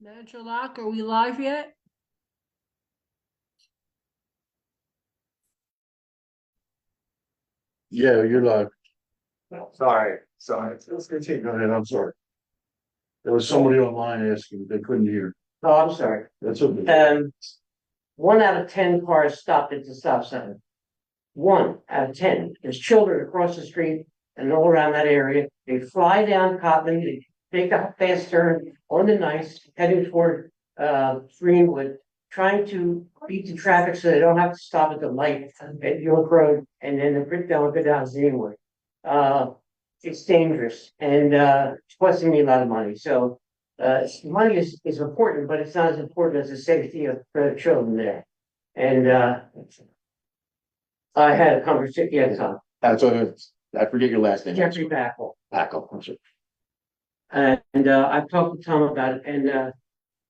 Manager Locke, are we live yet? Yeah, you're live. Sorry. Let's continue. Go ahead. I'm sorry. There was somebody online asking, they couldn't hear. Oh, I'm sorry. That's okay. 1 out of 10 cars stopped at the stop sign. 1 out of 10. There's children across the street and all around that area. They fly down Copley, they take a fast turn on the nice, heading toward Greenwood, trying to beat the traffic so they don't have to stop at the light at York Road and then they'll go down Greenwood. It's dangerous and it's costing me a lot of money. So money is important, but it's not as important as the safety of the children there. And I had a conversation, yes, That's what I forget your last name. Jeffrey Backle. Packle. I'm sorry. And I've talked to Tom about it, and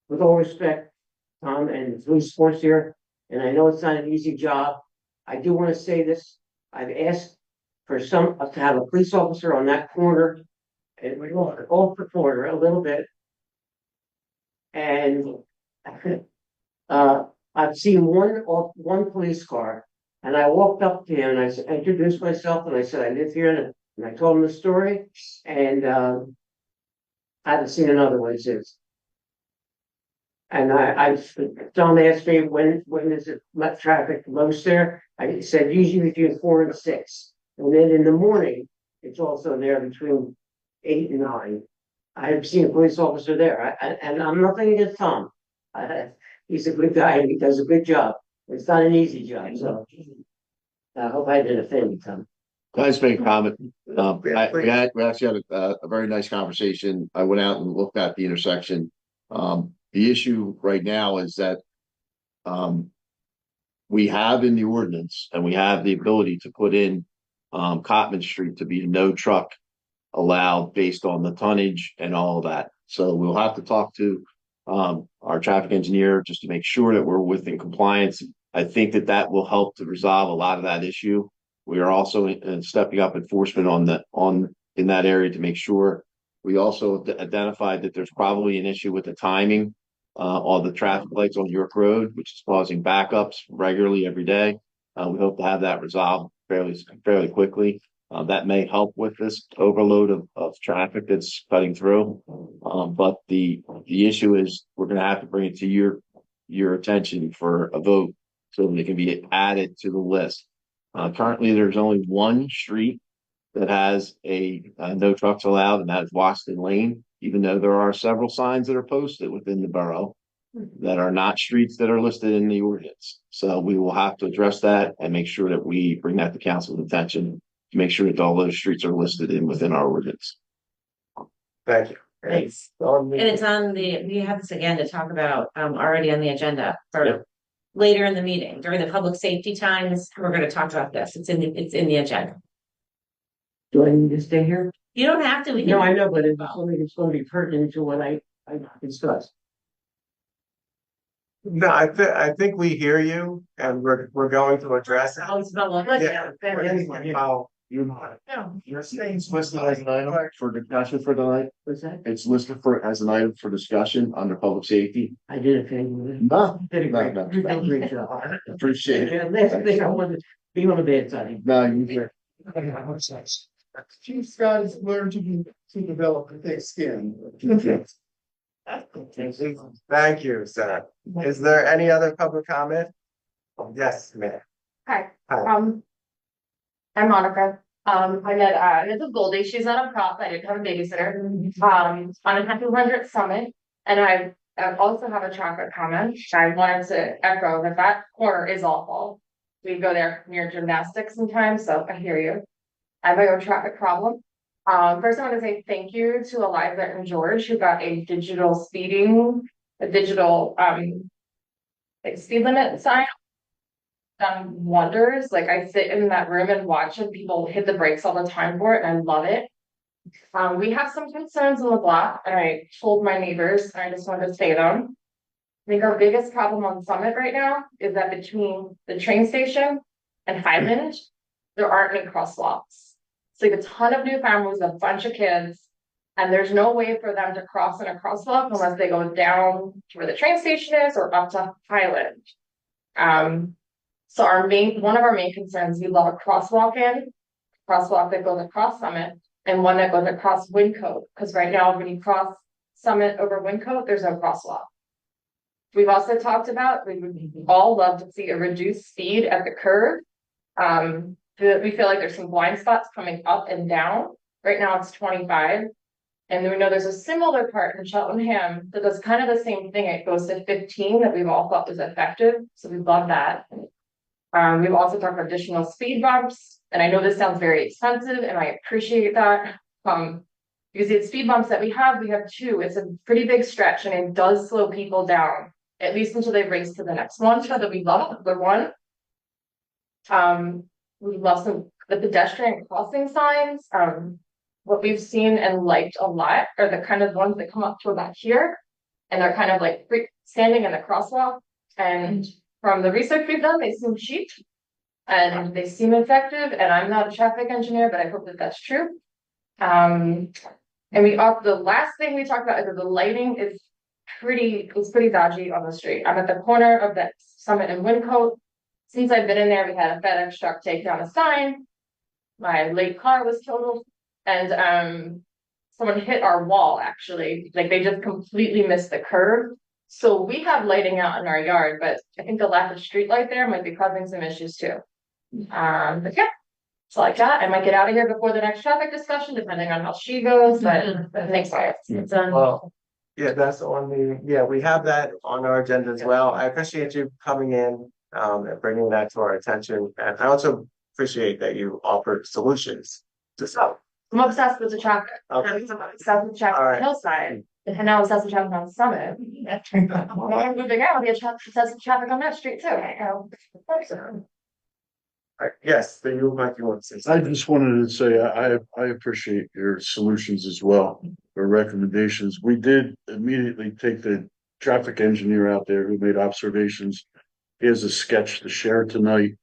with all respect, Tom and Blue Sports here, and I know it's not an easy job. I do want to say this. I've asked for to have a police officer on that corner, and we're off the corner a little bit. And I've seen one police car, and I walked up to him and I introduced myself and I said I live here, and I told him the story, and I haven't seen another one since. And Tom asked me when is it let traffic most there? I said usually between 4 and 6, and then in the morning it's also there between 8 and 9. I've seen a police officer there, and I'm nothing against Tom. He's a good guy and he does a good job. It's not an easy job, so I hope I didn't offend you, Tom. Can I just make a comment? We actually had a very nice conversation. I went out and looked at the intersection. The issue right now is that we have in the ordinance and we have the ability to put in Cotman Street to be no truck allowed based on the tonnage and all of that. So we'll have to talk to our traffic engineer just to make sure that we're within compliance. I think that will help to resolve a lot of that issue. We are also stepping up enforcement in that area to make sure. We also identified that there's probably an issue with the timing on the traffic lights on York Road, which is causing backups regularly every day. We hope to have that resolved fairly quickly. That may help with this overload of traffic that's cutting through. But the issue is we're going to have to bring it to your attention for a vote so that it can be added to the list. Currently, there's only one street that has a no trucks allowed, and that is Washington Lane, even though there are several signs that are posted within the borough that are not streets that are listed in the ordinance. So we will have to address that and make sure that we bring that to council's attention to make sure that all those streets are listed within our ordinance. Thank you. Thanks. And it's we have this again to talk about already on the agenda for Yep. later in the meeting during the public safety times. We're going to talk about this. It's in the agenda. Do I need to stay here? You don't have to. No, I know, but it's going to be pertinent to what I discussed. No, I think we hear you, and we're going to address it. Yeah. Oh, Your state's listed as an item for discussion for tonight. What's that? It's listed as an item for discussion under public safety. I did a thing with it. No, Did a great, no. you did a great job. Appreciate it. Yeah, last thing I wanted to be on the bad side. No, you Chief Scott has learned to develop a thick skin. thank you, sir. Is there any other public comment? Yes, ma'am. Hi, Hi. I'm Monica. I met Mrs. Goldie. She's not a prop. I didn't have a babysitter. On a Happy 100 Summit, and I also have a traffic comment. I wanted to echo that corner is awful. We go there near gymnastics sometimes, so I hear you. I have my own traffic problem. First, I want to say thank you to Eliza and George who got a digital speed limit sign. Done wonders. Like I sit in that room and watch and people hit the brakes all the time for it, and I love it. We have some concerns on the block, and I told my neighbors, and I just wanted to say them. I think our biggest problem on Summit right now is that between the train station and Highland, there aren't any crosswalks. It's like a ton of new families, a bunch of kids, And there's no way for them to cross in a crosswalk unless they go down to where the train station is or up to Highland. So one of our main concerns, we love a crosswalk that goes across Summit and one that goes across Wyncote. Because right now, when you cross Summit over Wyncote, there's no crosswalk. We've also talked about, we would all love to see a reduced speed at the curve. We feel like there's some blind spots coming up and down. Right now it's 25. And then we know there's a similar part in Cheltenham that does kind of the same thing. It goes to 15 that we've all thought was effective. So we love that. We've also talked about additional speed bumps. And I know this sounds very expensive and I appreciate that. Because the speed bumps that we have two. It's a pretty big stretch and it does slow people down, at least until they race to the next one. So that we love the one. We love the pedestrian crossing signs. What we've seen and liked a lot are the kind of ones that come up to about here, and they're kind of like standing in the crosswalk. And from the research we've done, they seem cheap and they seem effective. And I'm not a traffic engineer, but I hope that that's true. And the last thing we talked about is that the lighting is pretty dodgy on the street. I'm at the corner of that Summit and Wyncote. Since I've been in there, we had a FedEx truck take down a sign. My late car was totaled, and someone hit our wall, actually. Like, they just completely missed the curve. So we have lighting out in our yard, but I think the lack of street light there might be causing some issues too. But yeah, it's like that. I might get out of here before the next traffic discussion, depending on how she goes, but thanks, guys. It's Well, yeah, we have that on our agenda as well. I appreciate you coming in, and bringing that to our attention. And I also appreciate that you offered solutions to solve. I'm obsessed with the traffic. Okay. I'm obsessed with traffic All on right. the hillside. And now I'm obsessed with traffic on the summit. When I'm moving out, I'll be obsessed with traffic on that street too. All right. Yes, then you might want to say I something. just wanted to say, I appreciate your solutions as well, or recommendations. We did immediately take the traffic engineer out there who made observations. He has a sketch to share tonight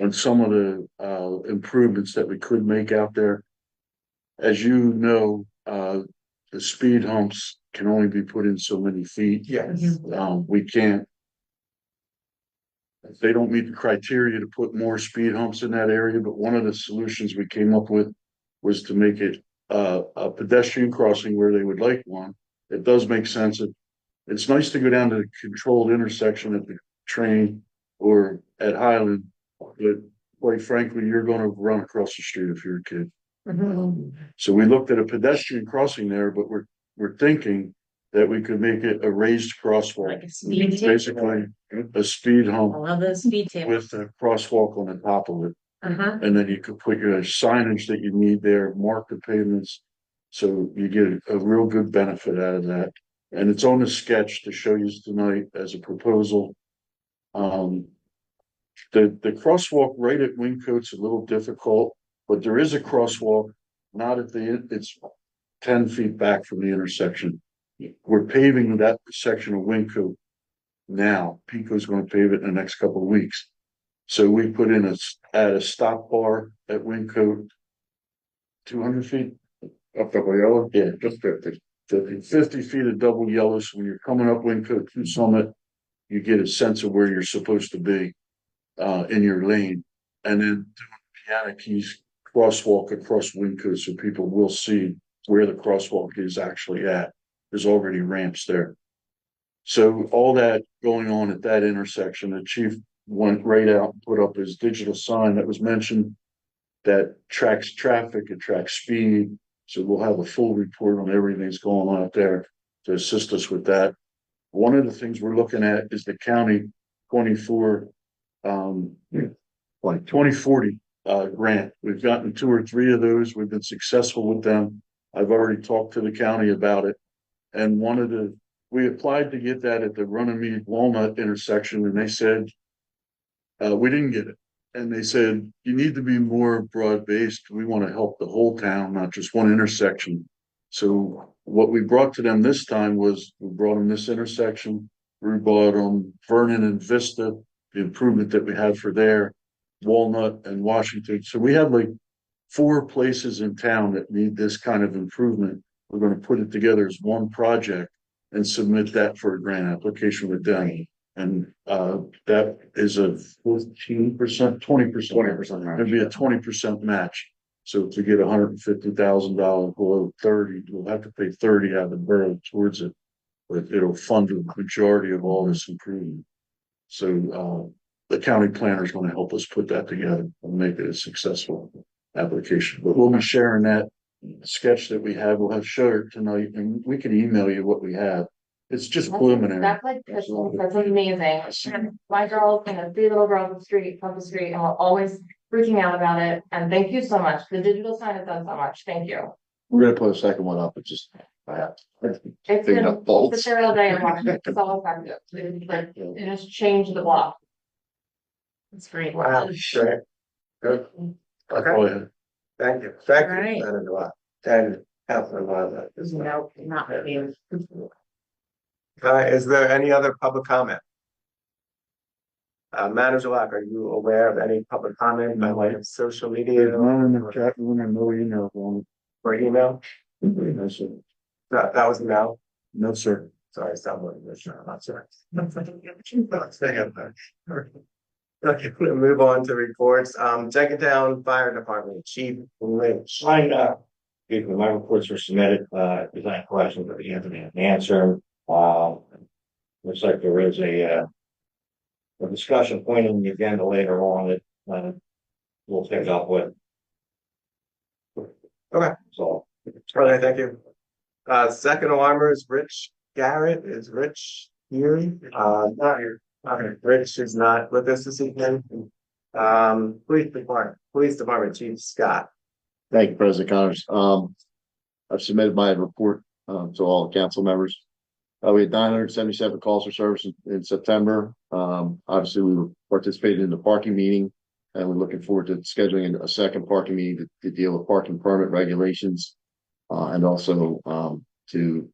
on some of the improvements that we could make out there. As you know, the speed humps can only be put in so many feet. Yes. We can't. They don't meet the criteria to put more speed humps in that area, but one of the solutions we came up with was to make it a pedestrian crossing where they would like one. It does make sense. It's nice to go down to the controlled intersection at the train or at Highland, but quite frankly, you're going to run across the street if you're a kid. So we looked at a pedestrian crossing there, but we're thinking that we could make it a raised crosswalk. Like a speed table. Basically, a speed I hump love those speed tables. with a crosswalk on the top of it. Uh-huh. And then you could put your signage that you need there, mark the pavements. So you get a real good benefit out of that. And it's on the sketch to show you tonight as a proposal. The crosswalk right at Wyncote's a little difficult, but there is a crosswalk, not at it's 10 feet back from the intersection. We're paving that section of Wyncote now. Pico's going to pave it in the next couple of weeks. So we put in add a stop bar at Wyncote, 200 feet up double yellow. Yeah, just 50 feet of double yellow. So when you're coming up Wyncote to Summit, you get a sense of where you're supposed to be in your lane. And then doing Piano Keys crosswalk across Wyncote so people will see where the crosswalk is actually at. There's already ramps there. So all that going on at that intersection, the chief went right out and put up his digital sign that was mentioned that tracks traffic, it tracks speed. So we'll have a full report on everything that's going on out there to assist us with that. One of the things we're looking at is the county 2040 grant. We've gotten 2 or 3 of those. We've been successful with them. I've already talked to the county about it. And we applied to get that at the Runnymede Walnut intersection, and they said, we didn't get it. And they said, you need to be more broad-based. We want to help the whole town, not just one intersection. So what we brought to them this time was, we brought them this intersection. We brought them Vernon and Vista, the improvement that we had for there, Walnut and Washington. So we have like 4 places in town that need this kind of improvement. we're gonna put it together as one project and submit that for a grant application with them. And that is a 14%, 20%. 20% match. It'd be a 20% match. So to get $150,000 below 30, we'll have to pay 30 out of the borough towards it. But it'll fund the majority of all this improvement. So the county planner is going to help us put that together and make it a successful application. But we'll be sharing that sketch that we have. We'll have showed it tonight, and we can email you what we have. It's just preliminary. That's like, that's amazing. My girls, and the 3 little girls up the street, and we're always freaking out about it. And thank you so much. The digital sign has done so much. Thank you. We're gonna put a second one up, but just. It's Big been enough bolts. it's a serial day and watching it. It's all effective. It just changed the block. It's great. Wow, great. Good. Okay, Go ahead. thank you. Thank you. Right. That is a lot. And Councilman Mazza as well. No, not you. Is there any other public comment? Manager Lock, are you aware of any public comment by way of social media There's none in the chat room and no email on or email? it. No, sir. That was email. No, sir. Sorry, someone was not sorry. Okay, we'll move on to reports. Jenkintown Fire Department Chief Lynch. Excuse me, my reports were submitted, if there's any questions that we have to answer. Looks like there is a discussion point on the agenda later on that, we'll pick up with. Okay. So, All right, thank you. Second alarmer is Rich Garrett. Is Rich here? Not here. Okay, Rich is not with us this evening. Police Department Chief Scott. Thank you, President Connors. I've submitted my report to all the council members. We had 977 calls for service in September. Obviously, we participated in the parking meeting, and we're looking forward to scheduling a second parking meeting to deal with parking permit regulations, and also to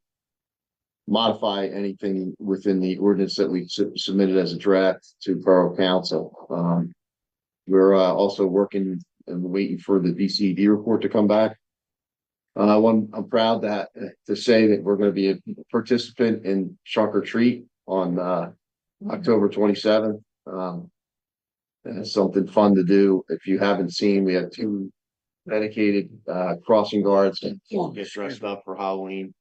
modify anything within the ordinance that we submitted as a draft to Borough Council. We're also working and waiting for the DCED report to come back. I'm proud to say that we're going to be a participant in Trunk or Treat on October 27th. And it's something fun to do. If you haven't seen, we have 2 dedicated crossing guards that get dressed up for Halloween.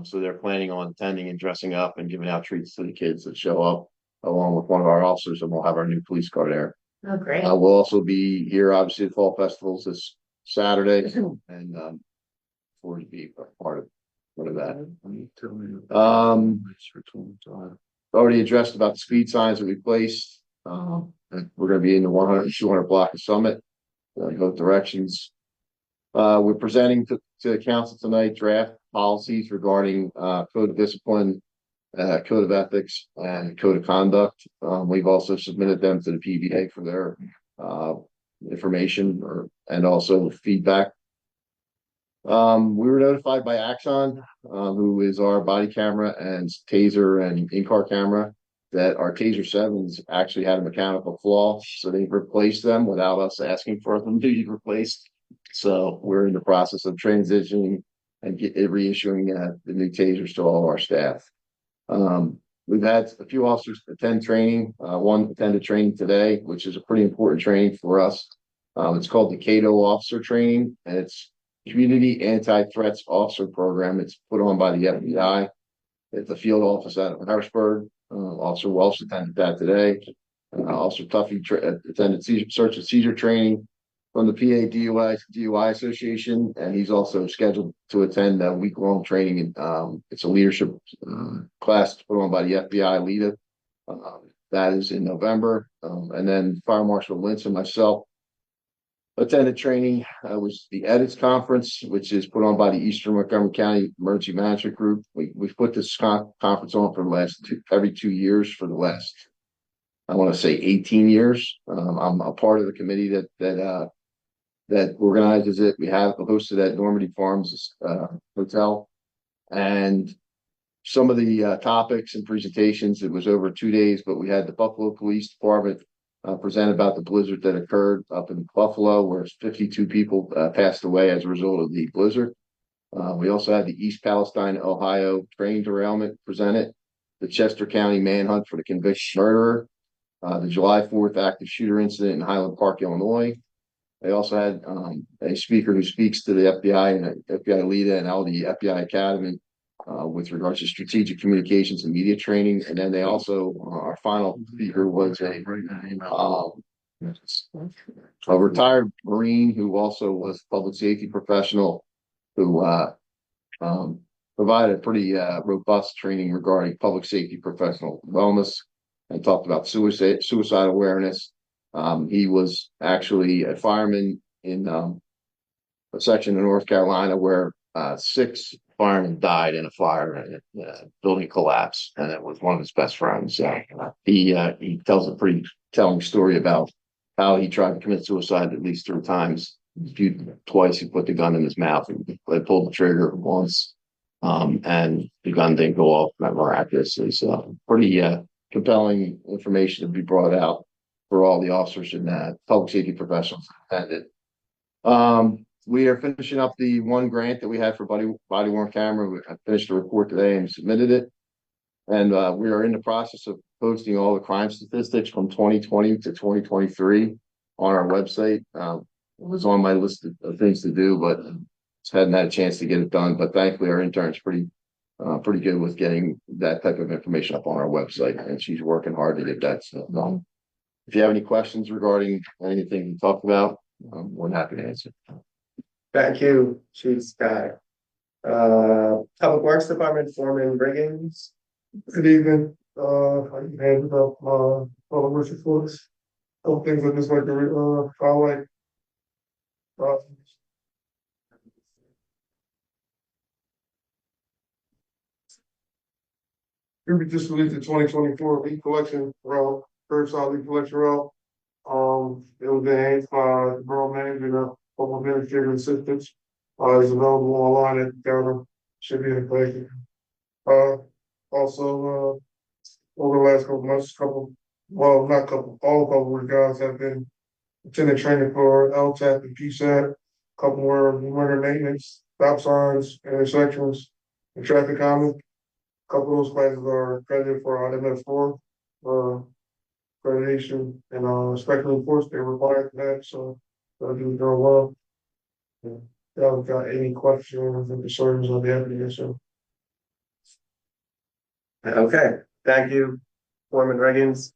So they're planning on attending and dressing up and giving out treats to the kids that show up, along with one of our officers, and we'll have our new police car there. Oh, great. We'll also be here, obviously, at Fall Festivals this Saturday, and forward to be a part of that. Already addressed about the speed signs that we placed. We're going to be in the 100, 200 block of Summit, both directions. We're presenting to the council tonight draft policies regarding code of discipline, code of ethics, and code of conduct. We've also submitted them to the PBA for their information and also feedback. We were notified by Axon, who is our body camera and taser and in-car camera, that our taser 7s actually had a mechanical flaw, so they've replaced them without us asking for them to be replaced. So we're in the process of transitioning and reissuing the new tasers to all of our staff. We've had a few officers attend training. One attended training today, which is a pretty important training for us. It's called the Cato Officer Training, and it's Community Anti-Threats Officer Program. It's put on by the FBI at the field office out of Harrisburg. Officer Welsh attended that today. Officer Tuffy attended search and seizure training from the PA DUI Association, and he's also scheduled to attend a week-long training. It's a leadership class put on by the FBI LEADA. That is in November. And then Fire Marshal Lynch and myself attended training. Was the EDITS conference, which is put on by the Eastern Montgomery County Emergency Management Group. We've put this conference on for the last every 2 years for the last, I want to say 18 years. I'm a part of the committee that organizes it. We have hosted at Normandy Farms Hotel, and some of the topics and presentations, it was over 2 days, but we had the Buffalo Police Department present about the blizzard that occurred up in Buffalo, where 52 people passed away as a result of the blizzard. We also had the East Palestine, Ohio train derailment presented, the Chester County manhunt for the convicted murderer, the July 4th active shooter incident in Highland Park, Illinois. They also had a speaker who speaks to the FBI and FBI LEDA and all the FBI Academy with regards to strategic communications and media training. And then they also, our final speaker was a retired Marine who also was a public safety professional who provided pretty robust training regarding public safety professional wellness and talked about suicide awareness. He was actually a fireman in a section of North Carolina where 6 firemen died in a fire and building collapse, and it was one of his best friends. He tells a pretty telling story about how he tried to commit suicide at least 3 times. Twice he put the gun in his mouth and they pulled the trigger once, and the gun didn't go off miraculously. So pretty compelling information to be brought out for all the officers and public safety professionals attended. We are finishing up the one grant that we had for body worn camera. I finished the report today and submitted it. And we are in the process of posting all the crime statistics from 2020 to 2023 on our website. It was on my list of things to do, but just hadn't had a chance to get it done. But thankfully, our intern's pretty good with getting that type of information up on our website, and she's working hard to get that stuff done. If you have any questions regarding anything we talked about, we're happy to answer. Thank you, Chief Scott. Public Works Department Foreman Briggins. Good evening, I can handle up, public works reports. Couple things I just like to, highlight. Here we just released the 2024 leaf collection route, curbside leaf collection route. It was enhanced by the borough manager, and public administrative assistants. It's available online at the counter, should be in place. Also, over the last couple months, all public guys have been attending training for LTAP and PSAT. Couple more winter maintenance, stop signs, intersections, and traffic calming. Couple of those classes are accredited for IMF4 accreditation, and special reports they require that, so they'll do very well. Y'all got any questions or concerns on the application? Okay, thank you, Foreman Riggins.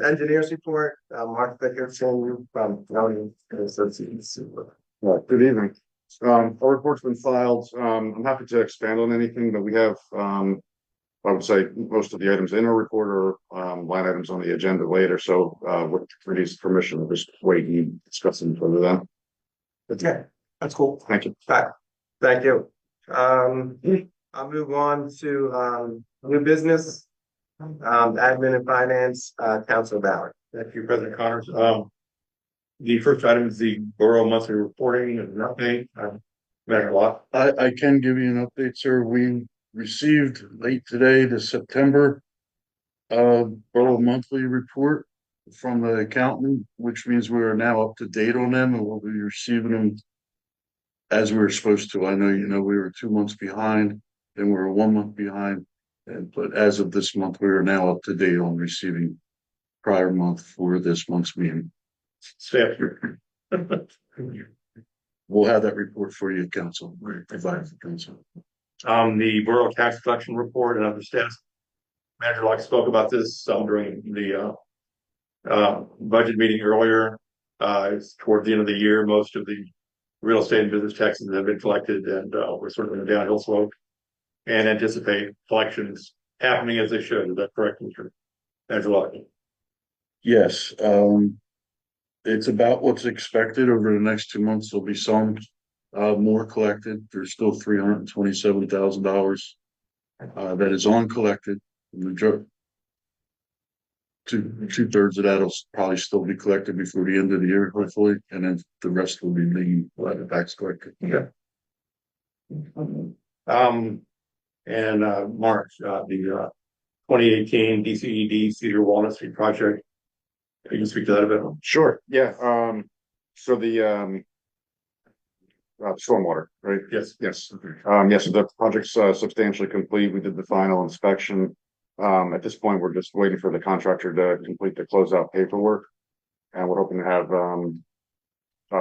Engineers report, Mark Dickerson from County Associates. Good evening. Our report's been filed. I'm happy to expand on anything, but we have, I would say most of the items in our report are line items on the agenda later. So with committee's permission, we'll just wait and discuss them further then. Okay, that's cool. Thank you. Thank you. I'll move on to new business, admin and finance, Council Ballard. Thank you, President Connors. The first item is the borough monthly reporting and an update. Matter a lot. I can give you an update, sir. We received late today the September borough monthly report from the accountant, which means we are now up to date on them and we'll be receiving them as we were supposed to. I know we were 2 months behind, then we were 1 month behind, but as of this month, we are now up to date on receiving prior month for this month's meeting. Staff. We'll have that report for you, council. We're providing for council. The borough tax collection report and other staff. Manager Locke spoke about this during the budget meeting earlier. It's toward the end of the year. Most of the real estate and business taxes have been collected, and we're sort of in a downhill slope and anticipate collections happening as they should. Is that correct, Mr. Manager Locke? Yes, it's about what's expected. Over the next 2 months, there'll be some more collected. There's still $327,000 that is uncollected. Two-thirds of that will probably still be collected before the end of the year, hopefully, and then the rest will be being tax collected. Okay. And March, the 2018 DCED Cedar Walnut Street project. Can you speak to that a bit? Sure. Yeah. So the stormwater, right? Yes. Yes. Yes, so the project's substantially complete. We did the final inspection. At this point, we're just waiting for the contractor to complete the closeout paperwork. And we're hoping to have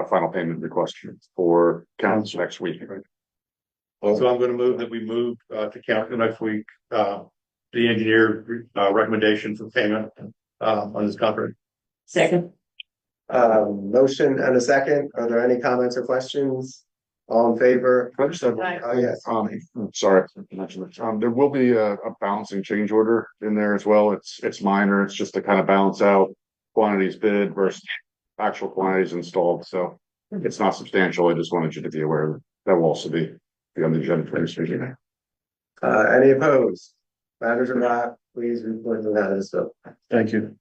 final payment request for council next week. So I'm gonna move that we move to council next week, the engineer recommendation for payment on this contract. Second. Motion and a second. Are there any comments or questions? All in favor? Can I just have, Yes. sorry, I mentioned this. There will be a balancing change order in there as well. It's minor. It's just to kind of balance out quantities bid versus actual quantities installed. So it's not substantial. I just wanted you to be aware that that will also be on the agenda for this meeting. Any opposed? Matters or not, please report to that as well. Thank you.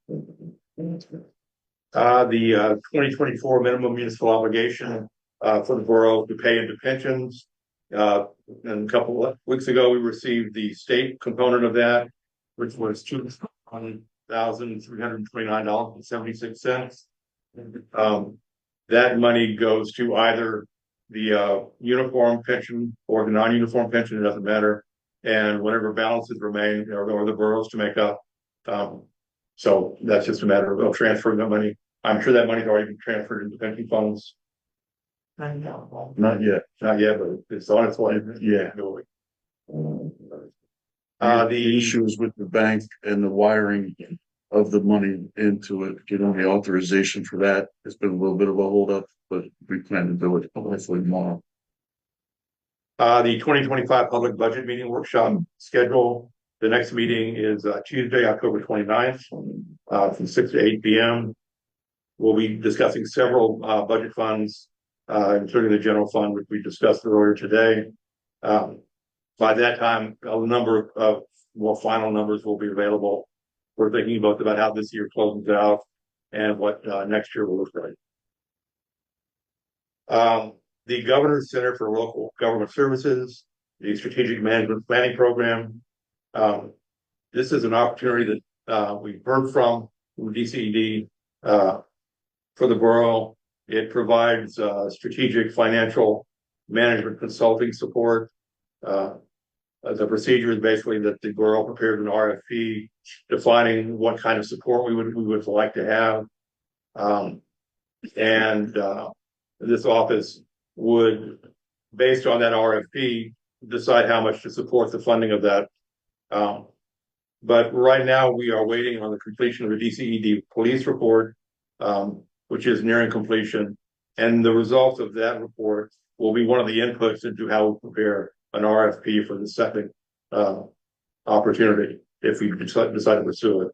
The 2024 minimum municipal obligation for the borough to pay into pensions. And a couple of weeks ago, we received the state component of that, which was $2,329.76. That money goes to either the uniform pension or the non-uniform pension, it doesn't matter. And whatever balances remain or the boroughs to make up. So that's just a matter of transferring the money. I'm sure that money's already been transferred into pension funds. Not yet. Not yet, but it's on its way. Yeah. The The issue is with the bank and the wiring of the money into it, getting the authorization for that. It's been a little bit of a holdup, but we plan to do it hopefully tomorrow. The 2025 public budget meeting workshop schedule. The next meeting is Tuesday, October 29th, from 6 to 8 p.m. We'll be discussing several budget funds, including the general fund, which we discussed earlier today. By that time, a number of final numbers will be available. We're thinking both about how this year closes out and what next year will look like. The Governor's Center for Local Government Services, the Strategic Management Planning Program. This is an opportunity that we've heard from DCED for the borough. It provides strategic financial management consulting support. The procedure is basically that the borough prepared an RFP defining what kind of support we would like to have. This office would, based on that RFP, decide how much to support the funding of that. But right now we are waiting on the completion of the DCED police report, which is nearing completion. And the results of that report will be one of the inputs into how we prepare an RFP for the second opportunity if we decide to pursue it.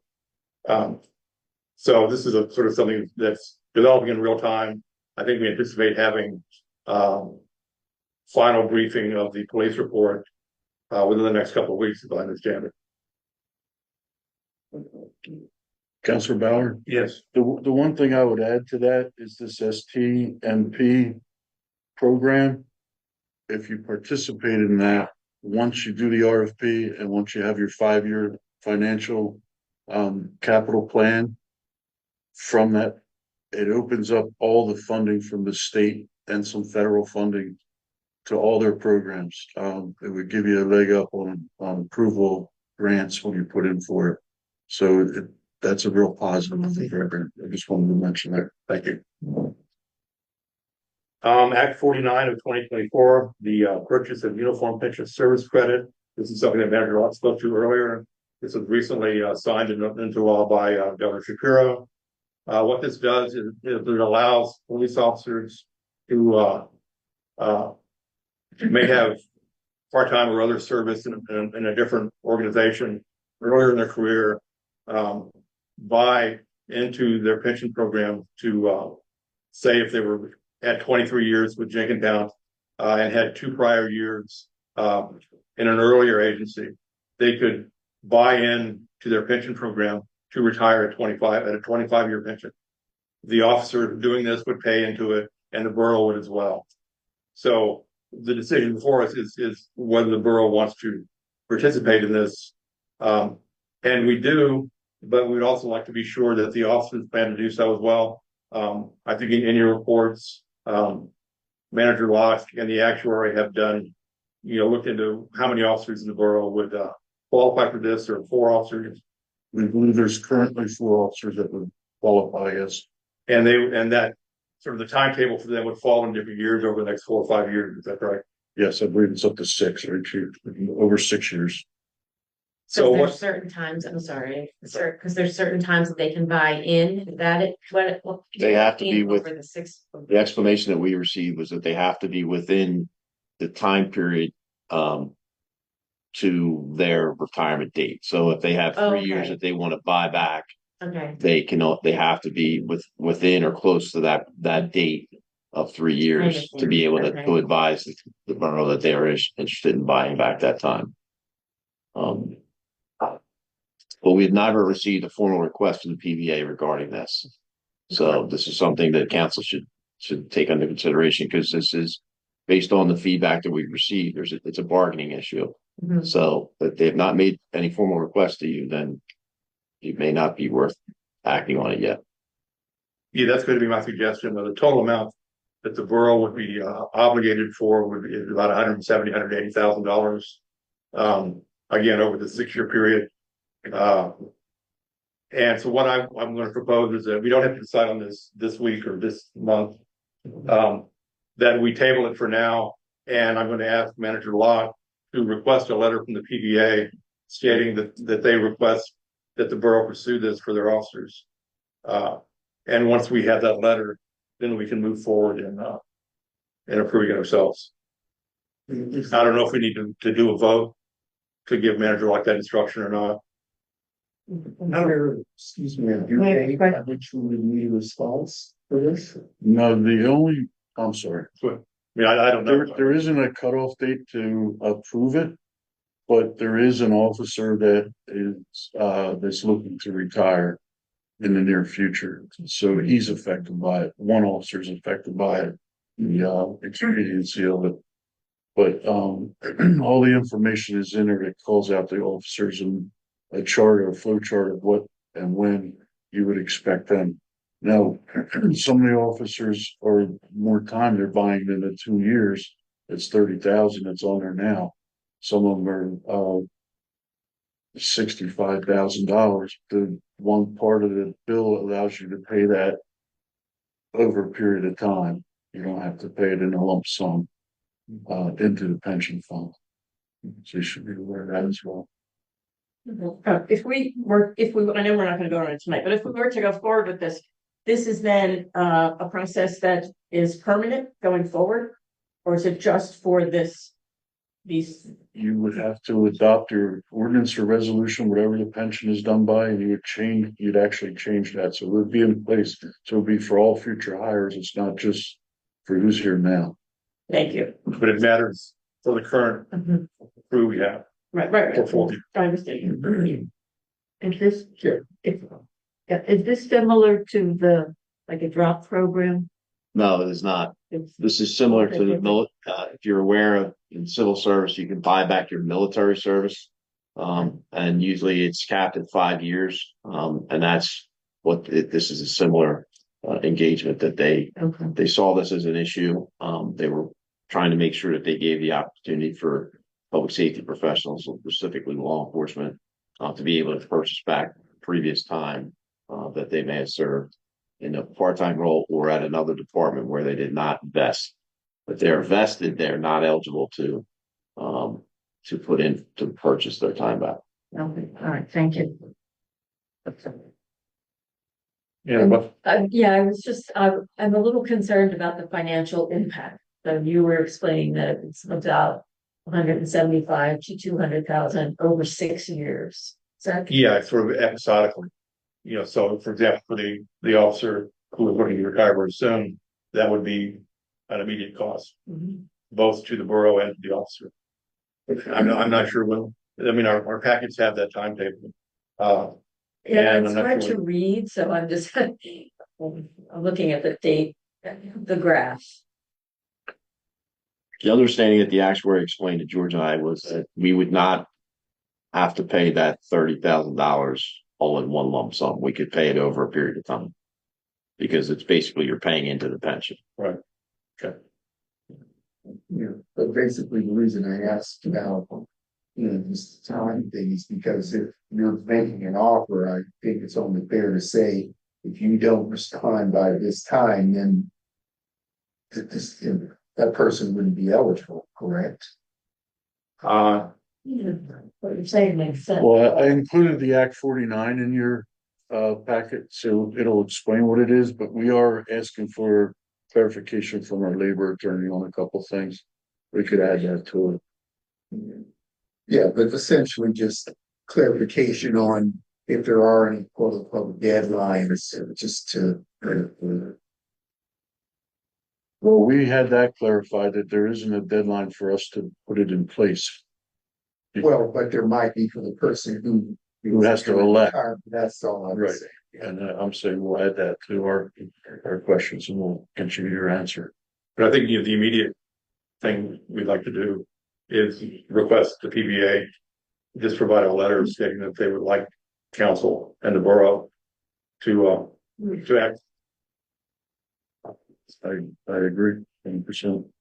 So this is a sort of something that's developing in real time. I think we anticipate having final briefing of the police report within the next couple of weeks, if I understand it. Councilor Bauer? Yes. The one thing I would add to that is this STMP program. If you participate in that, once you do the RFP and once you have your 5-year financial capital plan, from that, it opens up all the funding from the state and some federal funding to all their programs. It would give you a leg up on approval grants when you put in for it. So that's a real positive. I think I just wanted to mention that. Thank you. Act 49 of 2024, the purchase of uniform pension service credit. This is something that Manager Lott spoke to earlier. This was recently signed into law by Governor Shapiro. What this does is it allows police officers who may have part-time or other service in a different organization earlier in their career, buy into their pension program to say if they were at 23 years with Jenkintown and had 2 prior years in an earlier agency, they could buy in to their pension program to retire at 25-year pension. The officer doing this would pay into it, and the borough would as well. So the decision for us is whether the borough wants to participate in this, and we do. But we'd also like to be sure that the officers plan to do so as well. I think in your reports, Manager Locke and the actuary have done, looked into how many officers in the borough would qualify for this, or 4 officers. We believe there's currently 4 officers that would qualify as. And that sort of the timetable for them would fall in different years over the next 4 or 5 years. Is that correct? Yes, I believe it's up to 6 or over 6 years. So There's what, certain times, I'm sorry, because there's certain times that they can buy in, is that it? What? They have to be over the 6. The explanation that we received was that they have to be within the time period to their retirement date. So if they have 3 years Okay. that they want to buy back, Okay, they have to be within or close to that date of 3 years to be able to, Okay. to advise the borough that they are interested in buying back that time. But we had never received a formal request from the PBA regarding this. So this is something that council should take under consideration, because this is based on the feedback that we've received. It's a bargaining issue. Mhm. So if they have not made any formal request to you, then it may not be worth acting on it yet. yeah, that's going to be my suggestion. The total amount that the borough would be obligated for would be about $180,000. Again, over the 6-year period. And so what I'm going to propose is that we don't have to decide on this week or this month. That we table it for now, and I'm going to ask Manager Locke to request a letter from the PBA stating that they request that the borough pursue this for their officers. And once we have that letter, then we can move forward in approving it ourselves. I don't know if we need to do a vote to give Manager Locke that instruction or not. Excuse me, which would need a response for this? No, I'm sorry. I mean, I don't know. There isn't a cutoff date to approve it, but there is an officer that is that's looking to retire in the near future. So he's affected by it. One officer is affected by it, the expediency of it. But all the information is in there that calls out the officers and a chart or a flow chart of what and when you would expect them. Now, some of the officers are more time they're buying than the 2 years. It's 30,000 that's on there now. Some of them are $65,000. The one part of the bill allows you to pay that over a period of time. You don't have to pay it in a lump sum into the pension fund. So you should be aware of that as well. If we, I know we're not gonna go on it tonight, but if we were to go forward with this is then a process that is permanent going forward? Or is it just for these? You would have to adopt your ordinance or resolution, whatever the pension is done by, and you'd actually change that. So it would be in place. So it would be for all future hires. It's not just for who's here now. Thank you. But it matters for the current crew we have. Right. Portfolio. I understand. Is this, is this similar to like a drop program? No, it is not. It's- This is similar to the if you're aware of in civil service, you can buy back your military service. And usually it's capped at 5 years. And that's this is a similar engagement that Okay. they saw this as an issue. They were trying to make sure that they gave the opportunity for public safety professionals, specifically law enforcement, to be able to purchase back previous time that they may have served in a part-time role or at another department where they did not vest. But they're vested, they're not eligible to put in to purchase their time back. Okay, all right, thank you. Yeah, but Yeah, I was just, I'm a little concerned about the financial impact. So you were explaining that it's about 175 to 200,000 over 6 years. Is that? yeah, it's sort of episodically. So for example, for the officer who is looking to retire very soon, that would be an immediate cost, Mhm. both to the borough and to the officer. I'm not sure when, I mean, our packets have that timetable. Yeah, And it's I'm not hard sure to read, so I'm just, I'm looking at the date, the graph. The understanding that the actuary explained to George and I was that we would not have to pay that $30,000 all in one lump sum. We could pay it over a period of time because it's basically you're paying into the pension. Right. Okay. But basically the reason I asked about, this time thing is because if you're making an offer, I think it's only fair to say, if you don't respond by this time, then this, that person wouldn't be eligible, correct? Yeah, what you're saying makes sense. Well, I included the Act 49 in your packet, so it'll explain what it is, but we are asking for clarification from our labor attorney on a couple things. We could add that to it. Yeah, but essentially just clarification on if there are any quote unquote deadlines, just to. Well, we had that clarified that there isn't a deadline for us to put it in place. Well, but there might be for the person Who has to elect. That's all I'm Right. saying. And I'm saying we'll add that to our questions and we'll get you your answer. But I think, the immediate thing we'd like to do is request the PBA just provide a letter stating that they would like council and the borough to act. I agree, 100%.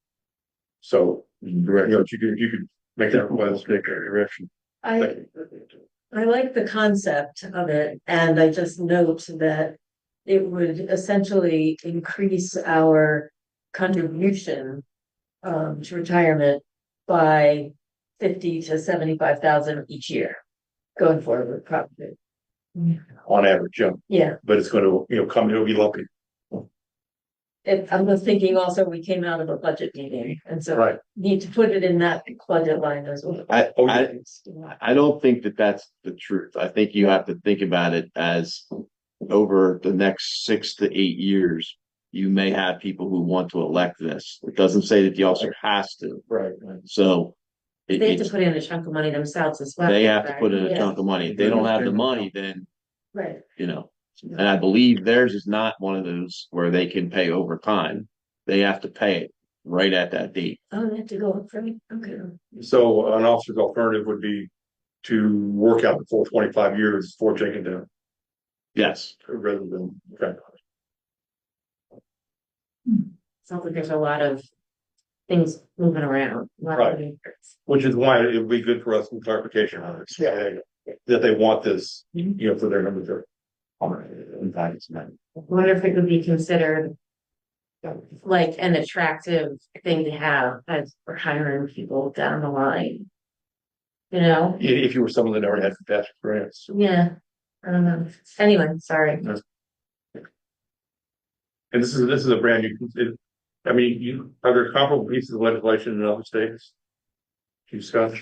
So, Direct. you could make that request. Take that direction. I like the concept of it, and I just note that it would essentially increase our contribution to retirement by 50 to 75,000 each year going forward, probably. On average, Yeah, but it's going to, it'll be lumpy. I'm just thinking also we came out of a budget meeting, and so Right. need to put it in that budget line as well. I don't think that that's the truth. I think you have to think about it as over the next 6 to 8 years, you may have people who want to elect this. It doesn't say that the officer has to. Right. So They have to put in a chunk of money themselves as well. they have to put in a Yeah. chunk of money. If they don't have the money, then, Right. and I believe theirs is not one of those where they can pay over time. They have to pay it right at that date. Oh, they have to go up for me, okay. So an officer's alternative would be to work out the full 25 years for Jenkintown Yes. rather than, okay. Sounds like there's a lot of things moving around. a lot of Right. moving parts. Which is why it would be good for us some clarification on it. That they want this, for their members. I wonder if it could be considered like an attractive thing to have as we're hiring people down the line. You know, If you were someone that already had past experience. yeah, I don't know. Anyway, sorry. And this is a brand new, are there comparable pieces of legislation in other states? Chief Scott?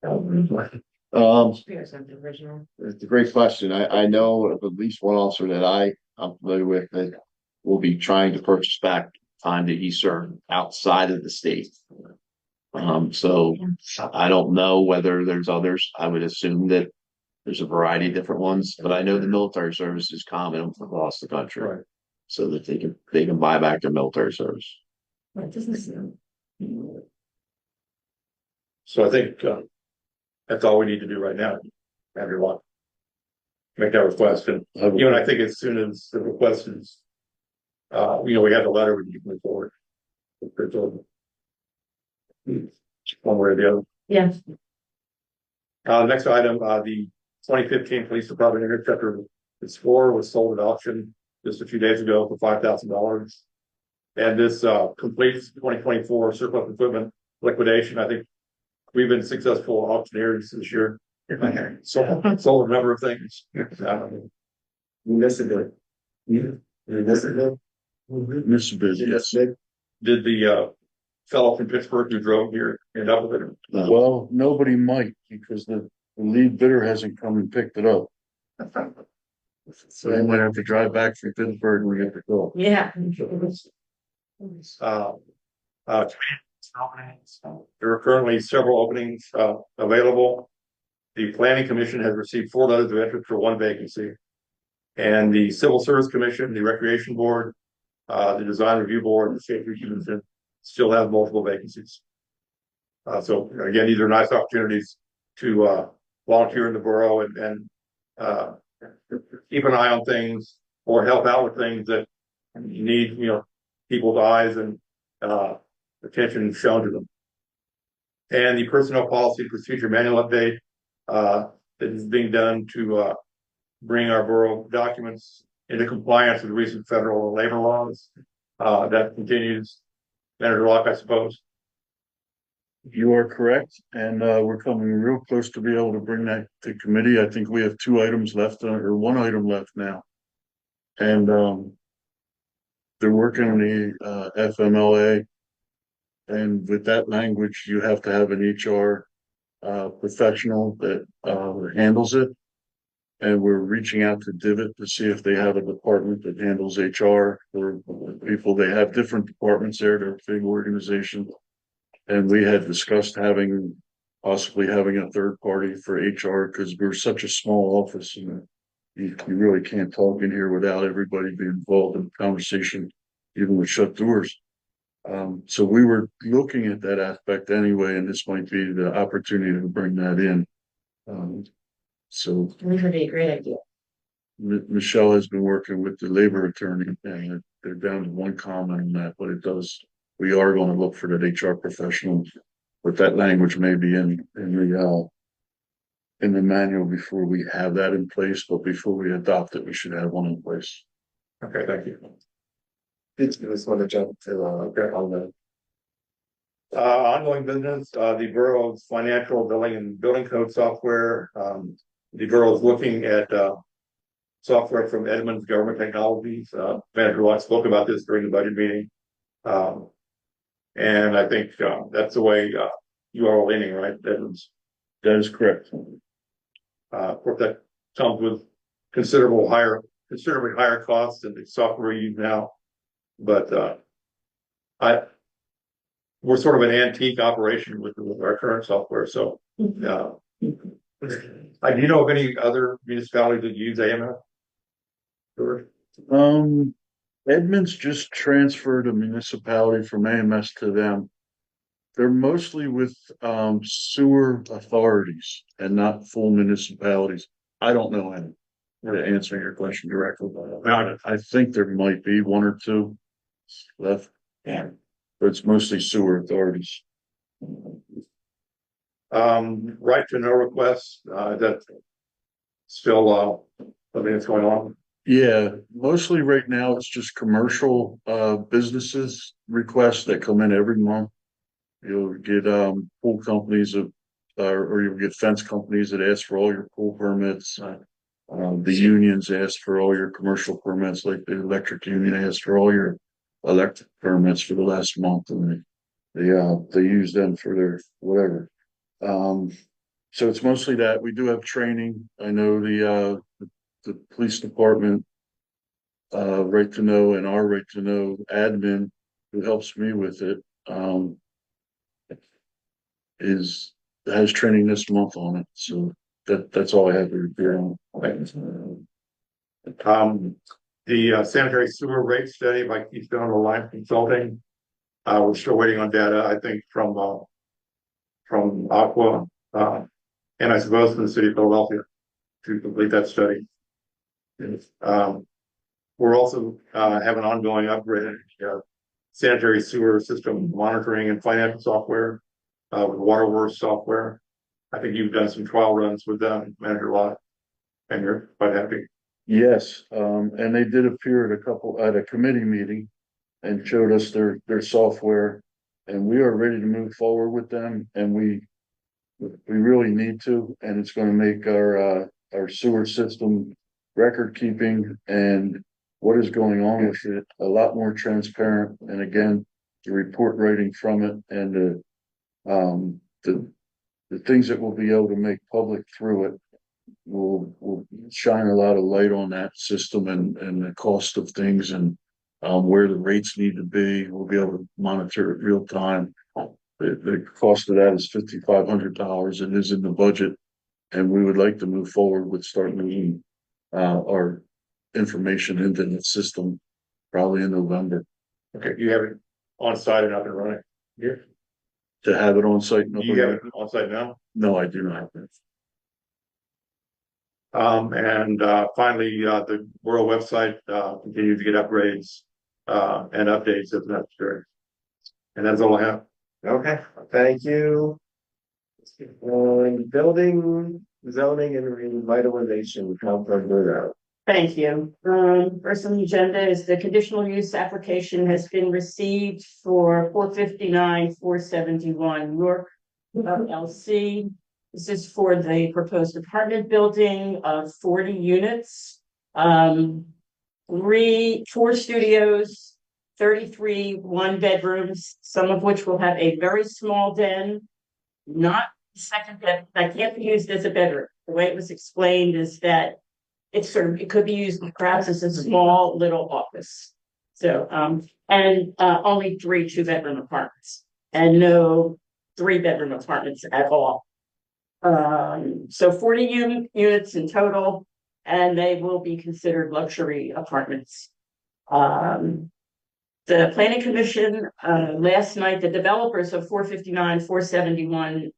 Here's something original. It's a great question. I know of at least one officer that I'm familiar with that will be trying to purchase back time that he served outside of the state. So I don't know whether there's others. I would assume that there's a variety of different ones, but I know the military service is common across the country. Right. So that they can buy back their military service. That doesn't sound. So I think, that's all we need to do right now. Have your luck. Make that request and, I think as soon as the request is, we have the letter, we can move forward. One way or the other. Yeah. Next item, the 2015 Police Department Interceptor Explorer was sold at auction just a few days ago for $5,000. And this completes 2024 surplus equipment liquidation. I think we've been successful auctioneers this year. Sold a number of things. Municipal. Municipal. Yes. Did the fellow from Pittsburgh who drove here end up with it? Well, nobody might because the lead bidder hasn't come and picked it up. So they might have to drive back from Pittsburgh and we get the call. Yeah. There are currently several openings available. The Planning Commission has received 4 letters of interest for 1 vacancy. And the Civil Service Commission, the Recreation Board, the Design Review Board, and the Safety Commission still have multiple vacancies. So again, these are nice opportunities to volunteer in the borough and keep an eye on things or help out with things that need, people's eyes and attention shown to them. And the personnel policy procedure manual update, that is being done to, bring our borough documents into compliance with recent federal and labor laws. That continues. Manager Locke, I suppose. You are correct, and we're coming real close to be able to bring that to committee. I think we have 2 items left, or 1 item left now. And they're working on the FMLA. And with that language, you have to have an HR professional that handles it. And we're reaching out to Divot to see if they have a department that handles HR for people. They have different departments there. They're a big organization. And we had discussed possibly having a third party for HR because we're such a small office and you really can't talk in here without everybody being involved in the conversation, even with shut doors. So we were looking at that aspect anyway, and this might be the opportunity to bring that in. So That would be a great idea. Michelle has been working with the labor attorney, and they're down to 1 comment on that, but we are going to look for that HR professional. But that language may be in the manual before we have that in place, but before we adopt it, we should have one in place. Okay, thank you. Just want to jump to, on the, Ongoing business, the borough's financial billing and building code software. The borough is looking at software from Edmunds Government Technologies. Manager Locke spoke about this during the budget meeting. And I think that's the way you are leaning, right, Edmunds? That is correct. Of course, that comes with considerably higher costs than the software you use now. But we're sort of an antique operation with our current software. So, do you know of any other municipalities that use AMS? Sure. Edmonds just transferred a municipality from AMS to them. They're mostly with sewer authorities and not full municipalities. I don't know any. To answer your question directly, I think there might be 1 or 2 left. Yeah. But it's mostly sewer authorities. Right to know requests, that still something that's going on. Yeah, mostly right now it's just commercial businesses requests that come in every month. You'll get pool companies or you'll get fence companies that ask for all your pool permits. The unions ask for all your commercial permits, like the electric union asked for all your electric permits for the last month, and they use them for their whatever. So it's mostly that. We do have training. I know the police department right to know and our right to know admin who helps me with it has training this month on it. So that's all I have to report on. The sanitary sewer rate study by Keystone Alliance Consulting. We're still waiting on data, I think, from Aqua, and I suppose from the city of Philadelphia to complete that study. We're also have an ongoing upgrade sanitary sewer system monitoring and financial software with Waterworks software. I think you've done some trial runs with them, Manager Locke, and you're quite happy. Yes, and they did appear at a committee meeting and showed us their software, and we are ready to move forward with them, and we really need to, and it's going to make our sewer system record keeping and what is going on with it a lot more transparent. And again, the report writing from it and the things that we'll be able to make public through it will shine a lot of light on that system and the cost of things and where the rates need to be. We'll be able to monitor it real time. The cost of that is $5,500. It is in the budget, and we would like to move forward with start moving our information into the system probably in November. Okay, you have it on site and up and running here? To have it on site? Do you have it on site now? No, I do not. And finally, the borough website continues to get upgrades and updates if necessary. And that's all I have. Okay, thank you. Building, zoning and revitalization, Councilor Bruno. Thank you. First on the agenda is the conditional use application has been received for 459, 471 York LLC. This is for the proposed apartment building of 40 units. 4 studios, 33 one-bedrooms, some of which will have a very small den, not second bed, that can't be used as a bedroom. The way it was explained is that it could be used perhaps as a small little office. So, and only 3 2-bedroom apartments and no 3-bedroom apartments at all. So 40 units in total, and they will be considered luxury apartments. The planning commission, last night, the developers of 459, 471,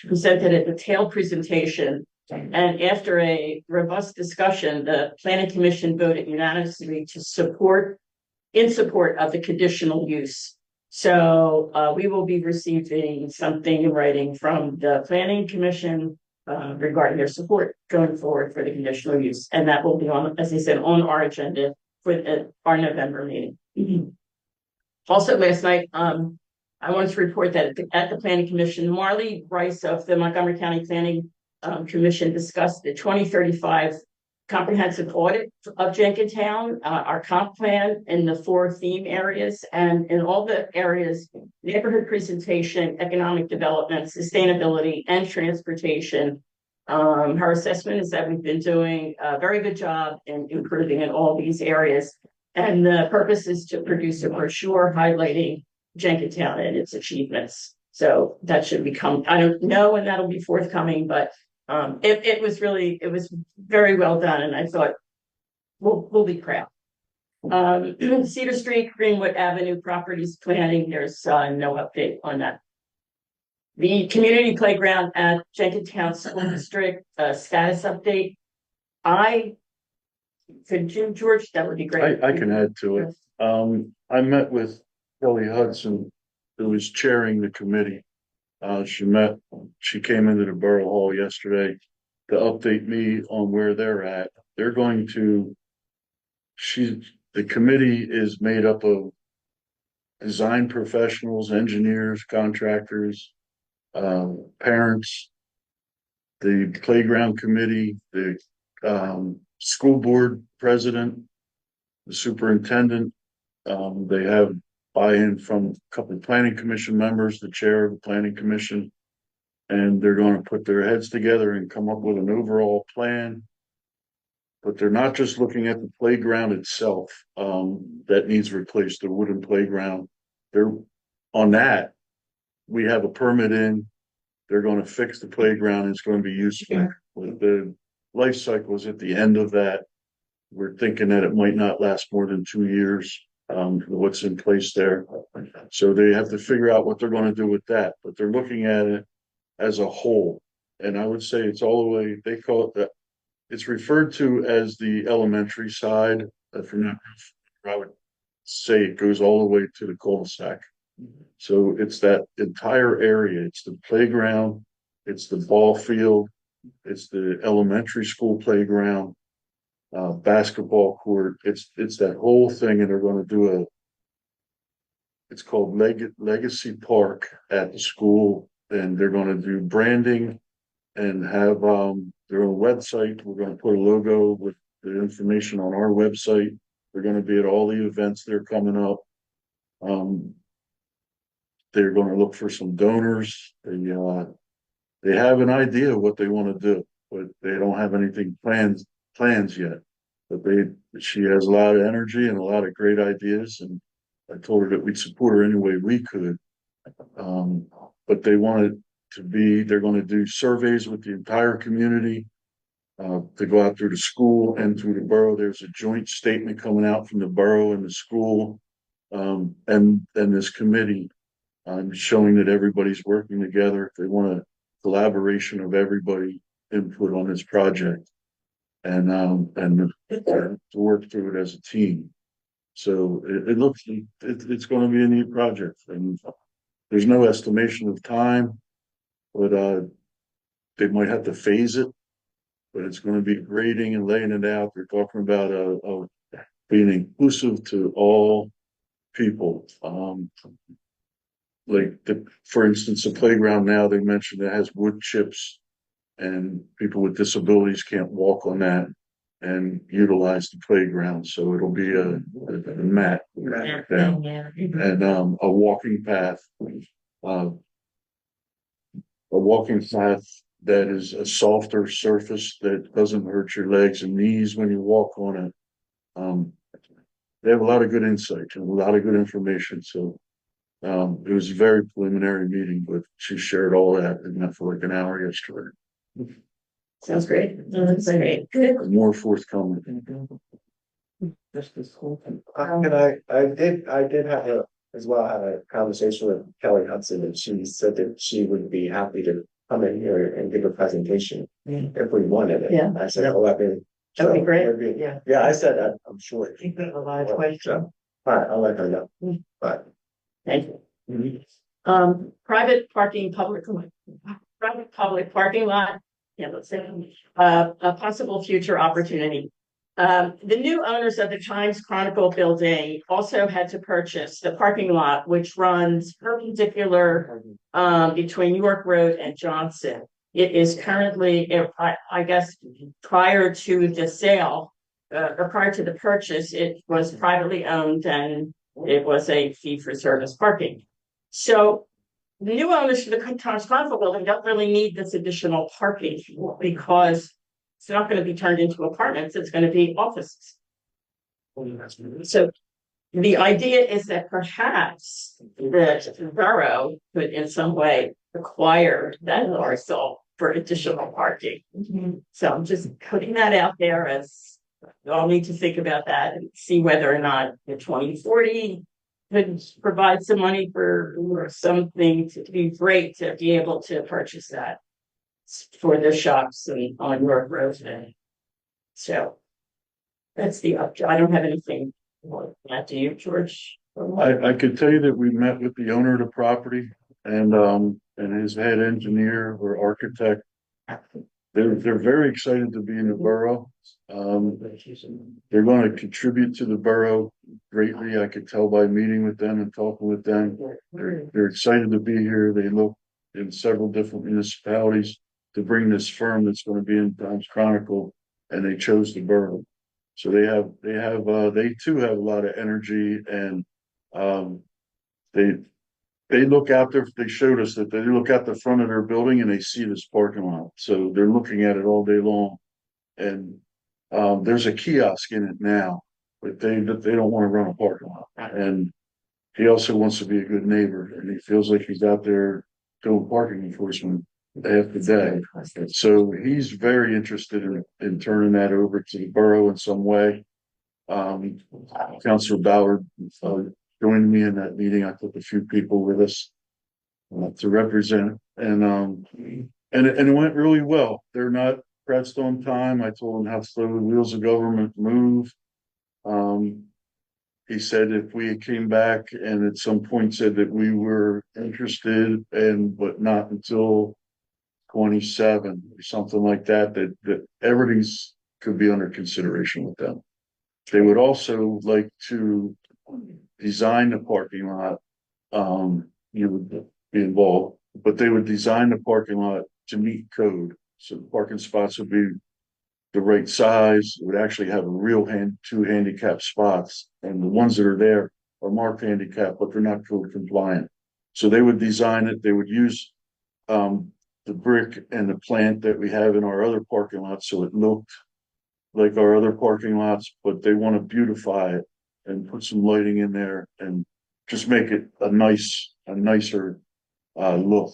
presented a detailed presentation. And after a robust discussion, the planning commission voted unanimously to in support of the conditional use. So, we will be receiving something in writing from the planning commission, regarding their support going forward for the conditional use. And that will be on, as I said, on our agenda for our November meeting. Also last night, I wanted to report that at the planning commission, Marley Rice of the Montgomery County Planning Commission discussed the 2035 comprehensive audit of Jenkintown, our comp plan in the 4 theme areas, and in all the areas, neighborhood presentation, economic development, sustainability, and transportation. Her assessment is that we've been doing a very good job in improving in all these areas. And the purpose is to produce a brochure highlighting Jenkintown and its achievements. So that should become, I don't know when that'll be forthcoming, but it was very well done, and I thought we'll be proud. Cedar Street, Greenwood Avenue properties planning, there's no update on that. The community playground at Jenkintown School District, status update. Could you, George, that would be great. I can add to it. I met with Kelly Hudson, who is chairing the committee. She came into the Borough Hall yesterday to update me on where they're at. They're going to, the committee is made up of design professionals, engineers, contractors, parents, the playground committee, the school board president, the superintendent. They have buy-in from a couple of planning commission members, the chair of the planning commission, and they're going to put their heads together and come up with an overall plan. But they're not just looking at the playground itself that needs replaced, the wooden playground. They're on that. We have a permit in. They're going to fix the playground. It's going to be useful. The life cycle is at the end of that. We're thinking that it might not last more than 2 years. What's in place there. So they have to figure out what they're going to do with that, but they're looking at it as a whole. And I would say it's all the way, they call it that. It's referred to as the elementary side. If you're not, I would say it goes all the way to the cul-de-sac. So it's that entire area. It's the playground, it's the ball field, it's the elementary school playground, basketball court. It's that whole thing, and they're going to do it's called Legacy Park at the school, and they're going to do branding and have their own website. We're going to put a logo with the information on our website. They're going to be at all the events that are coming up. They're going to look for some donors. They have an idea of what they want to do, but they don't have anything plans yet. But she has a lot of energy and a lot of great ideas, and I told her that we'd support her any way we could. But they wanted they're going to do surveys with the entire community to go out through the school and through the borough. There's a joint statement coming out from the borough and the school and this committee showing that everybody's working together. They want a collaboration of everybody input on this project and to work through it as a team. So it looks, it's gonna be a neat project, and there's no estimation of time, but, they might have to phase it, but it's gonna be grading and laying it out. They're talking about, being inclusive to all people. Like for instance, the playground now, they mentioned it has wood chips, and people with disabilities can't walk on that and utilize the playground. So it'll be a mat down, and a walking path. A walking path that is a softer surface that doesn't hurt your legs and knees when you walk on it. They have a lot of good insight and a lot of good information. So it was a very preliminary meeting, but she shared all that and that for like an hour yesterday. Sounds great. That's great. Good. More forthcoming. Just this whole thing. And I did have a conversation with Kelly Hudson, and she said that she would be happy to come in here and give a presentation if we wanted it. Yeah. I said, oh, That'd be great. Yeah. Yeah, I said, I'm sure. I think we have a lot of questions. All right, I'll let her know. But Thank you. Private parking, private public parking lot. Yeah, let's say, a possible future opportunity. The new owners of the Times Chronicle building also had to purchase the parking lot, which runs perpendicular between York Road and Johnson. It is currently, I guess, prior to the sale, or prior to the purchase, it was privately owned and it was a fee for service parking. So the new owners for the Times Chronicle building don't really need this additional parking because it's not going to be turned into apartments. It's going to be offices. So the idea is that perhaps the borough could in some way acquire that parcel for additional parking. So I'm just putting that out there as you all need to think about that and see whether or not the 2040 could provide some money for something to be great to be able to purchase that for the shops and on York Road. So that's the update. I don't have anything more than that. Do you, George? I could tell you that we met with the owner of the property and his head engineer or architect. They're very excited to be in the borough. They're going to contribute to the borough greatly. I could tell by meeting with them and talking with them. They're excited to be here. They look in several different municipalities to bring this firm that's going to be in Times Chronicle, and they chose the borough. So they too have a lot of energy, and they look out there. They showed us that they look out the front of their building and they see this parking lot. So they're looking at it all day long. And there's a kiosk in it now, but they don't want to run a parking lot. And he also wants to be a good neighbor, and he feels like he's out there doing parking enforcement day after day. So he's very interested in turning that over to the borough in some way. Councilor Ballard joined me in that meeting. I took a few people with us to represent, and it went really well. They're not pressed on time. I told them how slow the wheels of government move. He said if we came back and at some point said that we were interested but not until 27 or something like that, that everything's could be under consideration with them. They would also like to design the parking lot. You would be involved, but they would design the parking lot to meet code. So the parking spots would be the right size. It would actually have a real two handicap spots, and the ones that are there are marked handicap, but they're not code compliant. So they would design it. They would use the brick and the plant that we have in our other parking lots, so it looked like our other parking lots, but they want to beautify it and put some lighting in there and just make it a nicer look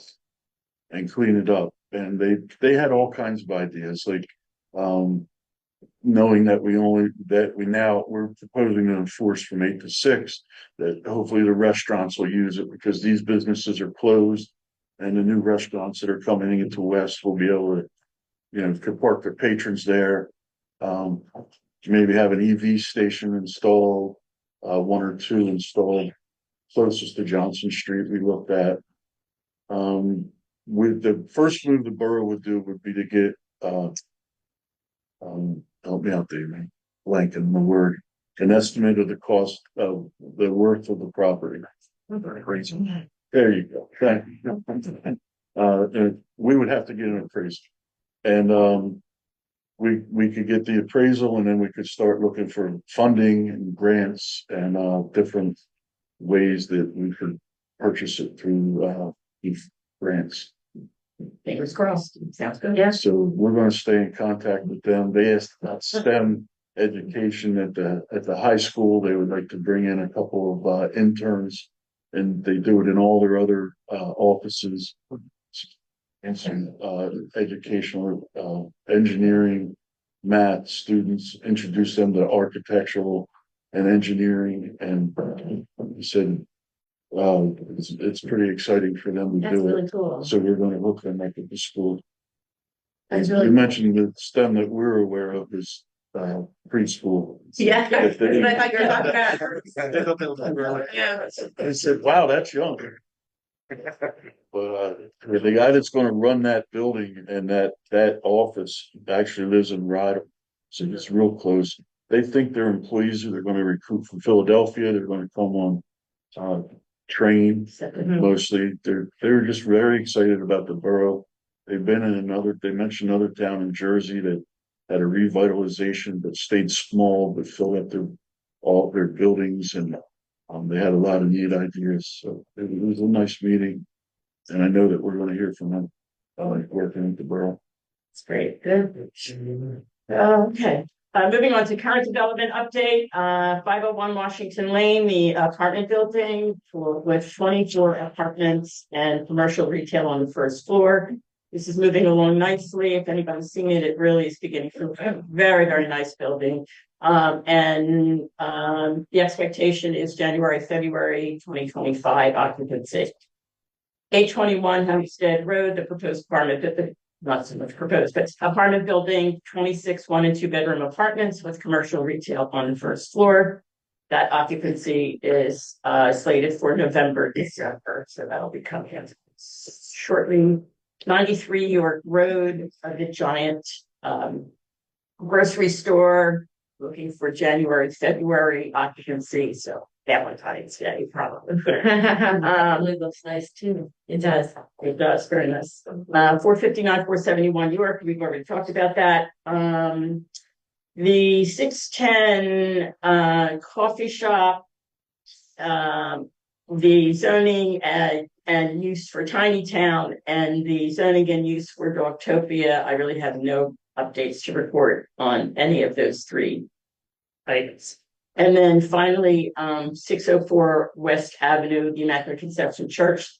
and clean it up. And they had all kinds of ideas, like knowing that we're proposing to enforce from 8 to 6, that hopefully the restaurants will use it because these businesses are closed, and the new restaurants that are coming into West will be able to, could park their patrons there. Maybe have an EV station installed. one or two installed closest to Johnson Street we looked at. With the first move the borough would do would be to get, help me out there, man, blanking the word, an estimate of the cost of the worth of the property. There you go. Thank you. And we would have to get an appraisal. And we could get the appraisal and then we could start looking for funding and grants and different ways that we could purchase it through grants. Fingers crossed. Sounds good. Yeah. So we're gonna stay in contact with them. They asked about STEM education at the high school. They would like to bring in a couple of interns. And they do it in all their other offices. And some educational engineering, math students, introduce them to architectural and engineering. And he said, it's pretty exciting for them to That's do really it. cool. So we're going to hook them up at the school. That's You really, mentioned the STEM that we're aware of is preschool. Yeah. If they- I thought you were talking about. Yeah. I said, wow, that's young. But the guy that's gonna run that building and that office actually lives in Rod. So it's real close. They think their employees who they're gonna recruit from Philadelphia, they're gonna come on train mostly. They're just very excited about the borough. They've been in they mentioned another town in Jersey that had a revitalization that stayed small but filled up all their buildings and they had a lot of neat ideas. So it was a nice meeting. And I know that we're going to hear from them working at the borough. It's great. Good. Okay. Moving on to current development update, 501 Washington Lane, the apartment building with 24 apartments and commercial retail on the first floor. This is moving along nicely. If anybody's seen it, it really is beginning to a very, very nice building. The expectation is January, February 2025 occupancy. 821 Hempstead Road, the proposed apartment, not so much proposed, but apartment building, 26 1 and 2 bedroom apartments with commercial retail on the first floor. That occupancy is slated for November, December, so that'll be coming shortly. 93 York Road, the giant grocery store, looking for January, February occupancy. So that one time today, probably. really looks nice too. It does. It does, very nice. 459, 471 York, we've already talked about that. The 610 coffee shop, the zoning and use for Tiny Town and the zoning and use for Dogtopia, I really have no updates to report on any of those three items. And then finally, 604 West Avenue, the Immaculate Conception Church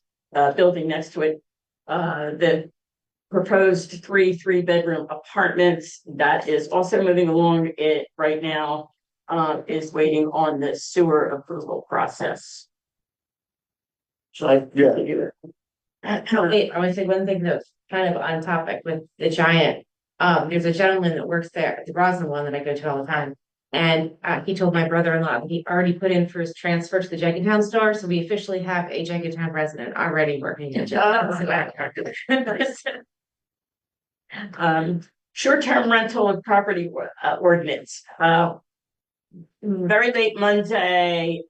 building next to it. The proposed three-bedroom apartments that is also moving along. It right now is waiting on the sewer approval process. Shall I? Yeah. Wait, I want to say one thing that's kind of on topic with the giant. There's a gentleman that works there, the Roslyn one that I go to all the time. And he told my brother-in-law that he already put in for his transfer to the Jenkintown store. So we officially have a Jenkintown resident already working in Jenkintown. Short-term rental of property ordinance. Very late Monday,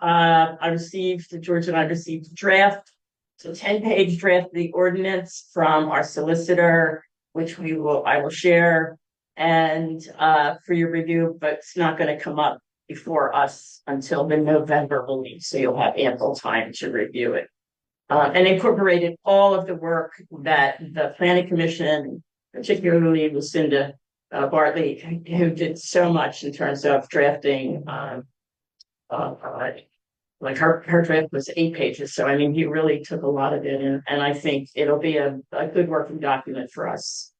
George and I received a draft. It's a 10-page draft of the ordinance from our solicitor, which I will share and for your review, but it's not going to come up before us until the November release. So you'll have ample time to review it. And incorporated all of the work that the Planning Commission, particularly Lucinda Bartley, who did so much in terms of drafting. Like her draft was 8 pages. So, I mean, he really took a lot of it in, and I think it'll be a good working document for us.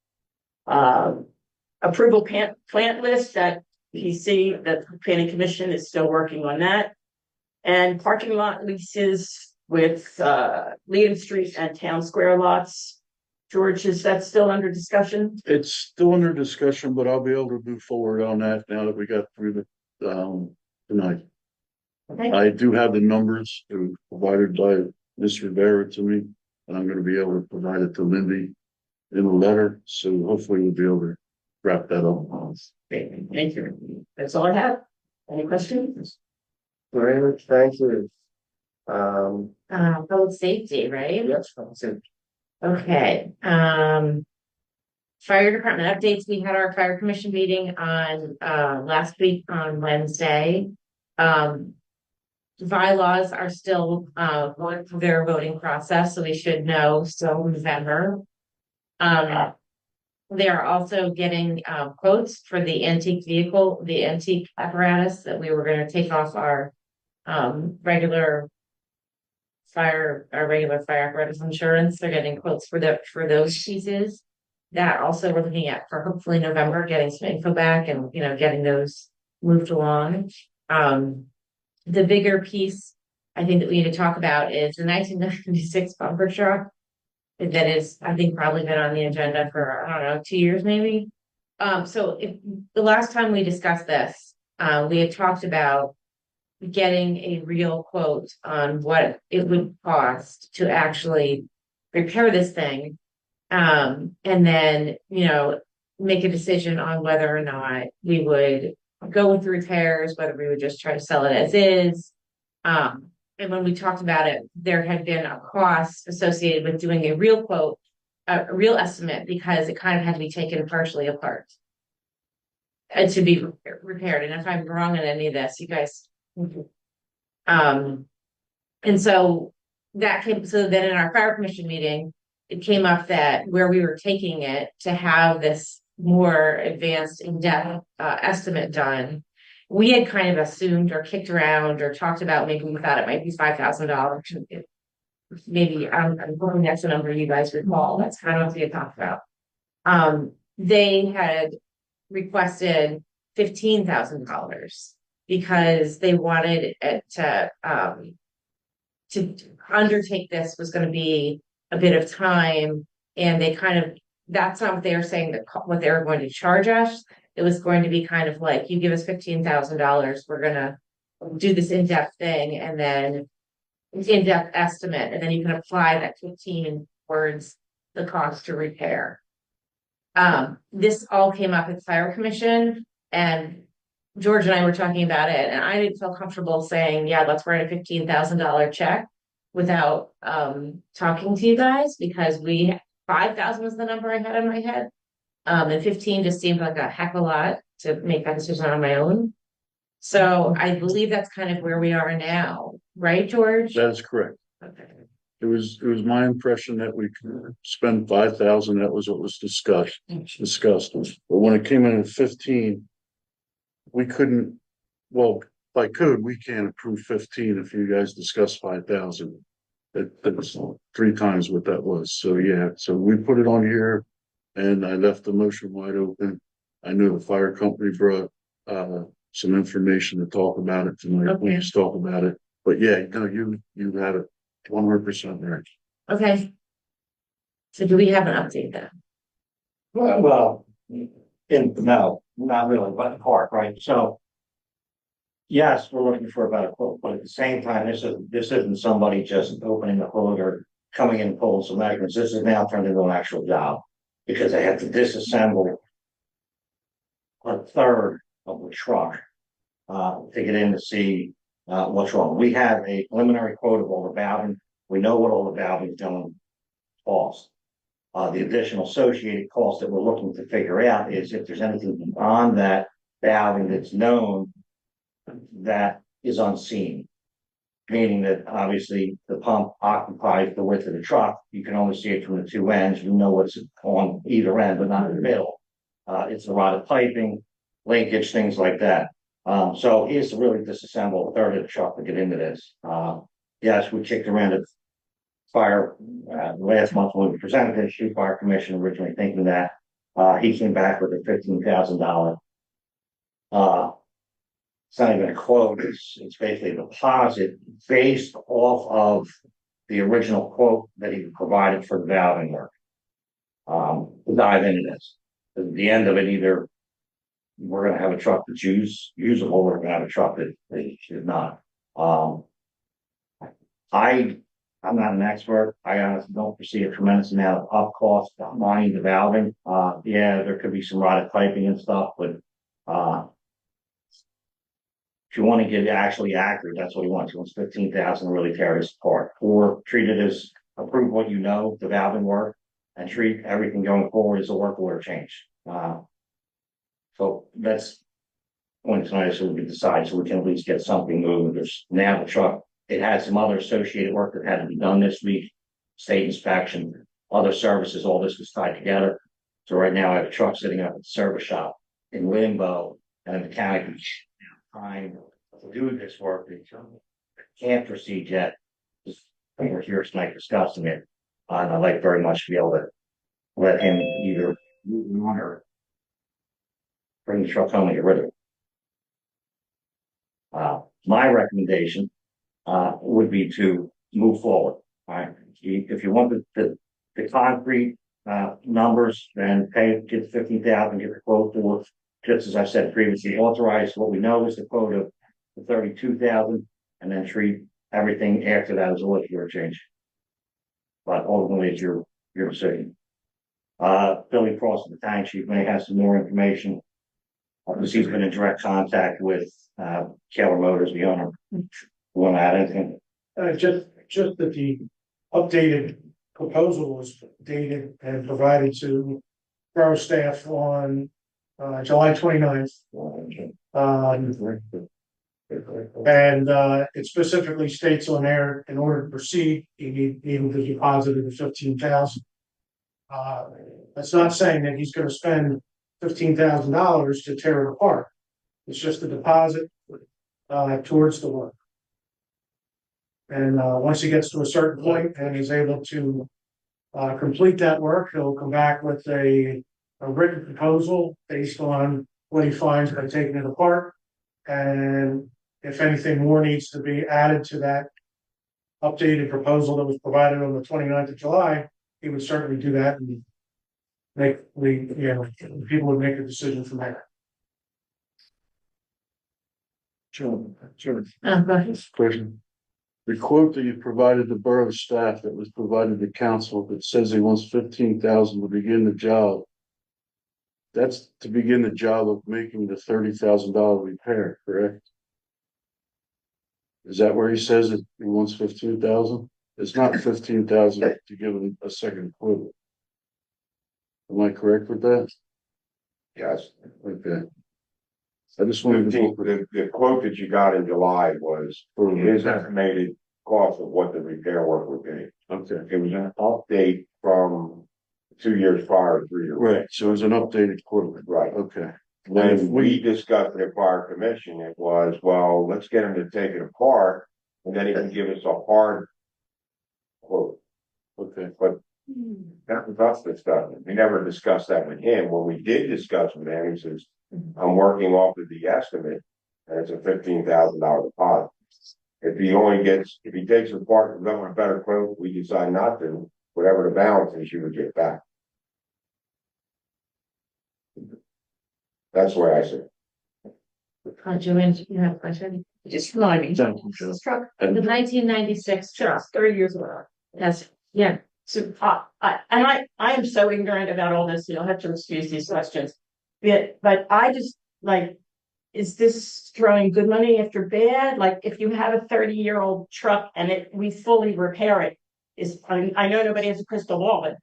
Approval plant list that PC, the Planning Commission is still working on that. And parking lot leases with Leadham Street and Town Square lots. George, is that still under discussion? It's still under discussion, but I'll be able to move forward on that now that we got through the tonight. Okay, I do have the numbers provided by Ms. Rivera to me, and I'm gonna be able to provide it to Lindy in a letter, so hopefully we'll be able to wrap that up. great, thank you. That's all I have. Any questions? Very much, thank you. Public safety, right? Yes, that's it. Okay, fire department updates. We had our fire commission meeting on, last week on Wednesday. Bylaws are still, going through their voting process, so we should know still in November. They are also getting, quotes for the antique vehicle, the antique apparatus that we were gonna take off our, regular our regular fire apparatus insurance. They're getting quotes for those pieces. That also we're looking at for hopefully November, getting some info back and, getting those moved along. The bigger piece I think that we need to talk about is the 1996 bumper truck. That is, I think, probably been on the agenda for, I don't know, 2 years maybe. So if the last time we discussed this, we had talked about getting a real quote on what it would cost to actually repair this thing. And then, make a decision on whether or not we would go with the repairs, whether we would just try to sell it as is. And when we talked about it, there had been a cost associated with doing a real quote, a real estimate, because it kind of had to be taken partially apart. And to be repaired. And if I'm wrong on any of this, you guys. And so so then in our fire commission meeting, it came up that where we were taking it to have this more advanced in-depth estimate done, we had kind of assumed or kicked around or talked about, maybe we thought it might be $5,000. Maybe I'm hoping that's the number you guys recall. That's kind of what we had talked about. They had requested $15,000 because they wanted it to undertake this was going to be a bit of time, and they kind of, that's not what they were saying that what they were going to charge us. It was going to be kind of like, you give us $15,000, we're gonna do this in-depth thing, and then in-depth estimate, and then you can apply that 15 towards the cost to repair. This all came up at the fire commission, and George and I were talking about it, and I didn't feel comfortable saying, yeah, let's write a $15,000 check without talking to you guys, because 5,000 was the number I had in my head. And 15 just seemed like a heck of a lot to make that decision on my own. So I believe that's kind of where we are now, right, George? That is correct. Okay. It was my impression that we could spend 5,000. That was what was discussed. But when it came in at 15, we couldn't, well, by code, we can't approve 15 if you guys discuss 5,000. That's 3 times what that was. So yeah, so we put it on here, and I left the motion wide open. I knew the fire company brought some information to talk about it tonight. Okay. We just talk about it. But yeah, no, you had it 100% right. Okay. So do we have an update then? Well, no, not really, but in part, right? So yes, we're looking for about a quote, but at the same time, this isn't somebody just opening the hood or coming in and pulling some measurements. This is now turned into an actual job, because they have to disassemble a third of the truck to get in to see what's wrong. We have a preliminary quote of all the valving. We know what all the valving is going to cost. The additional associated cost that we're looking to figure out is if there's anything beyond that valving that's known that is unseen. Meaning that obviously the pump occupies the width of the truck. You can only see it from the 2 ends. You know what's on either end, but not in the middle. It's a rotted piping, linkage, things like that. So he has to really disassemble a third of the truck to get into this. Yes, we kicked around at fire last month when we presented this to fire commission, originally thinking that he came back with a $15,000. It's not even a quote. It's basically a deposit based off of the original quote that he provided for the valving work. To dive into this. At the end of it, either we're going to have a truck that's usable, or we're going to have a truck that is not. Um. I'm not an expert. I honestly don't foresee a tremendous amount of up cost behind the valving. Yeah, there could be some rotted piping and stuff, but, uh. If you want to get actually accurate, that's what he wants. He wants 15,000 to really tear this apart, or treat it as approve what you know, the valving work, and treat everything going forward as a work order change. So that's point tonight, so we can decide, so we can at least get something moving. There's now the truck, it had some other associated work that had to be done this week, state inspection, other services, all this was tied together. So right now I have a truck sitting up at the service shop in limbo, and a mechanic is trying to do this work. They can't proceed yet. Just, we're here tonight discussing it. And I'd like very much to be able to let him either move on or bring the truck home and get rid of it. My recommendation would be to move forward. All right, if you want the concrete numbers, then pay, get 15,000, get the quote for, just as I said previously, authorize what we know is the quote of the 32,000, and then treat everything after that as a lift year change. But ultimately, it's your decision. Billy Cross, the tank chief, may have some more information. Because he's been in direct contact with Keller Motors, the owner. Want to add anything? Just that the updated proposal was dated and provided to borough staff on July 29th. And it specifically states on there, in order to proceed, you need the deposit of the 15,000. That's not saying that he's going to spend $15,000 to tear it apart. It's just a deposit towards the work. And once he gets to a certain point and he's able to complete that work, he'll come back with a written proposal based on what he finds by taking it apart. And if anything more needs to be added to that updated proposal that was provided on the 29th of July, he would certainly do that, and people would make a decision from there. Sure. Go ahead. Question. The quote that you provided the borough staff that was provided to council that says he wants 15,000 to begin the job. That's to begin the job of making the $30,000 repair, correct? Is that where he says that he wants 15,000? It's not 15,000 to give him a second quote. Am I correct with that? Yes. Okay. I just wanted to. The quote that you got in July was his estimated cost of what the repair work would be. Okay. It was an update from 2 years prior, 3 years. Right, so it was an updated quote. Right. Okay. When we discussed it at prior commission, it was, well, let's get him to take it apart, and then he can give us a hard quote. Okay. But that was us that stuff. We never discussed that with him. When we did discuss with him, he says, I'm working off of the estimate, and it's a $15,000 deposit. If he takes it apart and does a better quote, we decide not to, whatever the balance is, you would get back. That's the way I see it. Joanne, you have a question? Just remind me. This truck, the 1996 truck. 30 years ago. Yes, yeah. So I am so ignorant about all this, you'll have to excuse these questions. But I just like, is this throwing good money after bad? Like, if you have a 30-year-old truck and we fully repair it, I know nobody has a crystal ball, but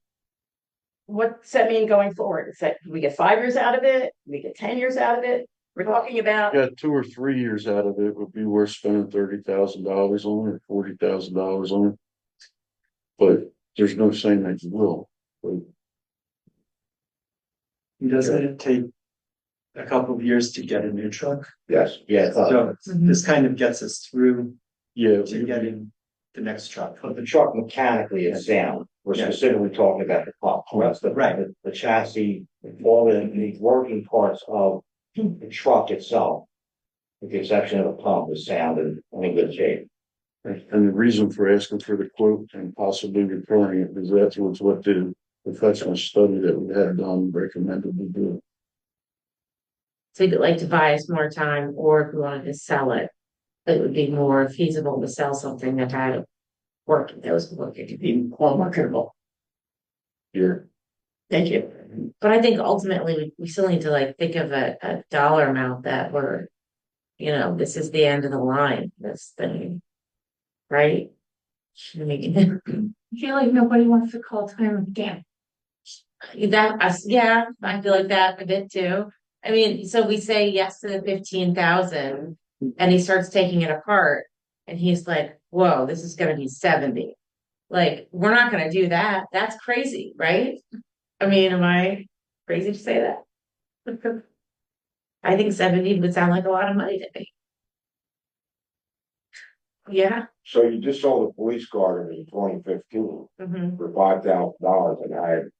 what's that mean going forward? Is that we get 5 years out of it? We get 10 years out of it? We're talking about. Got 2 or 3 years out of it would be worth spending $30,000 on it, or $40,000 on it. But there's no saying that you will. But doesn't it take a couple of years to get a new truck? Yes. Yeah. So this kind of gets us through yeah, to getting the next truck. But the truck mechanically is sound. We're specifically talking about the pump. Right. The chassis, all the working parts of the truck itself, with the exception of the pump, is sound and in good shape. and the reason for asking for the quote and possibly repairing it is that's what the professional study that we had done recommended we do. So you'd like to buy us more time, or if you wanted to sell it, it would be more feasible to sell something that had working, that was working to be more marketable. Here, Thank you. But I think ultimately we still need to like think of a dollar amount that we're, this is the end of the line, this thing. Right? I mean, I feel like nobody wants to call time again. yeah, I feel like that a bit too. I mean, so we say yes to the 15,000 and he starts taking it apart and he's like, whoa, this is gonna be 70. Like, we're not gonna do that. That's crazy, right? I mean, am I crazy to say that? I think 70 would sound like a lot of money to me. Yeah. So you just sold a police car to me in 2015 Mhm. for $5,000 and I had a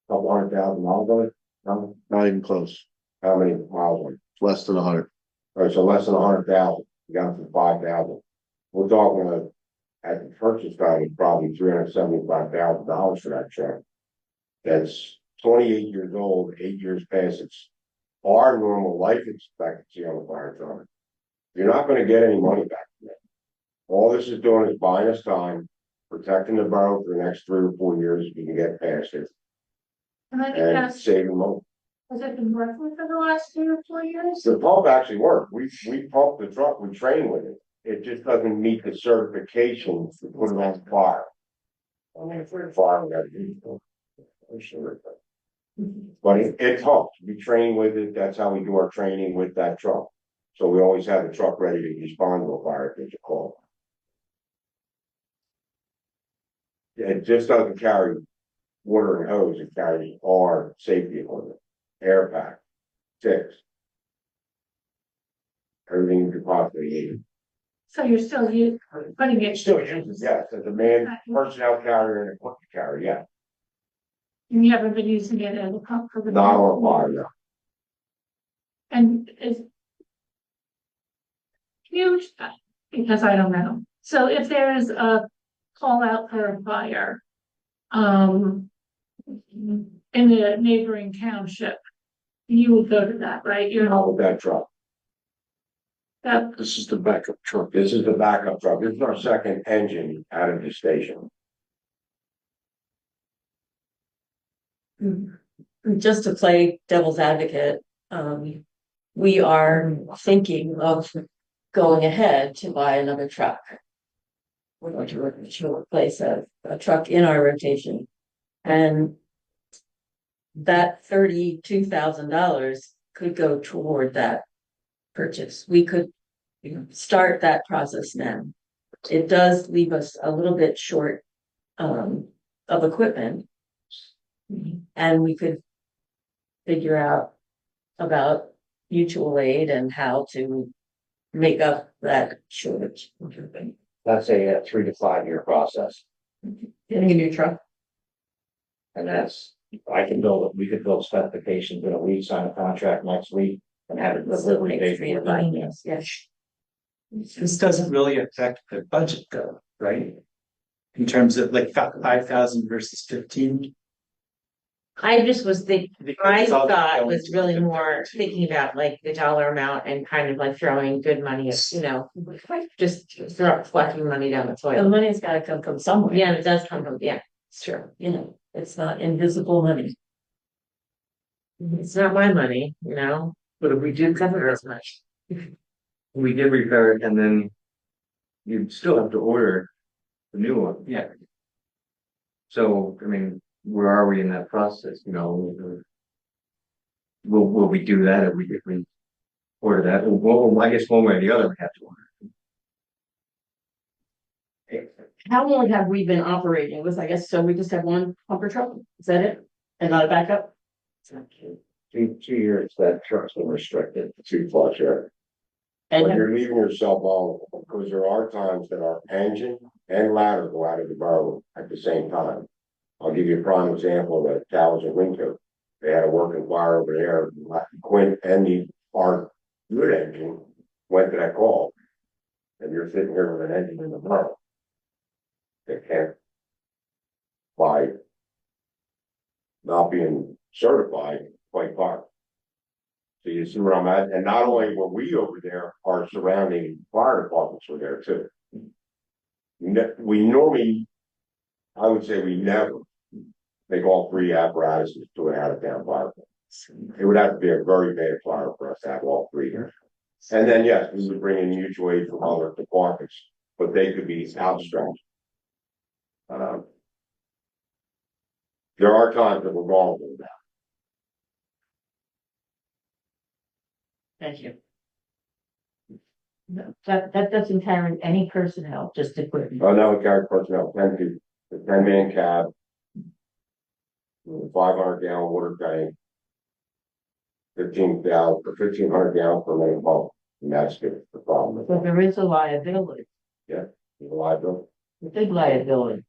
couple $100,000 on it. Not even close, How many miles on it? less than 100. All right, so less than 100,000. You got it for 5,000. We're talking at the purchase value, probably $375,000 for that truck. That's 28 years old, 8 years past its our normal life expectancy on the fire truck. You're not going to get any money back from it. All this is doing is buying us time, protecting the borough for the next 3 or 4 years if you can get past it, And I think and that's, saving money. has it been working for the last 3 or 4 years? The pump actually worked. We pumped the truck, we train with it. It just doesn't meet the certification to put it on fire. I mean, if we're fire, we gotta do it. I'm sure. But it's pumped. We train with it. That's how we do our training with that truck. So we always have the truck ready to respond to a fire if there's a call. It just doesn't carry water and hose. It carries our safety equipment, air pack, six. Everything you could possibly need. So you're still putting it. Still uses, yes, as a man, personnel carrier and equipment carrier, yeah. And you haven't been using it as a pump for the. Not on fire, no. And is. Huge, because I don't know. So if there is a call out for a fire. In the neighboring township, you would go to that, right? You're Not with that truck. that, This is the backup truck. This is the backup truck. This is our second engine out of the station. just to play devil's advocate, we are thinking of going ahead to buy another truck. We're going to replace a truck in our rotation. And that $32,000 could go toward that purchase. We could start that process now. It does leave us a little bit short of equipment. And we could figure out about mutual aid and how to make up that shortage. that's a 3 to 5 year process. Getting a new truck. And we could build specifications in a week, sign a contract next week and have it delivery date. Yes. This doesn't really affect the budget though, right? In terms of like 5,000 versus 15. I just was thinking, my Because all the thought elements was really of the more budget. thinking about like the dollar amount and kind of like throwing good money, just flushing money down the The toilet. money's gotta come from somewhere. Yeah, it does come from, yeah, it's true. It's not invisible money. It's not my money, But if we did cover repair, as much. we did repair it and then you'd still have to order the new one. Yeah. So, I mean, where are we in that process, Will we do that if we order that? Well, I guess one way or the other we have to order. How long have we been operating with, I guess, so we just have one pumper truck? Is that it? And not a backup? 2 years, that truck's been restricted to 2+ years. And But you're leaving yourself vulnerable because there are times that our engine and ladder go out of the borough at the same time. I'll give you a prime example of Towers and Winco. They had a working fire over there. Quint and our good engine went to that call. And you're sitting here with an engine in the borough. They can't, by not being certified, fight fire. So you see where I'm at, and not only were we over there, our surrounding fire departments were there too. We normally, I would say we never make all three apparatuses to an out of town fire. It would have to be a very bad fire for us to have all three here. And then, yes, we would bring in mutual aid from other departments, but they could be outstretched. There are times that we're vulnerable with that. Thank you. That doesn't carry any personnel, just equipment. Oh, no, we carry personnel, 10 people, the 10-man cab, 500-gallon water tank, 1,500 gallons per main pump, and that's the problem. So there is a liability, Yeah, the liability. a big liability.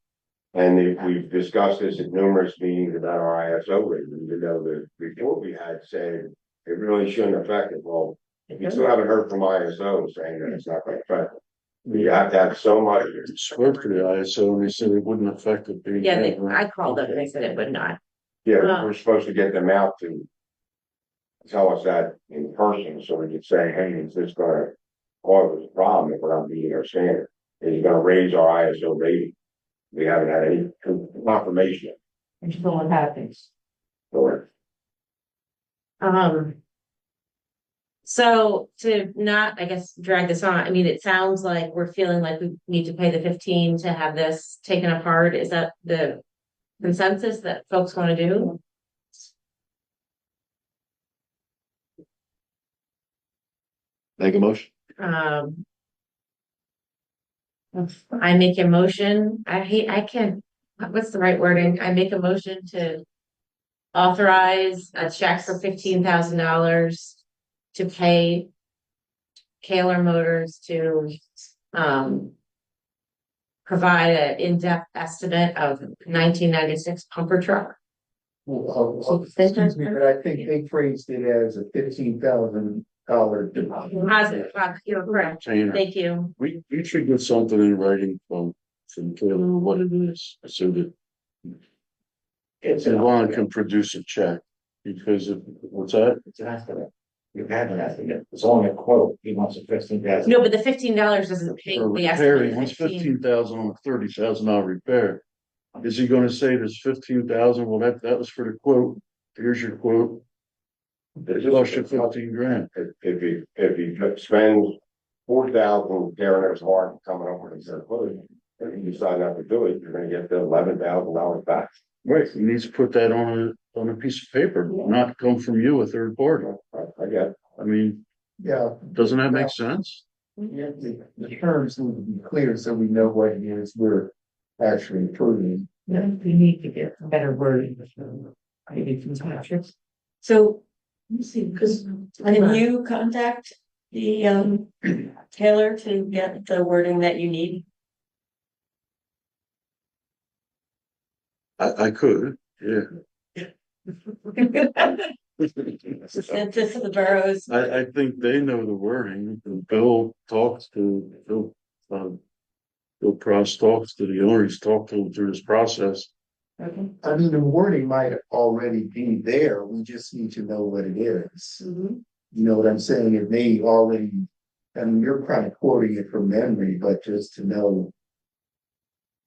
And we've discussed this at numerous meetings about our ISO rating, even though the report we had said it really shouldn't affect it. Well, you still haven't heard from ISO saying that it's not going to affect it. You have to have so much. Spoke to the ISO and they said it wouldn't affect it. Yeah, I called them and they said it would not. Yeah, we're supposed to get them out to tell us that in person, so we could say, hey, is this gonna cause us a problem if we're not meeting our standard? Is it gonna raise our ISO rating? We haven't had any confirmation. And so what happens? Or So to not, I guess, drag this on, I mean, it sounds like we're feeling like we need to pay the 15 to have this taken apart. Is that the consensus that folks want to do? Make a motion. I make a motion, I can't, what's the right wording? I make a motion to authorize a check for $15,000 to pay Kaler Motors to, provide an in-depth estimate of 1996 pumper truck. Excuse me, but I think they phrased it as a $15,000 deposit. Positive, you're correct. Thank you. We should get something in writing from Taylor, what it is, so that Yvonne can produce a check, because of, what's that? It's an estimate. You have an estimate. It's only a quote. He wants a 15,000. No, but the $15 doesn't pay For the repair, he estimate. wants 15,000 on a $30,000 repair. Is he gonna say there's 15,000? Well, that was for the quote. Here's your quote. It cost you 15 grand. if you spend 4,000 tearing his heart and coming up with a quote, if you decide not to do it, you're gonna get the $11,000 back. Right, he needs to put that on a piece of paper, not come from you, a third party. I get it. I mean, Yeah. doesn't that make sense? Yeah, the terms need to be clear so we know what it is we're actually approving. Yeah, we need to get better wording. Maybe from Patrick's. So, let me see, because. Can you contact the Taylor to get the wording that you need? I could, yeah. Send this to the boroughs. I think they know the wording. Bill talks to, Bill Cross talks to the owner, he's talked to him through this process. I mean, the wording might already be there, we just need to know what it is. You know what I'm saying? It may already, I mean, you're kind of quoting it from memory, but just to know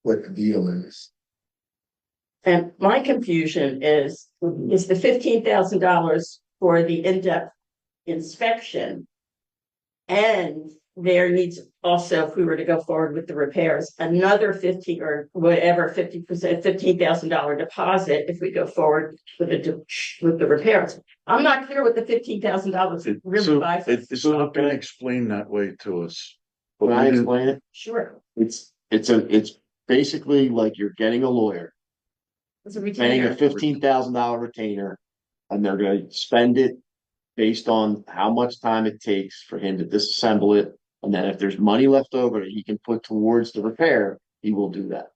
what the deal is. And my confusion is the $15,000 for the in-depth inspection? And there needs also, if we were to go forward with the repairs, another 50 or whatever, 50%, $15,000 deposit if we go forward with the repairs. I'm not clear what the $15,000 really buys. It's not gonna explain that way to us. Can I explain it? Sure. It's basically like you're getting a lawyer, It's a paying a retainer. $15,000 retainer, and they're gonna spend it based on how much time it takes for him to disassemble it. And then if there's money left over that he can put towards the repair, he will do that.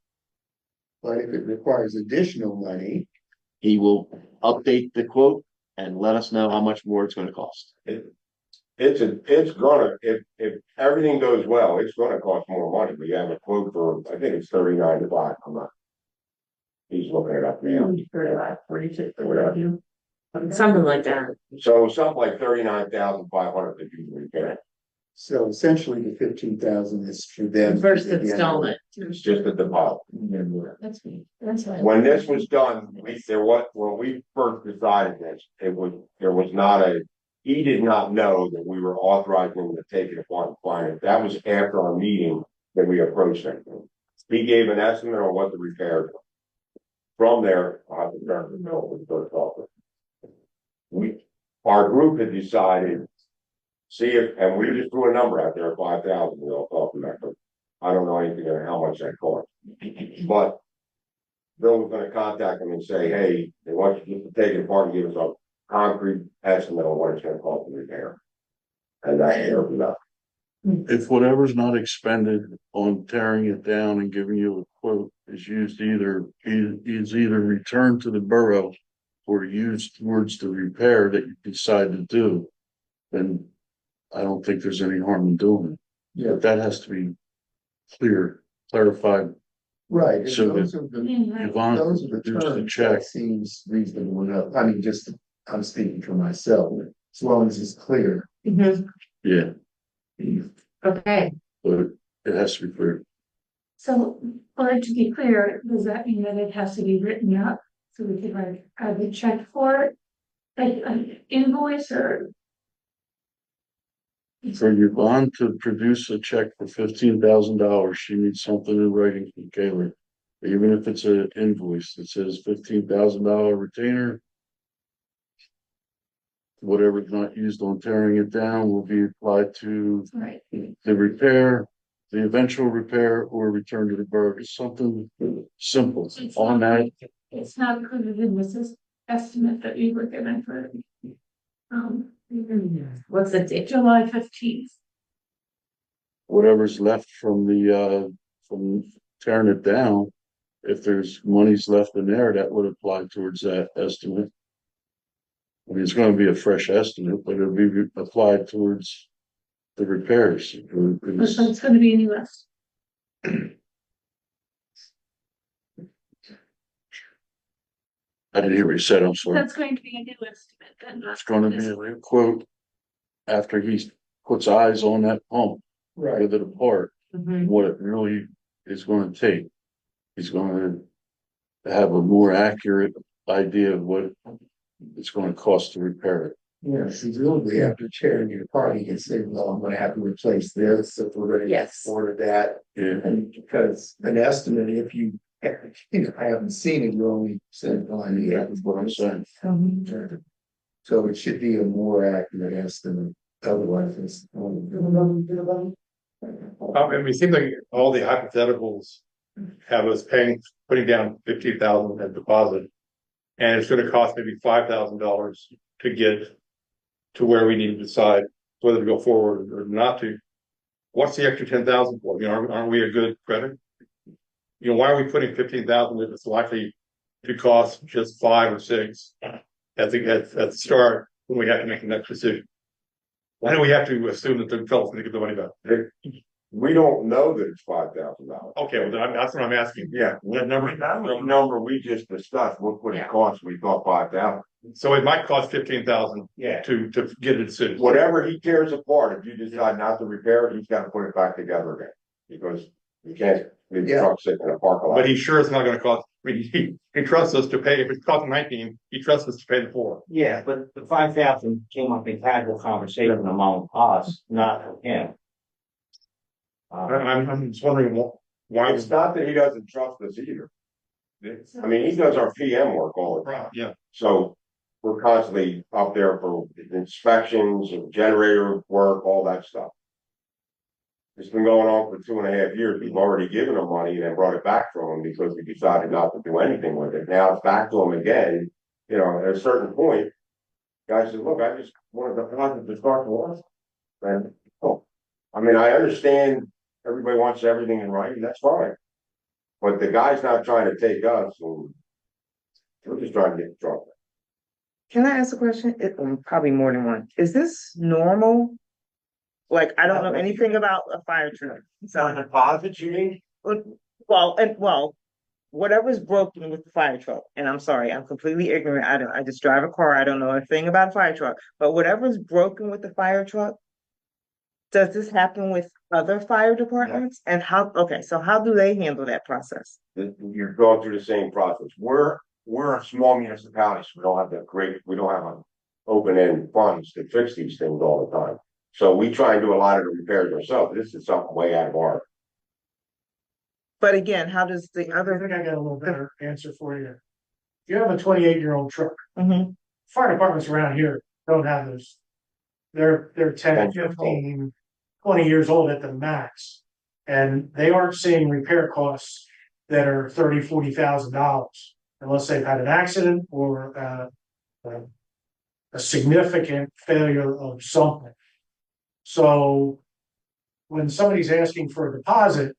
But if it requires additional money, He will update the quote and let us know how much more it's gonna cost. It's gonna, if everything goes well, it's gonna cost more money. We have a quote for, I think it's 39 to buy. I'm not. He's looking it up now. 46 or whatever. Something like that. So something like 39,500 to do the repair. So essentially the 15,000 is for them. First installment. It's just a deposit. That's fine. When this was done, when we first decided this, there was not he did not know that we were authorizing him to take it upon finance. That was after our meeting that we approached him. He gave an estimate on what the repairs were. From there, I have to turn the bill with the first office. Our group had decided, and we just threw a number out there, 5,000, we all talked about it. I don't know anything about how much that cost. But Bill was gonna contact them and say, hey, they want you to take it apart and give us a concrete estimate on what it's gonna cost to repair. And that aired it up. If whatever's not expended on tearing it down and giving you a quote is used is either returned to the borough or used towards the repair that you decide to do, then I don't think there's any harm in doing it. Yeah. But that has to be clarified. Right. And So those that are the, Yvonne those are the produced the terms check. that seems reasonable enough. I mean, I'm speaking for myself, as long as it's clear. Yeah, Okay, but it has to be clear. So, but to be clear, does that mean that it has to be written up? So we could like have a check for it? Like an invoice or? For your bond to produce a check for $15,000, she needs something in writing from Kayla. Even if it's an invoice that says $15,000 retainer. Whatever's not used on tearing it down will be applied to Right. the repair, the eventual repair, or return to the borough. Just something simple It's on not- that. It's not included in this estimate that we were given for. what's the date? July 15th. Whatever's left from from tearing it down. If there's monies left in there, that would apply towards that estimate. I mean, it's gonna be a fresh estimate, but it'll be applied towards the repairs. So it's gonna be a new estimate. I didn't hear what you said, I'm sorry. That's going to be a new estimate then. It's gonna be a new quote after he puts eyes on that pump, Right. with it apart, Mhm. what it really is gonna take. He's gonna have a more accurate idea of what it's gonna cost to repair it. Yeah, so really after tearing it apart, you can say, well, I'm gonna have to replace this, if we're ready to Yes. order that. Yeah, And because an estimate, if you haven't seen it, you only said, oh, yeah, that's what I'm saying. So it should be a more accurate estimate, otherwise it's. I mean, it seems like all the hypotheticals have us putting down 15,000 as deposit. And it's gonna cost maybe $5,000 to get to where we need to decide whether to go forward or not to. What's the extra 10,000 for? You know, aren't we a good credit? You know, why are we putting 15,000 if it's likely to cost just 5 or 6 at the start when we have to make the next decision? Why do we have to assume that the fellow's gonna get the money back? We don't know that it's $5,000. Okay, well, then that's what I'm asking. Yeah, That number, the number we just discussed, what it costs, we thought 5,000. so it might cost 15,000 Yeah. to get a decision. Whatever he tears apart, if you decide not to repair it, he's gotta put it back together again. Because you can't leave the Yeah. truck sitting in a parking lot. But he sure it's not gonna cost, I mean, he trusts us to pay, if it's costing 19, he trusts us to pay the 4. Yeah, but the 5,000 came up in casual conversation among us, not him. I'm just wondering why. It's not that he doesn't trust us either. I mean, he does our PM work all the time. Yeah, So we're constantly up there for inspections and generator work, all that stuff. It's been going on for 2.5 years. We've already given him money and then brought it back from him because we decided not to do anything with it. Now it's back to him again. You know, at a certain point, guy says, look, I just wanted the project to start to work. And, I mean, I understand everybody wants everything in writing, that's fine. But the guy's not trying to take us, and we're just trying to get in trouble. Can I ask a question? Probably more than one. Is this normal? Like, I don't know anything about a fire truck. So, deposits, you mean? well, whatever's broken with the fire truck, and I'm sorry, I'm completely ignorant. I just drive a car. I don't know a thing about a fire truck, but whatever's broken with the fire truck, does this happen with other fire departments? And how, okay, so how do they handle that process? You're going through the same process. We're a small municipality, so we don't have an open-end funds to fix these things all the time. So we try and do a lot of the repairs ourselves. This is something way out of our. But again, how does the I other? think I got a little better answer for you. If you have a 28-year-old truck, Mhm. fire departments around here don't have those. They're 10, 15, 20 years old at the max. And they aren't seeing repair costs that are $30,000, $40,000 unless they've had an accident or a significant failure of something. So when somebody's asking for a deposit,